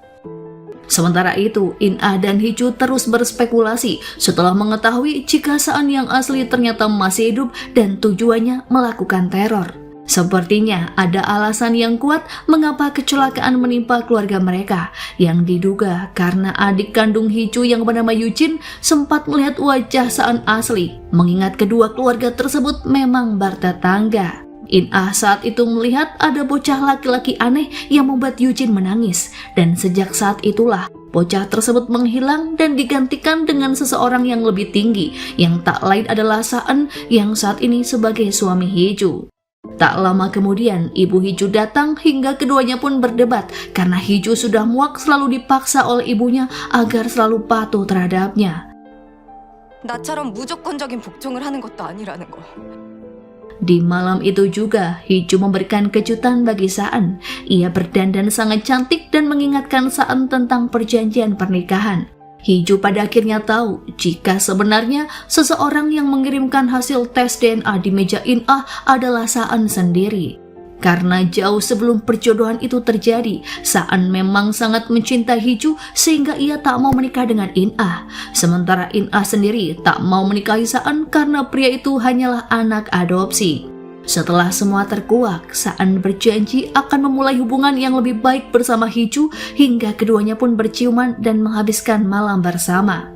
Sementara itu, In-ah dan Hee-ju terus berspekulasi setelah mengetahui jika Saan yang asli ternyata masih hidup dan tujuannya melakukan teror. Sepertinya ada alasan yang kuat mengapa kecelakaan menimpa keluarga mereka, yang diduga karena adik kandung Hee-ju yang bernama Yujin sempat melihat wajah Saan asli, mengingat kedua keluarga tersebut memang bertetangga. In-ah saat itu melihat ada bocah laki-laki aneh yang membuat Yujin menangis, dan sejak saat itulah bocah tersebut menghilang dan digantikan dengan seseorang yang lebih tinggi, yang tak lain adalah Saan yang saat ini sebagai suami Hee-ju. Tak lama kemudian, ibu Hee-ju datang hingga keduanya pun berdebat karena Hee-ju sudah muak selalu dipaksa oleh ibunya agar selalu patuh terhadapnya. 나처럼 무조건적인 복종을 하는 것도 아니라는 거. Di malam itu juga, Hee-ju memberikan kejutan bagi Saan. Ia berdandan sangat cantik dan mengingatkan Saan tentang perjanjian pernikahan. Hee-ju pada akhirnya tahu jika sebenarnya seseorang yang mengirimkan hasil tes DNA di meja In-ah adalah Saan sendiri. Karena jauh sebelum perjodohan itu terjadi, Saan memang sangat mencintai Hee-ju sehingga ia tak mau menikah dengan In-ah. Sementara In-ah sendiri tak mau menikahi Saan karena pria itu hanyalah anak adopsi. Setelah semua terkuak, Saan berjanji akan memulai hubungan yang lebih baik bersama Hee-ju hingga keduanya pun berciuman dan menghabiskan malam bersama.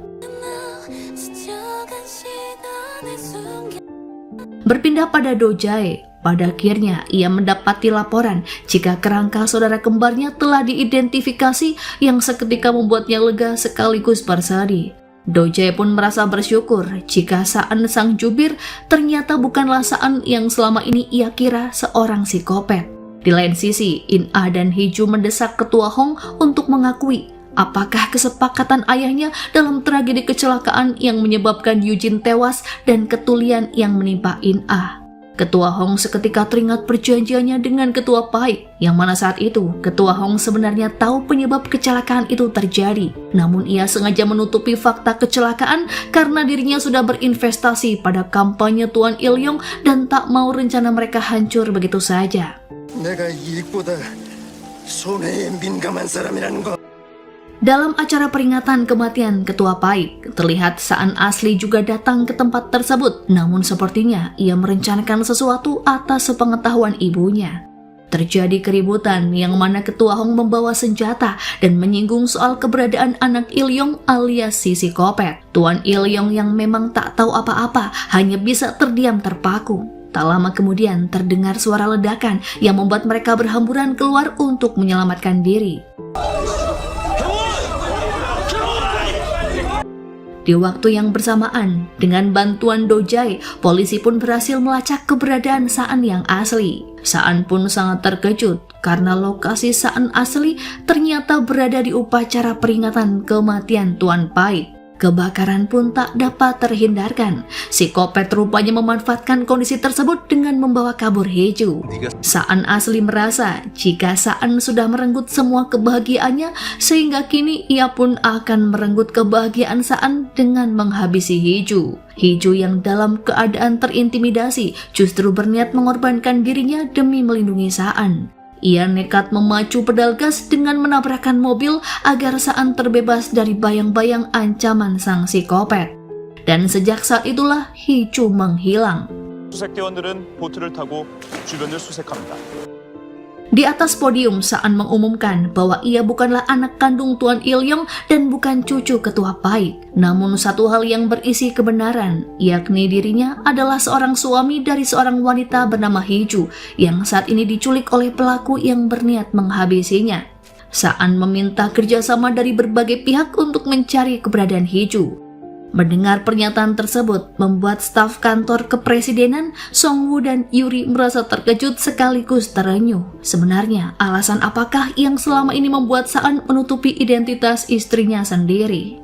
Berpindah pada Dojay, pada akhirnya ia mendapati laporan jika kerangka saudara kembarnya telah diidentifikasi yang seketika membuatnya lega sekaligus bersedih. Dojay pun merasa bersyukur jika Saan sang jubir ternyata bukanlah Saan yang selama ini ia kira seorang psikopat. Di lain sisi, In-ah dan Hee-ju mendesak ketua Hong untuk mengakui apakah kesepakatan ayahnya dalam tragedi kecelakaan yang menyebabkan Yujin tewas dan ketulian yang menimpa In-ah. Ketua Hong seketika teringat perjanjiannya dengan Ketua Paik, yang mana saat itu Ketua Hong sebenarnya tahu penyebab kecelakaan itu terjadi. Namun ia sengaja menutupi fakta kecelakaan karena dirinya sudah berinvestasi pada kampanye Tuan Ilyong dan tak mau rencana mereka hancur begitu saja. Dalam acara peringatan kematian Ketua PAIK, terlihat Saan Asli juga datang ke tempat tersebut, namun sepertinya ia merencanakan sesuatu atas sepengetahuan ibunya. Terjadi keributan yang mana Ketua Hong membawa senjata dan menyinggung soal keberadaan anak Ilyong alias si psikopat. Tuan Ilyong yang memang tak tahu apa-apa hanya bisa terdiam terpaku. Tak lama kemudian terdengar suara ledakan yang membuat mereka berhamburan keluar untuk menyelamatkan diri. Di waktu yang bersamaan, dengan bantuan Dojai, polisi pun berhasil melacak keberadaan Saan yang asli. Saan pun sangat terkejut karena lokasi Saan asli ternyata berada di upacara peringatan kematian Tuan PAIK. Kebakaran pun tak dapat terhindarkan. Psikopat rupanya memanfaatkan kondisi tersebut dengan membawa kabur Heju. Saan asli merasa jika Saan sudah merenggut semua kebahagiaannya, sehingga kini ia pun akan merenggut kebahagiaan Saan dengan menghabisi Heju. Heju yang dalam keadaan terintimidasi justru berniat mengorbankan dirinya demi melindungi Saan. Ia nekat memacu pedal gas dengan menabrakkan mobil agar Saan terbebas dari bayang-bayang ancaman sang psikopat. Dan sejak saat itulah Heju menghilang. 수색대원들은 보트를 타고 주변을 수색합니다. Di atas podium, Saan mengumumkan bahwa ia bukanlah anak kandung Tuan Ilyong dan bukan cucu Ketua PAIK. Namun satu hal yang berisi kebenaran, yakni dirinya adalah seorang suami dari seorang wanita bernama Heju yang saat ini diculik oleh pelaku yang berniat menghabisinya. Saan meminta kerjasama dari berbagai pihak untuk mencari keberadaan Heju. Mendengar pernyataan tersebut membuat staf kantor kepresidenan Song Woo dan Yuri merasa terkejut sekaligus terenyuh. Sebenarnya alasan apakah yang selama ini membuat Saan menutupi identitas istrinya sendiri?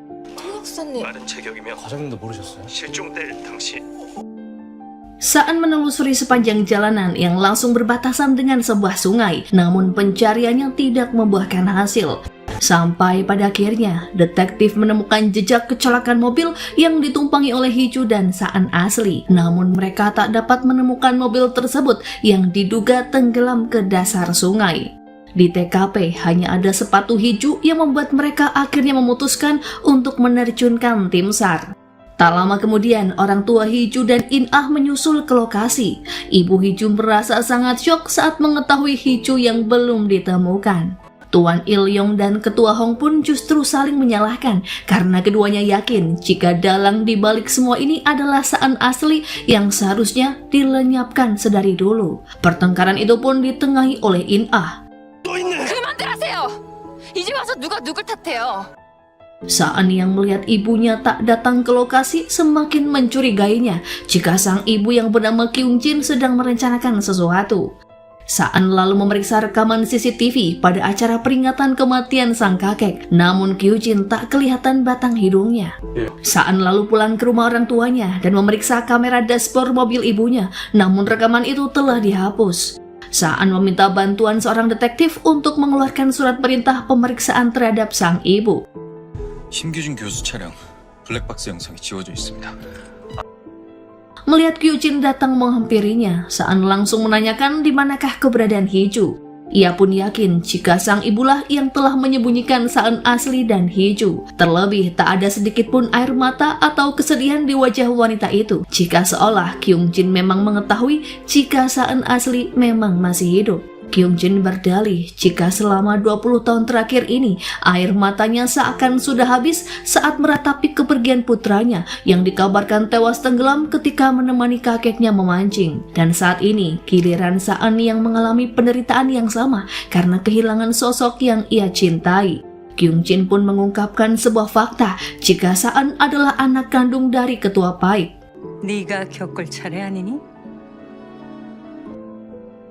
Saan menelusuri sepanjang jalanan yang langsung berbatasan dengan sebuah sungai, namun pencariannya tidak membuahkan hasil. Sampai pada akhirnya, detektif menemukan jejak kecelakaan mobil yang ditumpangi oleh Heju dan Saan asli. Namun mereka tak dapat menemukan mobil tersebut yang diduga tenggelam ke dasar sungai. Di TKP hanya ada sepatu Heju yang membuat mereka akhirnya memutuskan untuk menerjunkan tim SAR. Tak lama kemudian, orang tua Heju dan In-ah menyusul ke lokasi. Ibu Heju merasa sangat syok saat mengetahui Heju yang belum ditemukan. Tuan Ilyong dan Ketua Hong pun justru saling menyalahkan karena keduanya yakin jika dalang di balik semua ini adalah Saan asli yang seharusnya dilenyapkan sedari dulu. Pertengkaran itu pun ditengahi oleh In-ah. 그만들 하세요. 이제 와서 누가 누굴 탓해요. Saan yang melihat ibunya tak datang ke lokasi semakin mencurigainya jika sang ibu yang bernama Kyung Jin sedang merencanakan sesuatu. Saan lalu memeriksa rekaman CCTV pada acara peringatan kematian sang kakek, namun Kyung Jin tak kelihatan batang hidungnya. Saan lalu pulang ke rumah orang tuanya dan memeriksa kamera dashboard mobil ibunya, namun rekaman itu telah dihapus. Saan meminta bantuan seorang detektif untuk mengeluarkan surat perintah pemeriksaan terhadap sang ibu. 심규진 교수 차량 블랙박스 영상이 지워져 있습니다. Melihat Kyung Jin datang menghampirinya, Saan langsung menanyakan di manakah keberadaan Heju. Ia pun yakin jika sang ibulah yang telah menyembunyikan Saan asli dan Heju. Terlebih tak ada sedikit pun air mata atau kesedihan di wajah wanita itu, jika seolah Kyung Jin memang mengetahui jika Saan asli memang masih hidup. Kyung Jin berdalih jika selama 20 tahun terakhir ini air matanya seakan sudah habis saat meratapi kepergian putranya yang dikabarkan tewas tenggelam ketika menemani kakeknya memancing. Dan saat ini giliran Saan yang mengalami penderitaan yang sama karena kehilangan sosok yang ia cintai. Kyung Jin pun mengungkapkan sebuah fakta jika Saan adalah anak kandung dari Ketua PAIK. 네가 겪을 차례 아니니?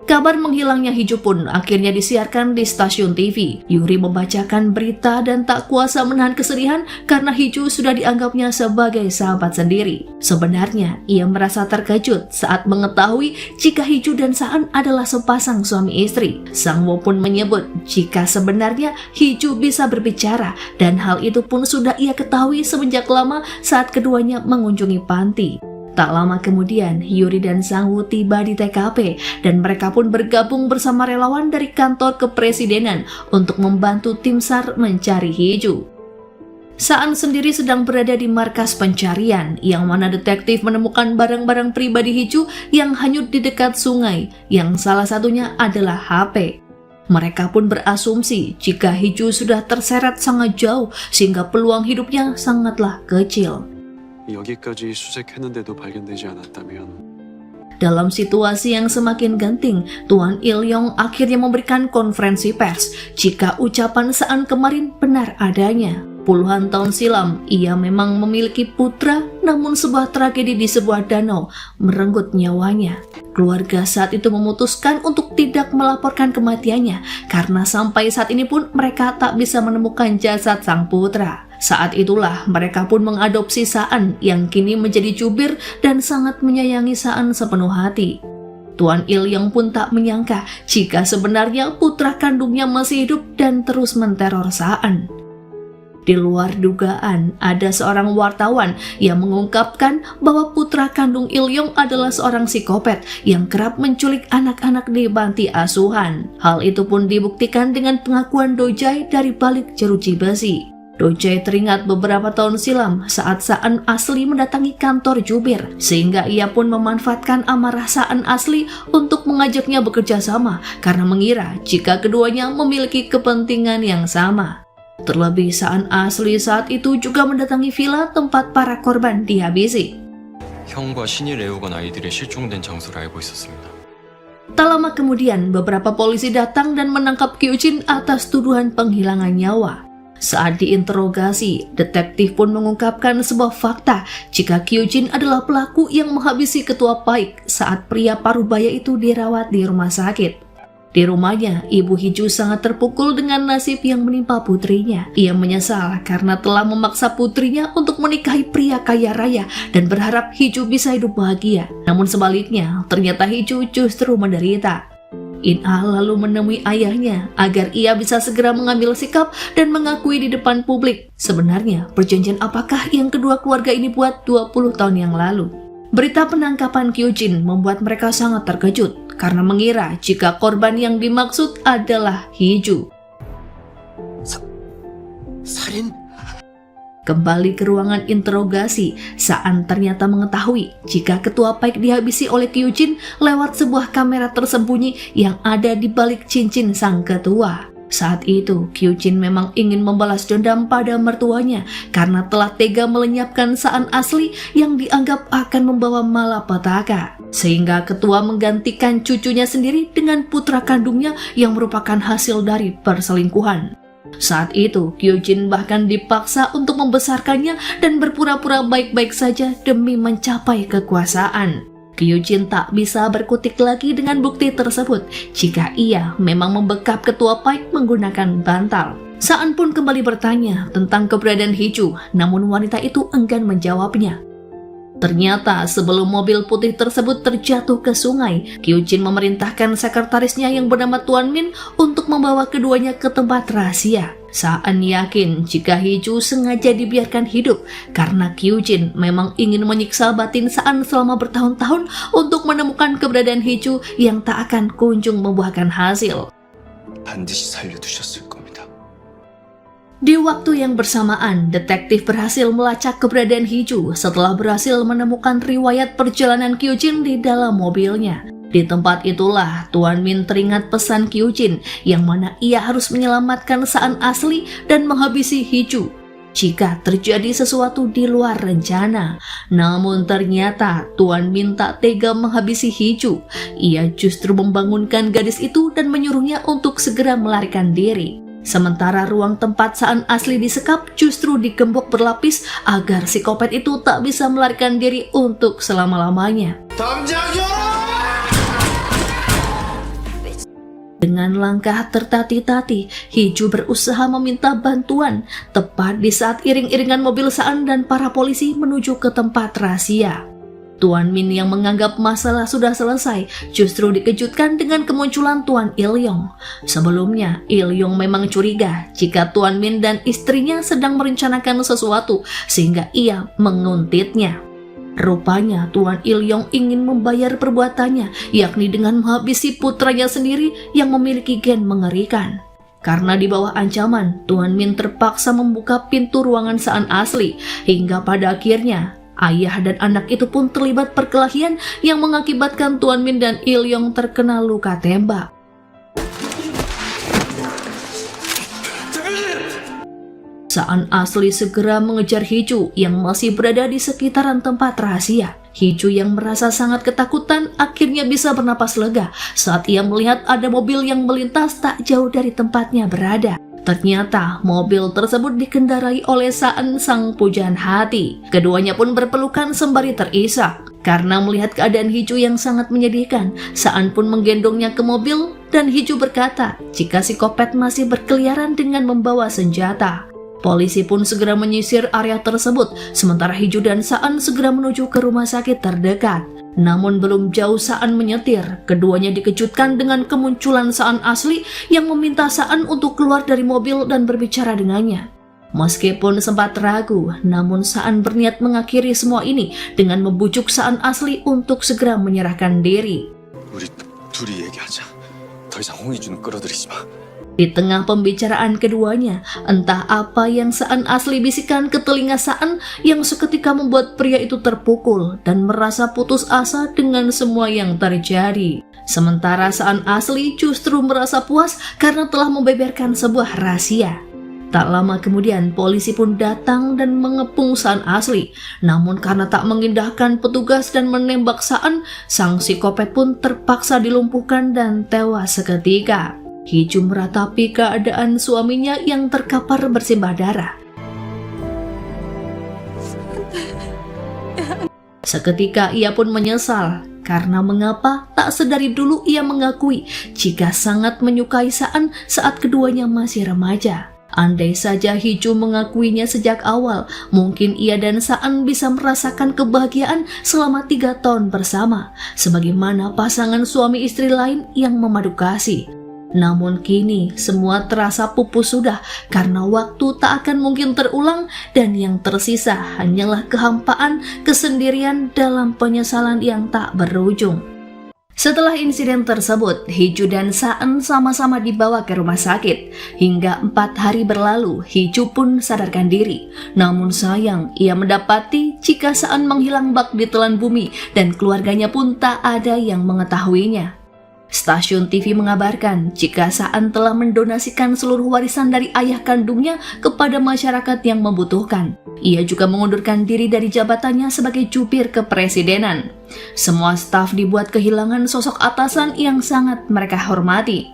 Kabar menghilangnya Heju pun akhirnya disiarkan di stasiun TV. Yuri membacakan berita dan tak kuasa menahan kesedihan karena Heju sudah dianggapnya sebagai sahabat sendiri. Sebenarnya, ia merasa terkejut saat mengetahui jika Heju dan Saan adalah sepasang suami istri. Sang Wo pun menyebut jika sebenarnya Heju bisa berbicara dan hal itu pun sudah ia ketahui semenjak lama saat keduanya mengunjungi panti. Tak lama kemudian, Yuri dan Sang Woo tiba di TKP dan mereka pun bergabung bersama relawan dari kantor kepresidenan untuk membantu tim SAR mencari Hee-ju. Saan sendiri sedang berada di markas pencarian, yang mana detektif menemukan barang-barang pribadi Hee-ju yang hanyut di dekat sungai, yang salah satunya adalah HP. Mereka pun berasumsi jika Hee-ju sudah terseret sangat jauh sehingga peluang hidupnya sangatlah kecil. 여기까지 수색했는데도 발견되지 않았다면 Dalam situasi yang semakin genting, Tuan Il-yong akhirnya memberikan konferensi pers jika ucapan Saan kemarin benar adanya. Puluhan tahun silam, ia memang memiliki putra, namun sebuah tragedi di sebuah danau merenggut nyawanya. Keluarga saat itu memutuskan untuk tidak melaporkan kematiannya, karena sampai saat ini pun mereka tak bisa menemukan jasad sang putra. Saat itulah mereka pun mengadopsi Saan yang kini menjadi jubir dan sangat menyayangi Saan sepenuh hati. Tuan Il-yong pun tak menyangka jika sebenarnya putra kandungnya masih hidup dan terus menteror Saan. Di luar dugaan, ada seorang wartawan yang mengungkapkan bahwa putra kandung Il-yong adalah seorang psikopat yang kerap menculik anak-anak di panti asuhan. Hal itu pun dibuktikan dengan pengakuan Do-jae dari balik jeruji besi. Do-jae teringat beberapa tahun silam saat Saan asli mendatangi kantor jubir, sehingga ia pun memanfaatkan amarah Saan asli untuk mengajaknya bekerja sama karena mengira jika keduanya memiliki kepentingan yang sama. Terlebih Saan asli saat itu juga mendatangi villa tempat para korban dihabisi. 형과 신이 레오건 아이들의 실종된 장소를 알고 있었습니다. Tak lama kemudian, beberapa polisi datang dan menangkap Kyujin atas tuduhan penghilangan nyawa. Saat diinterogasi, detektif pun mengungkapkan sebuah fakta jika Kyujin adalah pelaku yang menghabisi ketua Paik saat pria parubaya itu dirawat di rumah sakit. Di rumahnya, ibu Hee-ju sangat terpukul dengan nasib yang menimpa putrinya. Ia menyesal karena telah memaksa putrinya untuk menikahi pria kaya raya dan berharap Hee-ju bisa hidup bahagia. Namun sebaliknya, ternyata Hee-ju justru menderita. In-ah lalu menemui ayahnya agar ia bisa segera mengambil sikap dan mengakui di depan publik. Sebenarnya, perjanjian apakah yang kedua keluarga ini buat 20 tahun yang lalu? Berita penangkapan Kyujin membuat mereka sangat terkejut karena mengira jika korban yang dimaksud adalah Hee-ju. 살인? Kembali ke ruangan interogasi, Saan ternyata mengetahui jika ketua Paik dihabisi oleh Kyujin lewat sebuah kamera tersembunyi yang ada di balik cincin sang ketua. Saat itu, Kyujin memang ingin membalas dendam pada mertuanya karena telah tega melenyapkan Saan asli yang dianggap akan membawa malapetaka. Sehingga ketua menggantikan cucunya sendiri dengan putra kandungnya yang merupakan hasil dari perselingkuhan. Saat itu, Kyujin bahkan dipaksa untuk membesarkannya dan berpura-pura baik-baik saja demi mencapai kekuasaan. Kyujin tak bisa berkutik lagi dengan bukti tersebut jika ia memang membekap ketua Paik menggunakan bantal. Saan pun kembali bertanya tentang keberadaan Hee-ju, namun wanita itu enggan menjawabnya. Ternyata sebelum mobil putih tersebut terjatuh ke sungai, Kyujin memerintahkan sekretarisnya yang bernama Tuan Min untuk membawa keduanya ke tempat rahasia. Saan yakin jika Hee-ju sengaja dibiarkan hidup karena Kyujin memang ingin menyiksa batin Saan selama bertahun-tahun untuk menemukan keberadaan Hee-ju yang tak akan kunjung membuahkan hasil. 반드시 살려두셨을 겁니다. Di waktu yang bersamaan, detektif berhasil melacak keberadaan Hee-ju setelah berhasil menemukan riwayat perjalanan Kyujin di dalam mobilnya. Di tempat itulah Tuan Min teringat pesan Kyujin yang mana ia harus menyelamatkan Saan asli dan menghabisi Hee-ju jika terjadi sesuatu di luar rencana. Namun ternyata Tuan Min tak tega menghabisi Hee-ju. Ia justru membangunkan gadis itu dan menyuruhnya untuk segera melarikan diri. Sementara ruang tempat Saan asli disekap justru digembok berlapis agar psikopat itu tak bisa melarikan diri untuk selama-lamanya. Dengan langkah tertati-tati, Hee-ju berusaha meminta bantuan tepat di saat iring-iringan mobil Saan dan para polisi menuju ke tempat rahasia. Tuan Min yang menganggap masalah sudah selesai justru dikejutkan dengan kemunculan Tuan Il-yong. Sebelumnya, Il-yong memang curiga jika Tuan Min dan istrinya sedang merencanakan sesuatu sehingga ia menguntitnya. Rupanya Tuan Ilyong ingin membayar perbuatannya, yakni dengan menghabisi putranya sendiri yang memiliki gen mengerikan. Karena di bawah ancaman, Tuan Min terpaksa membuka pintu ruangan Saan asli, hingga pada akhirnya ayah dan anak itu pun terlibat perkelahian yang mengakibatkan Tuan Min dan Ilyong terkena luka tembak. Saan asli segera mengejar Hiju yang masih berada di sekitaran tempat rahasia. Hiju yang merasa sangat ketakutan akhirnya bisa bernapas lega saat ia melihat ada mobil yang melintas tak jauh dari tempatnya berada. Ternyata mobil tersebut dikendarai oleh Saan sang pujaan hati. Keduanya pun berpelukan sembari terisak. Karena melihat keadaan Hiju yang sangat menyedihkan, Saan pun menggendongnya ke mobil dan Hiju berkata jika psikopat masih berkeliaran dengan membawa senjata. Polisi pun segera menyisir area tersebut, sementara Hiju dan Saan segera menuju ke rumah sakit terdekat. Namun belum jauh Saan menyetir, keduanya dikejutkan dengan kemunculan Saan asli yang meminta Saan untuk keluar dari mobil dan berbicara dengannya. Meskipun sempat ragu, namun Saan berniat mengakhiri semua ini dengan membujuk Saan asli untuk segera menyerahkan diri. 우리 둘이 얘기하자. 더 이상 홍희준은 끌어들이지 마. Di tengah pembicaraan keduanya, entah apa yang Saan asli bisikan ke telinga Saan yang seketika membuat pria itu terpukul dan merasa putus asa dengan semua yang terjadi. Sementara Saan asli justru merasa puas karena telah membeberkan sebuah rahasia. Tak lama kemudian polisi pun datang dan mengepung Saan asli. Namun karena tak mengindahkan petugas dan menembak Saan, sang psikopat pun terpaksa dilumpuhkan dan tewas seketika. Hiju meratapi keadaan suaminya yang terkapar bersimbah darah. Seketika ia pun menyesal karena mengapa tak sedari dulu ia mengakui jika sangat menyukai Saan saat keduanya masih remaja. Andai saja Hiju mengakuinya sejak awal, mungkin ia dan Saan bisa merasakan kebahagiaan selama 3 tahun bersama, sebagaimana pasangan suami istri lain yang memadu kasih. Namun kini semua terasa pupus sudah karena waktu tak akan mungkin terulang dan yang tersisa hanyalah kehampaan, kesendirian dalam penyesalan yang tak berujung. Setelah insiden tersebut, Hiju dan Saan sama-sama dibawa ke rumah sakit. Hingga 4 hari berlalu, Hiju pun sadarkan diri. Namun sayang, ia mendapati jika Saan menghilang bak di telan bumi dan keluarganya pun tak ada yang mengetahuinya. Stasiun TV mengabarkan jika Saan telah mendonasikan seluruh warisan dari ayah kandungnya kepada masyarakat yang membutuhkan. Ia juga mengundurkan diri dari jabatannya sebagai jubir kepresidenan. Semua staf dibuat kehilangan sosok atasan yang sangat mereka hormati.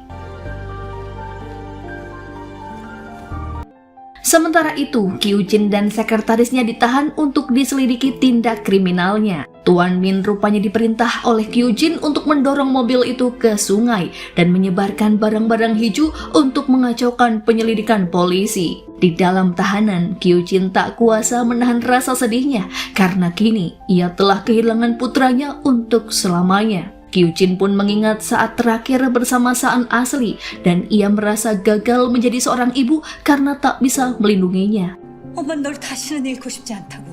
Sementara itu, Kyujin dan sekretarisnya ditahan untuk diselidiki tindak kriminalnya. Tuan Min rupanya diperintah oleh Kyujin untuk mendorong mobil itu ke sungai dan menyebarkan barang-barang Hiju untuk mengacaukan penyelidikan polisi. Di dalam tahanan, Kyujin tak kuasa menahan rasa sedihnya karena kini ia telah kehilangan putranya untuk selamanya. Kyujin pun mengingat saat terakhir bersama Saan asli dan ia merasa gagal menjadi seorang ibu karena tak bisa melindunginya. 엄마 널 다시는 잃고 싶지 않다고.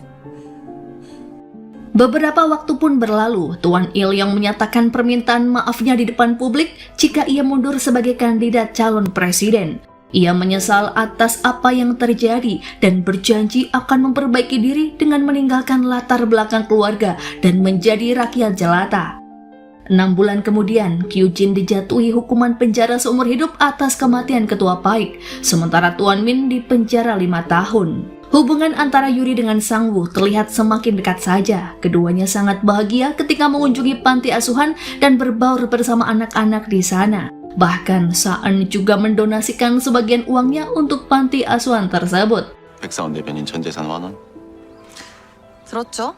Beberapa waktu pun berlalu, Tuan Ilyong menyatakan permintaan maafnya di depan publik jika ia mundur sebagai kandidat calon presiden. Ia menyesal atas apa yang terjadi dan berjanji akan memperbaiki diri dengan meninggalkan latar belakang keluarga dan menjadi rakyat jelata. 6 bulan kemudian, Kyujin dijatuhi hukuman penjara seumur hidup atas kematian ketua PAIK, sementara Tuan Min dipenjara 5 tahun. Hubungan antara Yuri dengan Sang-woo terlihat semakin dekat saja. Keduanya sangat bahagia ketika mengunjungi panti asuhan dan berbaur bersama anak-anak di sana. Bahkan Saan juga mendonasikan sebagian uangnya untuk panti asuhan tersebut. 144변인 전 재산 완원. 들었죠?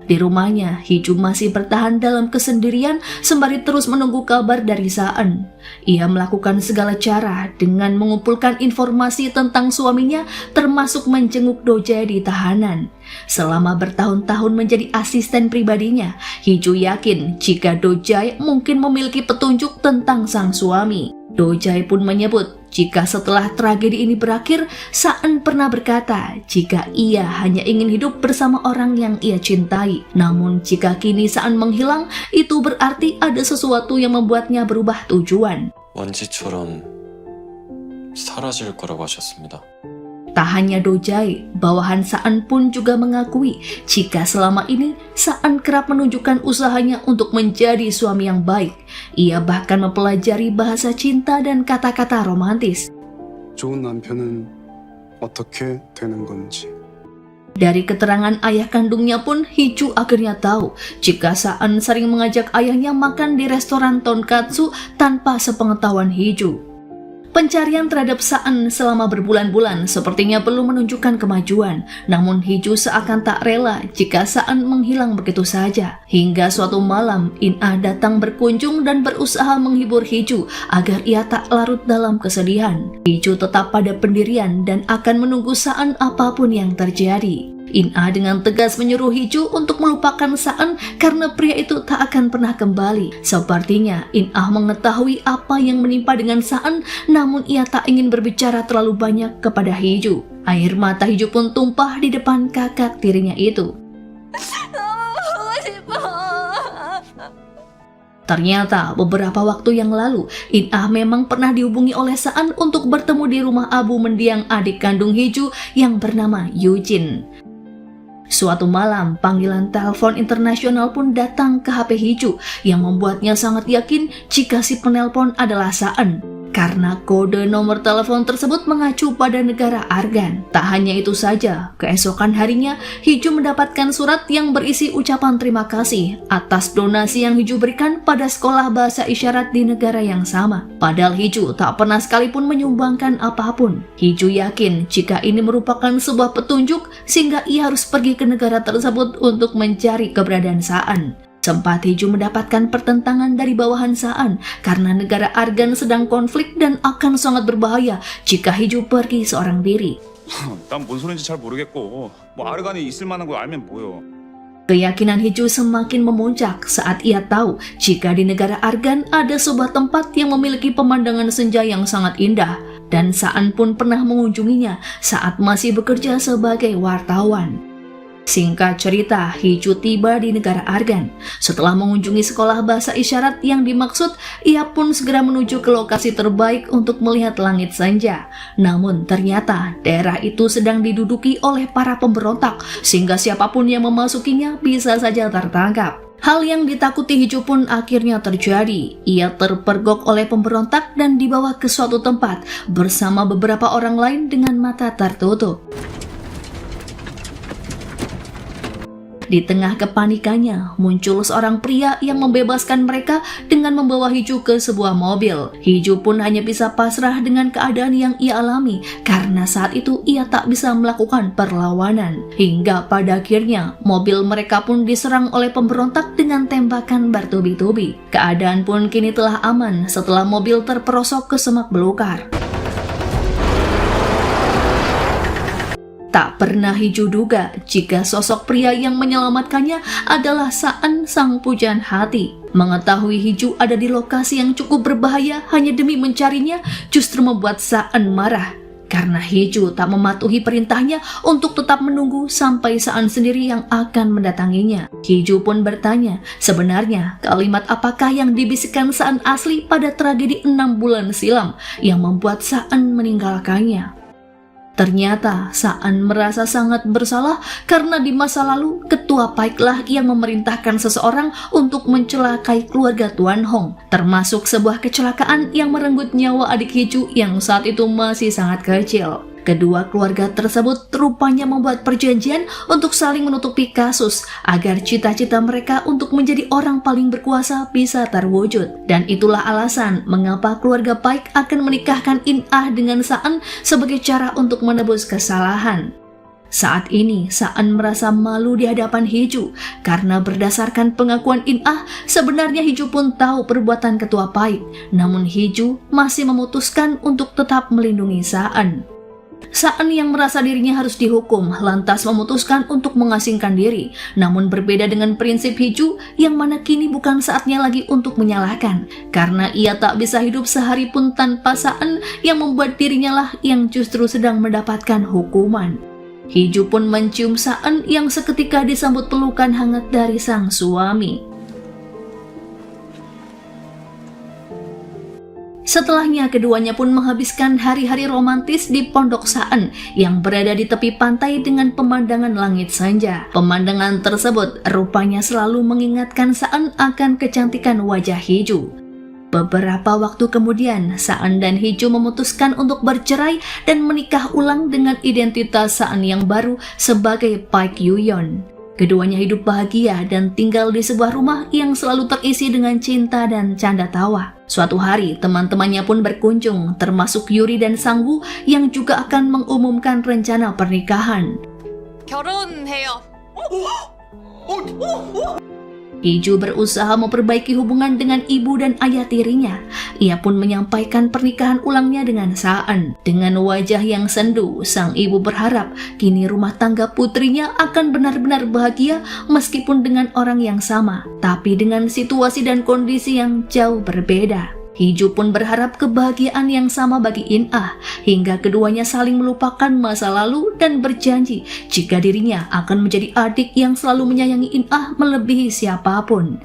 Di rumahnya, Hiju masih bertahan dalam kesendirian sembari terus menunggu kabar dari Saan. Ia melakukan segala cara dengan mengumpulkan informasi tentang suaminya, termasuk menjenguk Dojay di tahanan. Selama bertahun-tahun menjadi asisten pribadinya, Hiju yakin jika Dojay mungkin memiliki petunjuk tentang sang suami. Dojay pun menyebut jika setelah tragedi ini berakhir, Saan pernah berkata jika ia hanya ingin hidup bersama orang yang ia cintai. Namun jika kini Saan menghilang, itu berarti ada sesuatu yang membuatnya berubah tujuan. 먼지처럼 사라질 거라고 하셨습니다. Tak hanya Dojai, bawahan Saan pun juga mengakui jika selama ini Saan kerap menunjukkan usahanya untuk menjadi suami yang baik. Ia bahkan mempelajari bahasa cinta dan kata-kata romantis. 좋은 남편은 어떻게 되는 건지. Dari keterangan ayah kandungnya pun, Hiju akhirnya tahu jika Saan sering mengajak ayahnya makan di restoran tonkatsu tanpa sepengetahuan Hiju. Pencarian terhadap Saan selama berbulan-bulan sepertinya belum menunjukkan kemajuan, namun Hiju seakan tak rela jika Saan menghilang begitu saja. Hingga suatu malam, In-ah datang berkunjung dan berusaha menghibur Hiju agar ia tak larut dalam kesedihan. Hiju tetap pada pendirian dan akan menunggu Saan apapun yang terjadi. In-ah dengan tegas menyuruh Hiju untuk melupakan Saan karena pria itu tak akan pernah kembali. Sepertinya In-ah mengetahui apa yang menimpa dengan Saan, namun ia tak ingin berbicara terlalu banyak kepada Hiju. Air mata Hiju pun tumpah di depan kakak tirinya itu. Ternyata beberapa waktu yang lalu, In-ah memang pernah dihubungi oleh Saan untuk bertemu di rumah abu mendiang adik kandung Hiju yang bernama Yujin. Suatu malam, panggilan telepon internasional pun datang ke HP Hiju yang membuatnya sangat yakin jika si penelpon adalah Saan. Karena kode nomor telepon tersebut mengacu pada negara Argan. Tak hanya itu saja, keesokan harinya Hiju mendapatkan surat yang berisi ucapan terima kasih atas donasi yang Hiju berikan pada sekolah bahasa isyarat di negara yang sama. Padahal Hiju tak pernah sekalipun menyumbangkan apapun. Hiju yakin jika ini merupakan sebuah petunjuk sehingga ia harus pergi ke negara tersebut untuk mencari keberadaan Saan. Sempat Hiju mendapatkan pertentangan dari bawahan Saan karena negara Argan sedang konflik dan akan sangat berbahaya jika Hiju pergi seorang diri. 난 뭔 소린지 잘 모르겠고 뭐 아르간에 있을 만한 거 알면 뭐요. Keyakinan Hiju semakin memuncak saat ia tahu jika di negara Argan ada sebuah tempat yang memiliki pemandangan senja yang sangat indah, dan Saan pun pernah mengunjunginya saat masih bekerja sebagai wartawan. Singkat cerita, Hiju tiba di negara Argan. Setelah mengunjungi sekolah bahasa isyarat yang dimaksud, ia pun segera menuju ke lokasi terbaik untuk melihat langit senja. Namun ternyata daerah itu sedang diduduki oleh para pemberontak, sehingga siapapun yang memasukinya bisa saja tertangkap. Hal yang ditakuti Hiju pun akhirnya terjadi. Ia terpergok oleh pemberontak dan dibawa ke suatu tempat bersama beberapa orang lain dengan mata tertutup. Di tengah kepanikannya, muncul seorang pria yang membebaskan mereka dengan membawa Hiju ke sebuah mobil. Hiju pun hanya bisa pasrah dengan keadaan yang ia alami karena saat itu ia tak bisa melakukan perlawanan. Hingga pada akhirnya, mobil mereka pun diserang oleh pemberontak dengan tembakan bertubi-tubi. Keadaan pun kini telah aman setelah mobil terperosok ke semak belukar. Tak pernah Hiju duga jika sosok pria yang menyelamatkannya adalah Saan, sang pujaan hati. Mengetahui Hiju ada di lokasi yang cukup berbahaya hanya demi mencarinya justru membuat Saan marah. Karena Hiju tak mematuhi perintahnya untuk tetap menunggu sampai Saan sendiri yang akan mendatanginya. Hiju pun bertanya, sebenarnya kalimat apakah yang dibisikkan Saan asli pada tragedi 6 bulan silam yang membuat Saan meninggalkannya. Ternyata Saan merasa sangat bersalah karena di masa lalu ketua Paiklah yang memerintahkan seseorang untuk mencelakai keluarga Tuan Hong, termasuk sebuah kecelakaan yang merenggut nyawa adik Hiju yang saat itu masih sangat kecil. Kedua keluarga tersebut rupanya membuat perjanjian untuk saling menutupi kasus agar cita-cita mereka untuk menjadi orang paling berkuasa bisa terwujud. Dan itulah alasan mengapa keluarga Paik akan menikahkan In-ah dengan Saan sebagai cara untuk menebus kesalahan. Saat ini Saan merasa malu di hadapan Hiju karena berdasarkan pengakuan In-ah sebenarnya Hiju pun tahu perbuatan ketua Paik. Namun Hiju masih memutuskan untuk tetap melindungi Saan. Saan yang merasa dirinya harus dihukum lantas memutuskan untuk mengasingkan diri. Namun berbeda dengan prinsip Hiju yang mana kini bukan saatnya lagi untuk menyalahkan, karena ia tak bisa hidup sehari pun tanpa Saan yang membuat dirinya lah yang justru sedang mendapatkan hukuman. Hiju pun mencium Saan yang seketika disambut pelukan hangat dari sang suami. Setelahnya keduanya pun menghabiskan hari-hari romantis di pondok Saan yang berada di tepi pantai dengan pemandangan langit senja. Pemandangan tersebut rupanya selalu mengingatkan Saan akan kecantikan wajah Hiju. Beberapa waktu kemudian, Saan dan Hiju memutuskan untuk bercerai dan menikah ulang dengan identitas Saan yang baru sebagai Park Yu-yeon. Keduanya hidup bahagia dan tinggal di sebuah rumah yang selalu terisi dengan cinta dan canda tawa. Suatu hari, teman-temannya pun berkunjung, termasuk Yuri dan Sangwoo yang juga akan mengumumkan rencana pernikahan. 결혼해요. Hiju berusaha memperbaiki hubungan dengan ibu dan ayah tirinya. Ia pun menyampaikan pernikahan ulangnya dengan Saan. Dengan wajah yang sendu, sang ibu berharap kini rumah tangga putrinya akan benar-benar bahagia meskipun dengan orang yang sama, tapi dengan situasi dan kondisi yang jauh berbeda. Hiju pun berharap kebahagiaan yang sama bagi In-ah, hingga keduanya saling melupakan masa lalu dan berjanji jika dirinya akan menjadi adik yang selalu menyayangi In-ah melebihi siapapun.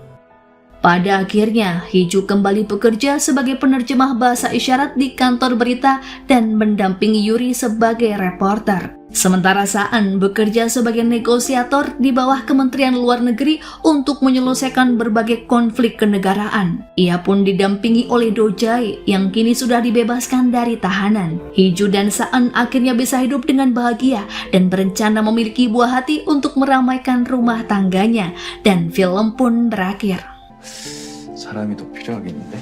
Pada akhirnya, Hiju kembali bekerja sebagai penerjemah bahasa isyarat di kantor berita dan mendampingi Yuri sebagai reporter. Sementara Saan bekerja sebagai negosiator di bawah Kementerian Luar Negeri untuk menyelesaikan berbagai konflik kenegaraan. Ia pun didampingi oleh Do Jae yang kini sudah dibebaskan dari tahanan. Hiju dan Saan akhirnya bisa hidup dengan bahagia dan berencana memiliki buah hati untuk meramaikan rumah tangganya, dan film pun berakhir. 사람이 더 필요하겠는데?